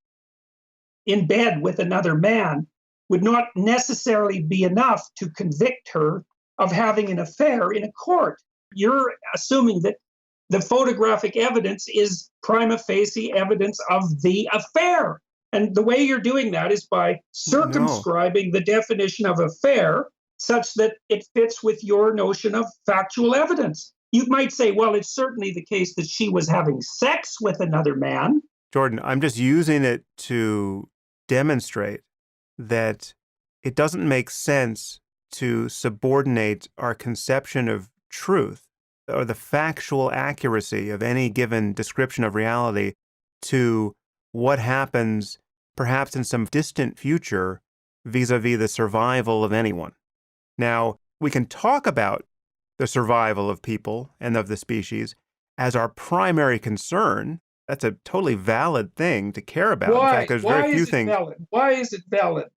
Speaker 2: in bed with another man would not necessarily be enough to convict her of having an affair in a court. You're assuming that the photographic evidence is prima facie evidence of the affair. And the way you're doing that is by
Speaker 1: No.
Speaker 2: circumscribing the definition of affair such that it fits with your notion of factual evidence. You might say, well, it's certainly the case that she was having sex with another man.
Speaker 1: Jordan, I'm just using it to demonstrate that it doesn't make sense to subordinate our conception of truth or the factual accuracy of any given description of reality to what happens perhaps in some distant future vis-a-vis the survival of anyone. Now, we can talk about the survival of people and of the species as our primary concern. That's a totally valid thing to care about. In fact,
Speaker 2: Why?
Speaker 1: there's very
Speaker 2: Why
Speaker 1: few
Speaker 2: is it
Speaker 1: things.
Speaker 2: valid? Why is it valid?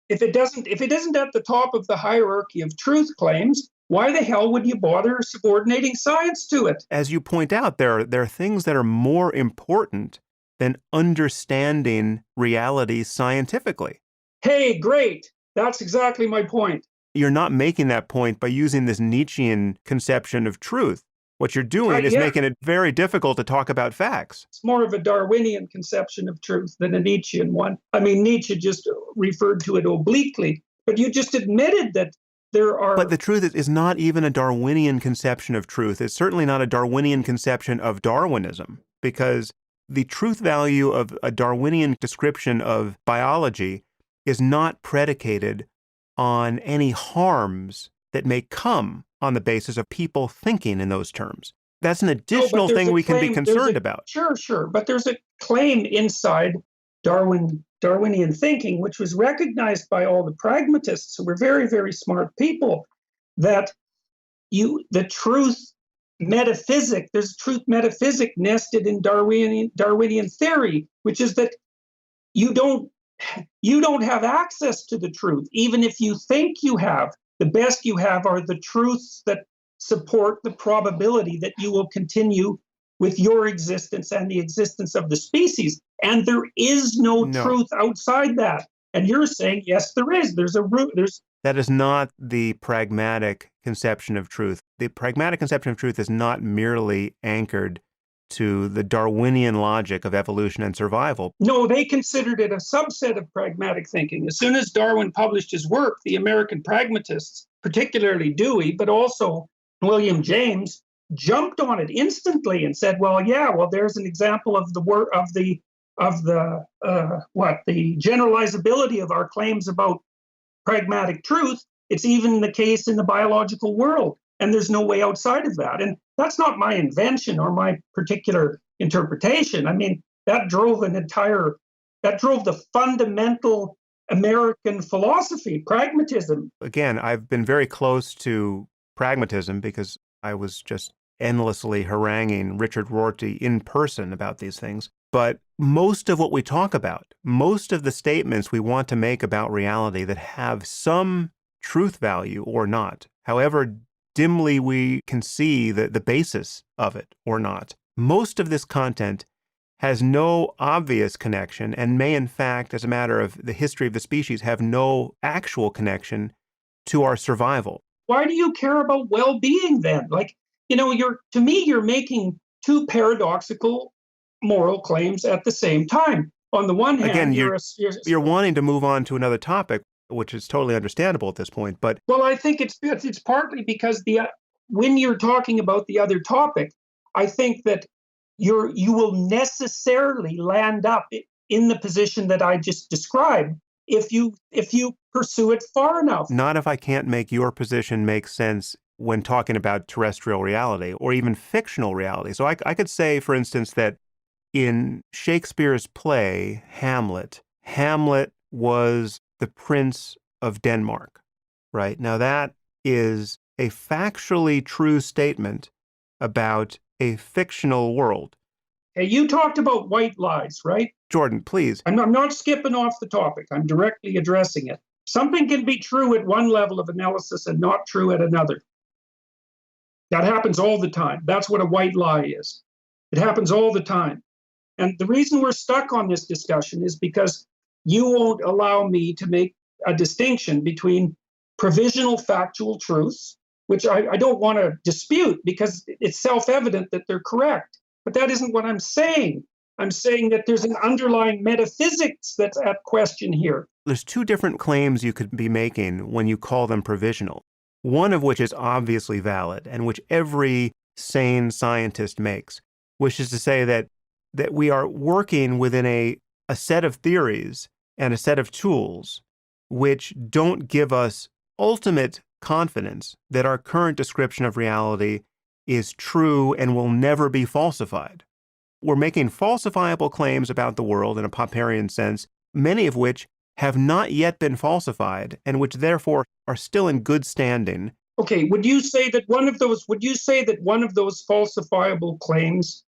Speaker 2: If it isn't at the top of the hierarchy of truth claims, why the hell would you bother subordinating science to it?
Speaker 1: As you point out, there are things that are more important than understanding reality scientifically.
Speaker 2: Hey, great. That's exactly my point.
Speaker 1: You're not making that point by using this Nietzschean conception of truth. What you're doing is
Speaker 2: Yeah,
Speaker 1: making it very difficult to talk about facts.
Speaker 2: it's more of a Darwinian conception of truth than a Nietzschean one. I mean, Nietzsche just referred to it obliquely, but you just admitted that there are.
Speaker 1: But the truth is not even a Darwinian conception of truth. It's certainly not a Darwinian conception of Darwinism, because the truth value of a Darwinian description of biology is not predicated on any harms that may come on the basis of people thinking in those terms. That's an additional thing we can be concerned about.
Speaker 2: Sure. But there's a claim inside Darwinian thinking, which was recognized by all the pragmatists who were very, very smart people, that the truth metaphysic, there's truth metaphysic nested in Darwinian theory, which is that you don't have access to the truth, even if you think you have. The best you have are the truths that support the probability that you will continue with your existence and the existence of the species. And there is no truth outside that. And you're saying, yes, there is. There's a root.
Speaker 1: That is not the pragmatic conception of truth. The pragmatic conception of truth is not merely anchored to the Darwinian logic of evolution and survival.
Speaker 2: No, they considered it a subset of pragmatic thinking. As soon as Darwin published his work, the American pragmatists, particularly Dewey, but also William James, jumped on it instantly and said, well, there's an example of the work of the generalizability of our claims about pragmatic truth. It's even the case in the biological world, and there's no way outside of that. And that's not my invention or my particular interpretation. I mean, that drove the fundamental American philosophy, pragmatism.
Speaker 1: Again, I've been very close to pragmatism because I was just endlessly haranguing Richard Rorty in person about these things. But most of what we talk about, most of the statements we want to make about reality that have some truth value or not, however dimly we can see the basis of it or not, most of this content has no obvious connection and may, in fact, as a matter of the history of the species, have no actual connection to our survival.
Speaker 2: Why do you care about well-being then? To me, you're making two paradoxical moral claims at the same time. On the one hand,
Speaker 1: again, you're wanting to move on to another topic, which is totally understandable at this point. But
Speaker 2: well, I think it's partly because when you're talking about the other topic, I think that you will necessarily land up in the position that I just described if you pursue it far enough.
Speaker 1: Not if I can't make your position make sense when talking about terrestrial reality or even fictional reality. So I could say, for instance, that in Shakespeare's play, Hamlet was the Prince of Denmark, right? Now that is a factually true statement about a fictional world.
Speaker 2: Hey, you talked about white lies, right?
Speaker 1: Jordan, please.
Speaker 2: I'm not skipping off the topic. I'm directly addressing it. Something can be true at one level of analysis and not true at another. That happens all the time. That's what a white lie is. It happens all the time. And the reason we're stuck on this discussion is because you won't allow me to make a distinction between provisional factual truths, which I don't want to dispute because it's self-evident that they're correct. But that isn't what I'm saying. I'm saying that there's an underlying metaphysics that's at question here.
Speaker 1: There's two different claims you could be making when you call them provisional. One of which is obviously valid and which every sane scientist makes, which is to say that we are working within a set of theories and a set of tools which don't give us ultimate confidence that our current description of reality is true and will never be falsified. We're making falsifiable claims about the world in a Popperian sense, many of which have not yet been falsified and which therefore are still in good standing.
Speaker 2: Okay, would you say that one of those falsifiable claims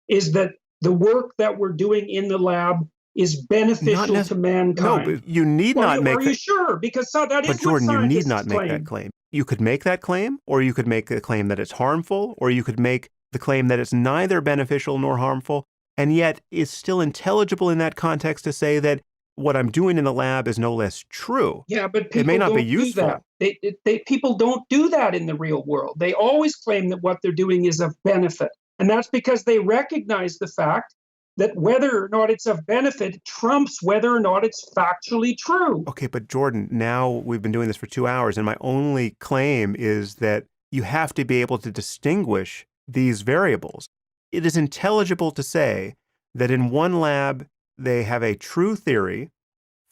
Speaker 2: is that the work that we're doing in the lab is beneficial to mankind?
Speaker 1: No, but you need not make
Speaker 2: that. Are you sure? Because that is
Speaker 1: but Jordan,
Speaker 2: what
Speaker 1: you need
Speaker 2: scientists
Speaker 1: not make
Speaker 2: claim.
Speaker 1: that claim. You could make that claim, or you could make the claim that it's harmful, or you could make the claim that it's neither beneficial nor harmful, and yet it's still intelligible in that context to say that what I'm doing in the lab is no less true.
Speaker 2: Yeah, but people
Speaker 1: it may not
Speaker 2: don't
Speaker 1: be useful.
Speaker 2: do that. People don't do that in the real world. They always claim that what they're doing is of benefit. And that's because they recognize the fact that whether or not it's of benefit trumps whether or not it's factually true.
Speaker 1: Okay, but Jordan, now we've been doing this for 2 hours, and my only claim is that you have to be able to distinguish these variables. It is intelligible to say that in one lab, they have a true theory,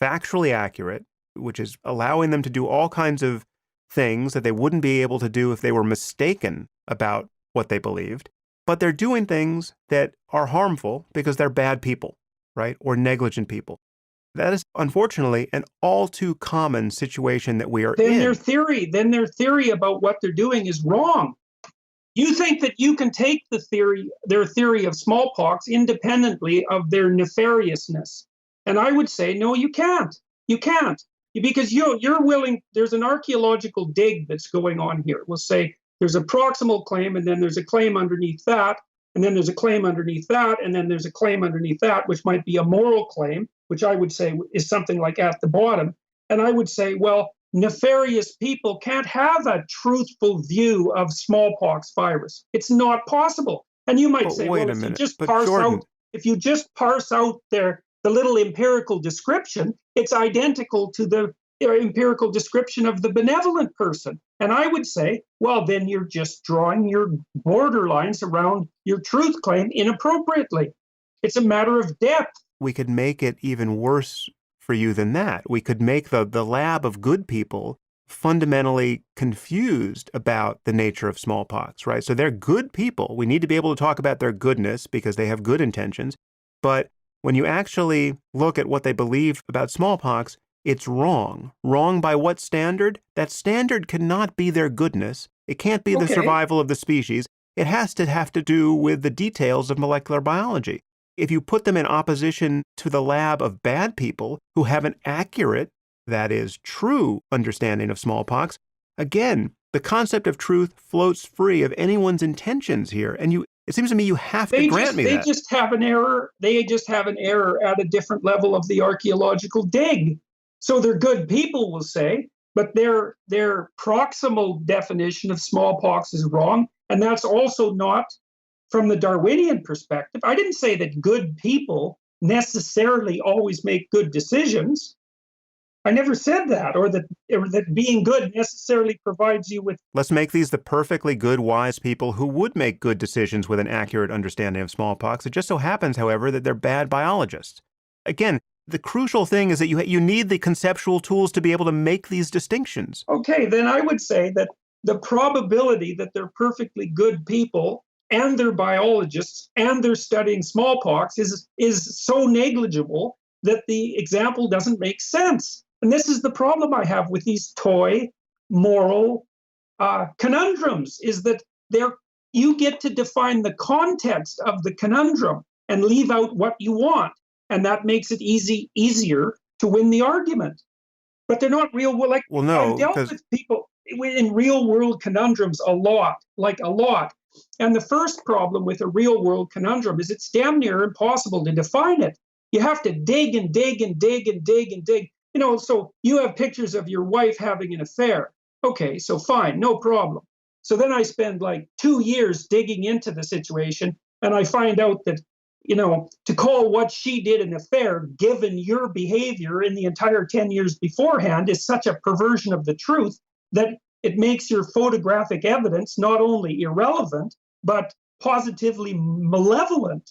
Speaker 1: factually accurate, which is allowing them to do all kinds of things that they wouldn't be able to do if they were mistaken about what they believed. But they're doing things that are harmful because they're bad people, right? Or negligent people. That is, unfortunately, an all too common situation that we are in.
Speaker 2: Then their theory about what they're doing is wrong. You think that you can take their theory of smallpox independently of their nefariousness. And I would say, no, you can't. You can't. Because you're willing, there's an archaeological dig that's going on here. We'll say there's a proximal claim, and then there's a claim underneath that, and then there's a claim underneath that, and then there's a claim underneath that, which might be a moral claim, which I would say is something like at the bottom. And I would say, well, nefarious people can't have a truthful view of smallpox virus. It's not possible. And you might say, well, if you just parse out the little empirical description, it's identical to the empirical description of the benevolent person. And I would say, well, then you're just drawing your borderlines around your truth claim inappropriately. It's a matter of depth.
Speaker 1: We could make it even worse for you than that. We could make the lab of good people fundamentally confused about the nature of smallpox, right? So they're good people. We need to be able to talk about their goodness because they have good intentions. But when you actually look at what they believe about smallpox, it's wrong. Wrong by what standard? That standard cannot be their goodness. It can't be the survival of the species. It has to have to do with the details of molecular biology. If you put them in opposition to the lab of bad people who have an accurate, that is, true understanding of smallpox, again, the concept of truth floats free of anyone's intentions here. And it seems to me you have to grant me that.
Speaker 2: They just have an error. They just have an error at a different level of the archaeological dig. So they're good people, we'll say, but their proximal definition of smallpox is wrong. And that's also not from the Darwinian perspective. I didn't say that good people necessarily always make good decisions. I never said that, or that being good necessarily provides you with...
Speaker 1: Let's make these the perfectly good, wise people who would make good decisions with an accurate understanding of smallpox. It just so happens, however, that they're bad biologists. Again, the crucial thing is that you need the conceptual tools to be able to make these distinctions.
Speaker 2: Okay, then I would say that the probability that they're perfectly good people and they're biologists and they're studying smallpox is so negligible that the example doesn't make sense. And this is the problem I have with these toy moral conundrums, is that you get to define the context of the conundrum and leave out what you want. And that makes it easier to win the argument. But they're not real. I've dealt with people in real world conundrums a lot. And the first problem with a real world conundrum is it's damn near impossible to define it. You have to dig and dig and dig and dig and dig. So you have pictures of your wife having an affair. Okay, so fine, no problem. So then I spend like 2 years digging into the situation, and I find out that to call what she did an affair, given your behavior in the entire 10 years beforehand, is such a perversion of the truth that it makes your photographic evidence not only irrelevant, but positively malevolent.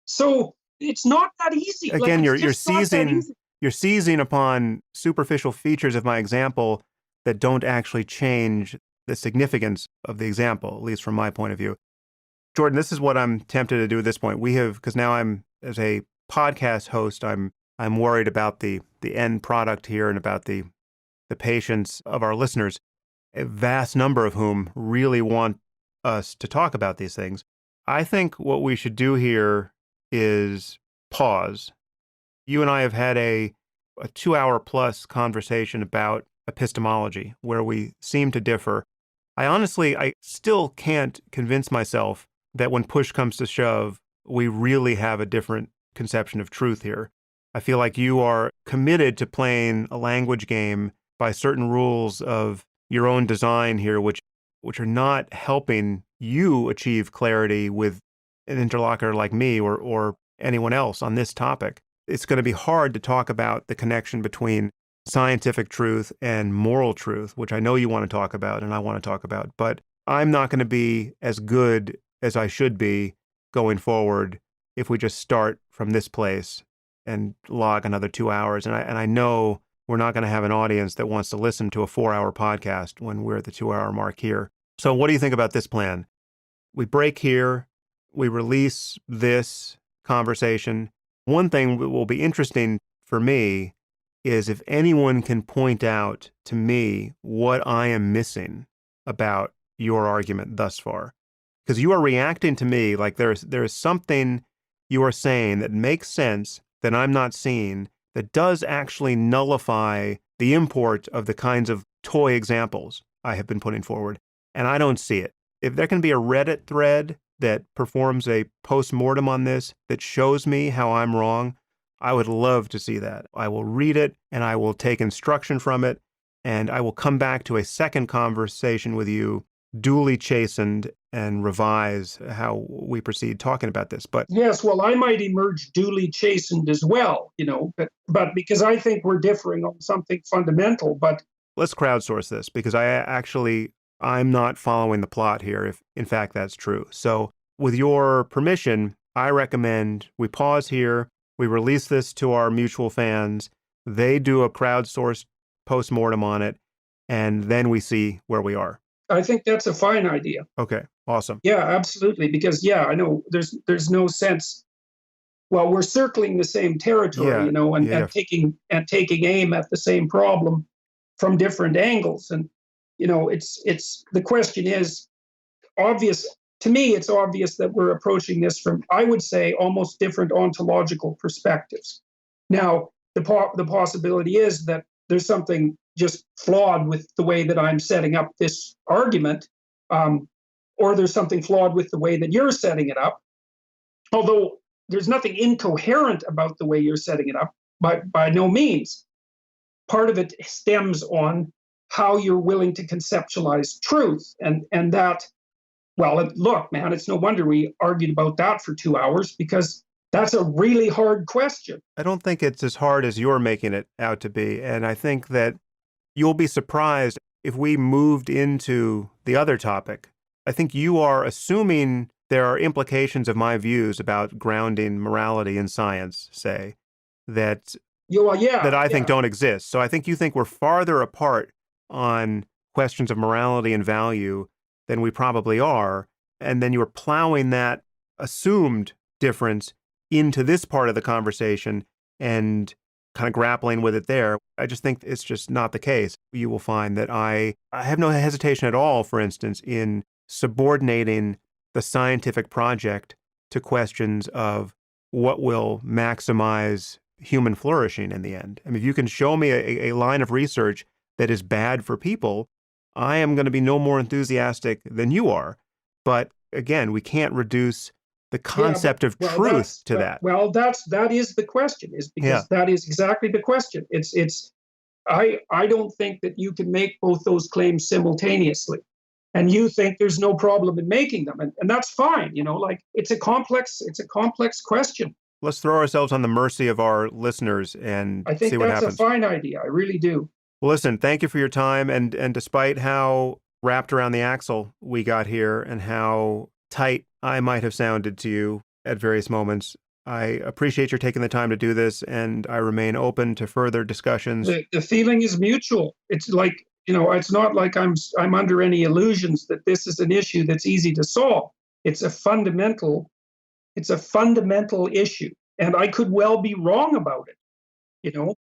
Speaker 2: So it's not that easy.
Speaker 1: Again,
Speaker 2: It's
Speaker 1: you're
Speaker 2: just not that easy.
Speaker 1: you're seizing upon superficial features of my example that don't actually change the significance of the example, at least from my point of view. Jordan, this is what I'm tempted to do at this point. Because now I'm, as a podcast host, I'm worried about the end product here and about the patience of our listeners, a vast number of whom really want us to talk about these things. I think what we should do here is pause. You and I have had a 2-hour plus conversation about epistemology where we seem to differ. I still can't convince myself that when push comes to shove, we really have a different conception of truth here. I feel like you are committed to playing a language game by certain rules of your own design here, which are not helping you achieve clarity with an interlocutor like me or anyone else on this topic. It's going to be hard to talk about the connection between scientific truth and moral truth, which I know you want to talk about and I want to talk about, but I'm not going to be as good as I should be going forward if we just start from this place and log another 2 hours. And I know we're not going to have an audience that wants to listen to a 4-hour podcast when we're at the 2-hour mark here. So what do you think about this plan? We break here, we release this conversation. One thing that will be interesting for me is if anyone can point out to me what I am missing about your argument thus far. Because you are reacting to me like there is something you are saying that makes sense that I'm not seeing that does actually nullify the import of the kinds of toy examples I have been putting forward. And I don't see it. If there can be a Reddit thread that performs a post-mortem on this that shows me how I'm wrong, I would love to see that. I will read it and I will take instruction from it and I will come back to a second conversation with you, duly chastened, and revise how we proceed talking about this. But
Speaker 2: yes, well, I might emerge duly chastened as well, but because I think we're differing on something fundamental. But
Speaker 1: let's crowdsource this because I'm not following the plot here, if in fact that's true. So with your permission, I recommend we pause here. We release this to our mutual fans. They do a crowdsourced postmortem on it, and then we see where we are.
Speaker 2: I think that's a fine idea.
Speaker 1: Okay, awesome.
Speaker 2: Yeah, absolutely. Because I know there's no sense. Well, we're circling the same territory, and taking aim at the same problem from different angles. And it's the question is obvious to me. It's obvious that we're approaching this from, I would say, almost different ontological perspectives. Now, the possibility is that there's something just flawed with the way that I'm setting up this argument, or there's something flawed with the way that you're setting it up. Although there's nothing incoherent about the way you're setting it up, but by no means. Part of it stems on how you're willing to conceptualize truth, and that. Well, look, man, it's no wonder we argued about that for 2 hours, because that's a really hard question.
Speaker 1: I don't think it's as hard as you're making it out to be. And I think that you'll be surprised if we moved into the other topic. I think you are assuming there are implications of my views about grounding morality in science, say, that I think don't exist. So I think you think we're farther apart on questions of morality and value than we probably are. And then you're plowing that assumed difference into this part of the conversation and kind of grappling with it there. I just think it's just not the case. You will find that I have no hesitation at all, for instance, in subordinating the scientific project to questions of what will maximize human flourishing in the end. I mean, if you can show me a line of research that is bad for people, I am going to be no more enthusiastic than you are. But again, we can't reduce the concept of truth to that.
Speaker 2: Well, that is the question, that is exactly the question. I don't think that you can make both those claims simultaneously. and you think there's no problem in making them, and that's fine. Like it's a complex question.
Speaker 1: Let's throw ourselves on the mercy of our listeners and
Speaker 2: I
Speaker 1: see
Speaker 2: think
Speaker 1: what
Speaker 2: that's a
Speaker 1: happens.
Speaker 2: fine idea. I really do.
Speaker 1: Well, listen, thank you for your time. And despite how wrapped around the axle we got here and how tight I might have sounded to you at various moments, I appreciate your taking the time to do this, and I remain open to further discussions.
Speaker 2: The feeling is mutual. It's like, it's not like I'm under any illusions that this is an issue that's easy to solve. It's a fundamental issue, and I could well be wrong about it.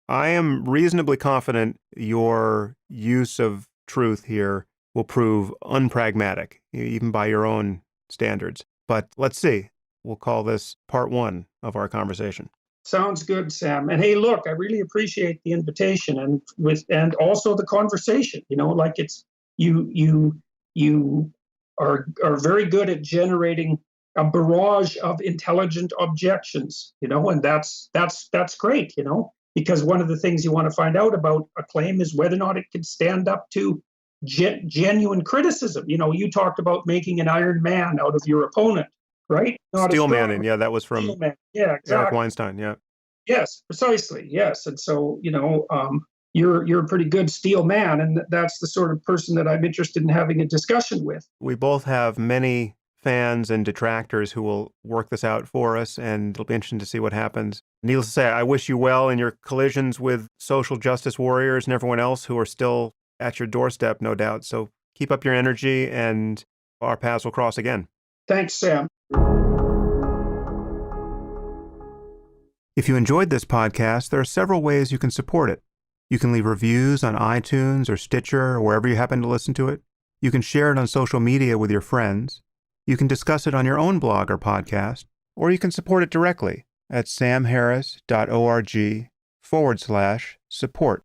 Speaker 1: I am reasonably confident your use of truth here will prove unpragmatic, even by your own standards. But let's see. We'll call this part one of our conversation.
Speaker 2: Sounds good, Sam. And hey, look, I really appreciate the invitation and also the conversation. Like it's you are very good at generating a barrage of intelligent objections. And that's great. Because one of the things you want to find out about a claim is whether or not it can stand up to genuine criticism. You talked about making an Iron Man out of your opponent, right? Not
Speaker 1: Steel Manning, yeah, that was from
Speaker 2: yeah, exactly.
Speaker 1: Eric Weinstein, yeah.
Speaker 2: Yes, precisely. Yes, and so you're a pretty good steel man, and that's the sort of person that I'm interested in having a discussion with.
Speaker 1: We both have many fans and detractors who will work this out for us, and it'll be interesting to see what happens. Needless to say, I wish you well in your collisions with social justice warriors and everyone else who are still at your doorstep, no doubt. So keep up your energy, and our paths will cross again.
Speaker 2: Thanks, Sam.
Speaker 1: If you enjoyed this podcast, there are several ways you can support it. You can leave reviews on iTunes or Stitcher or wherever you happen to listen to it. You can share it on social media with your friends. You can discuss it on your own blog or podcast, or you can support it directly at samharris.org/support.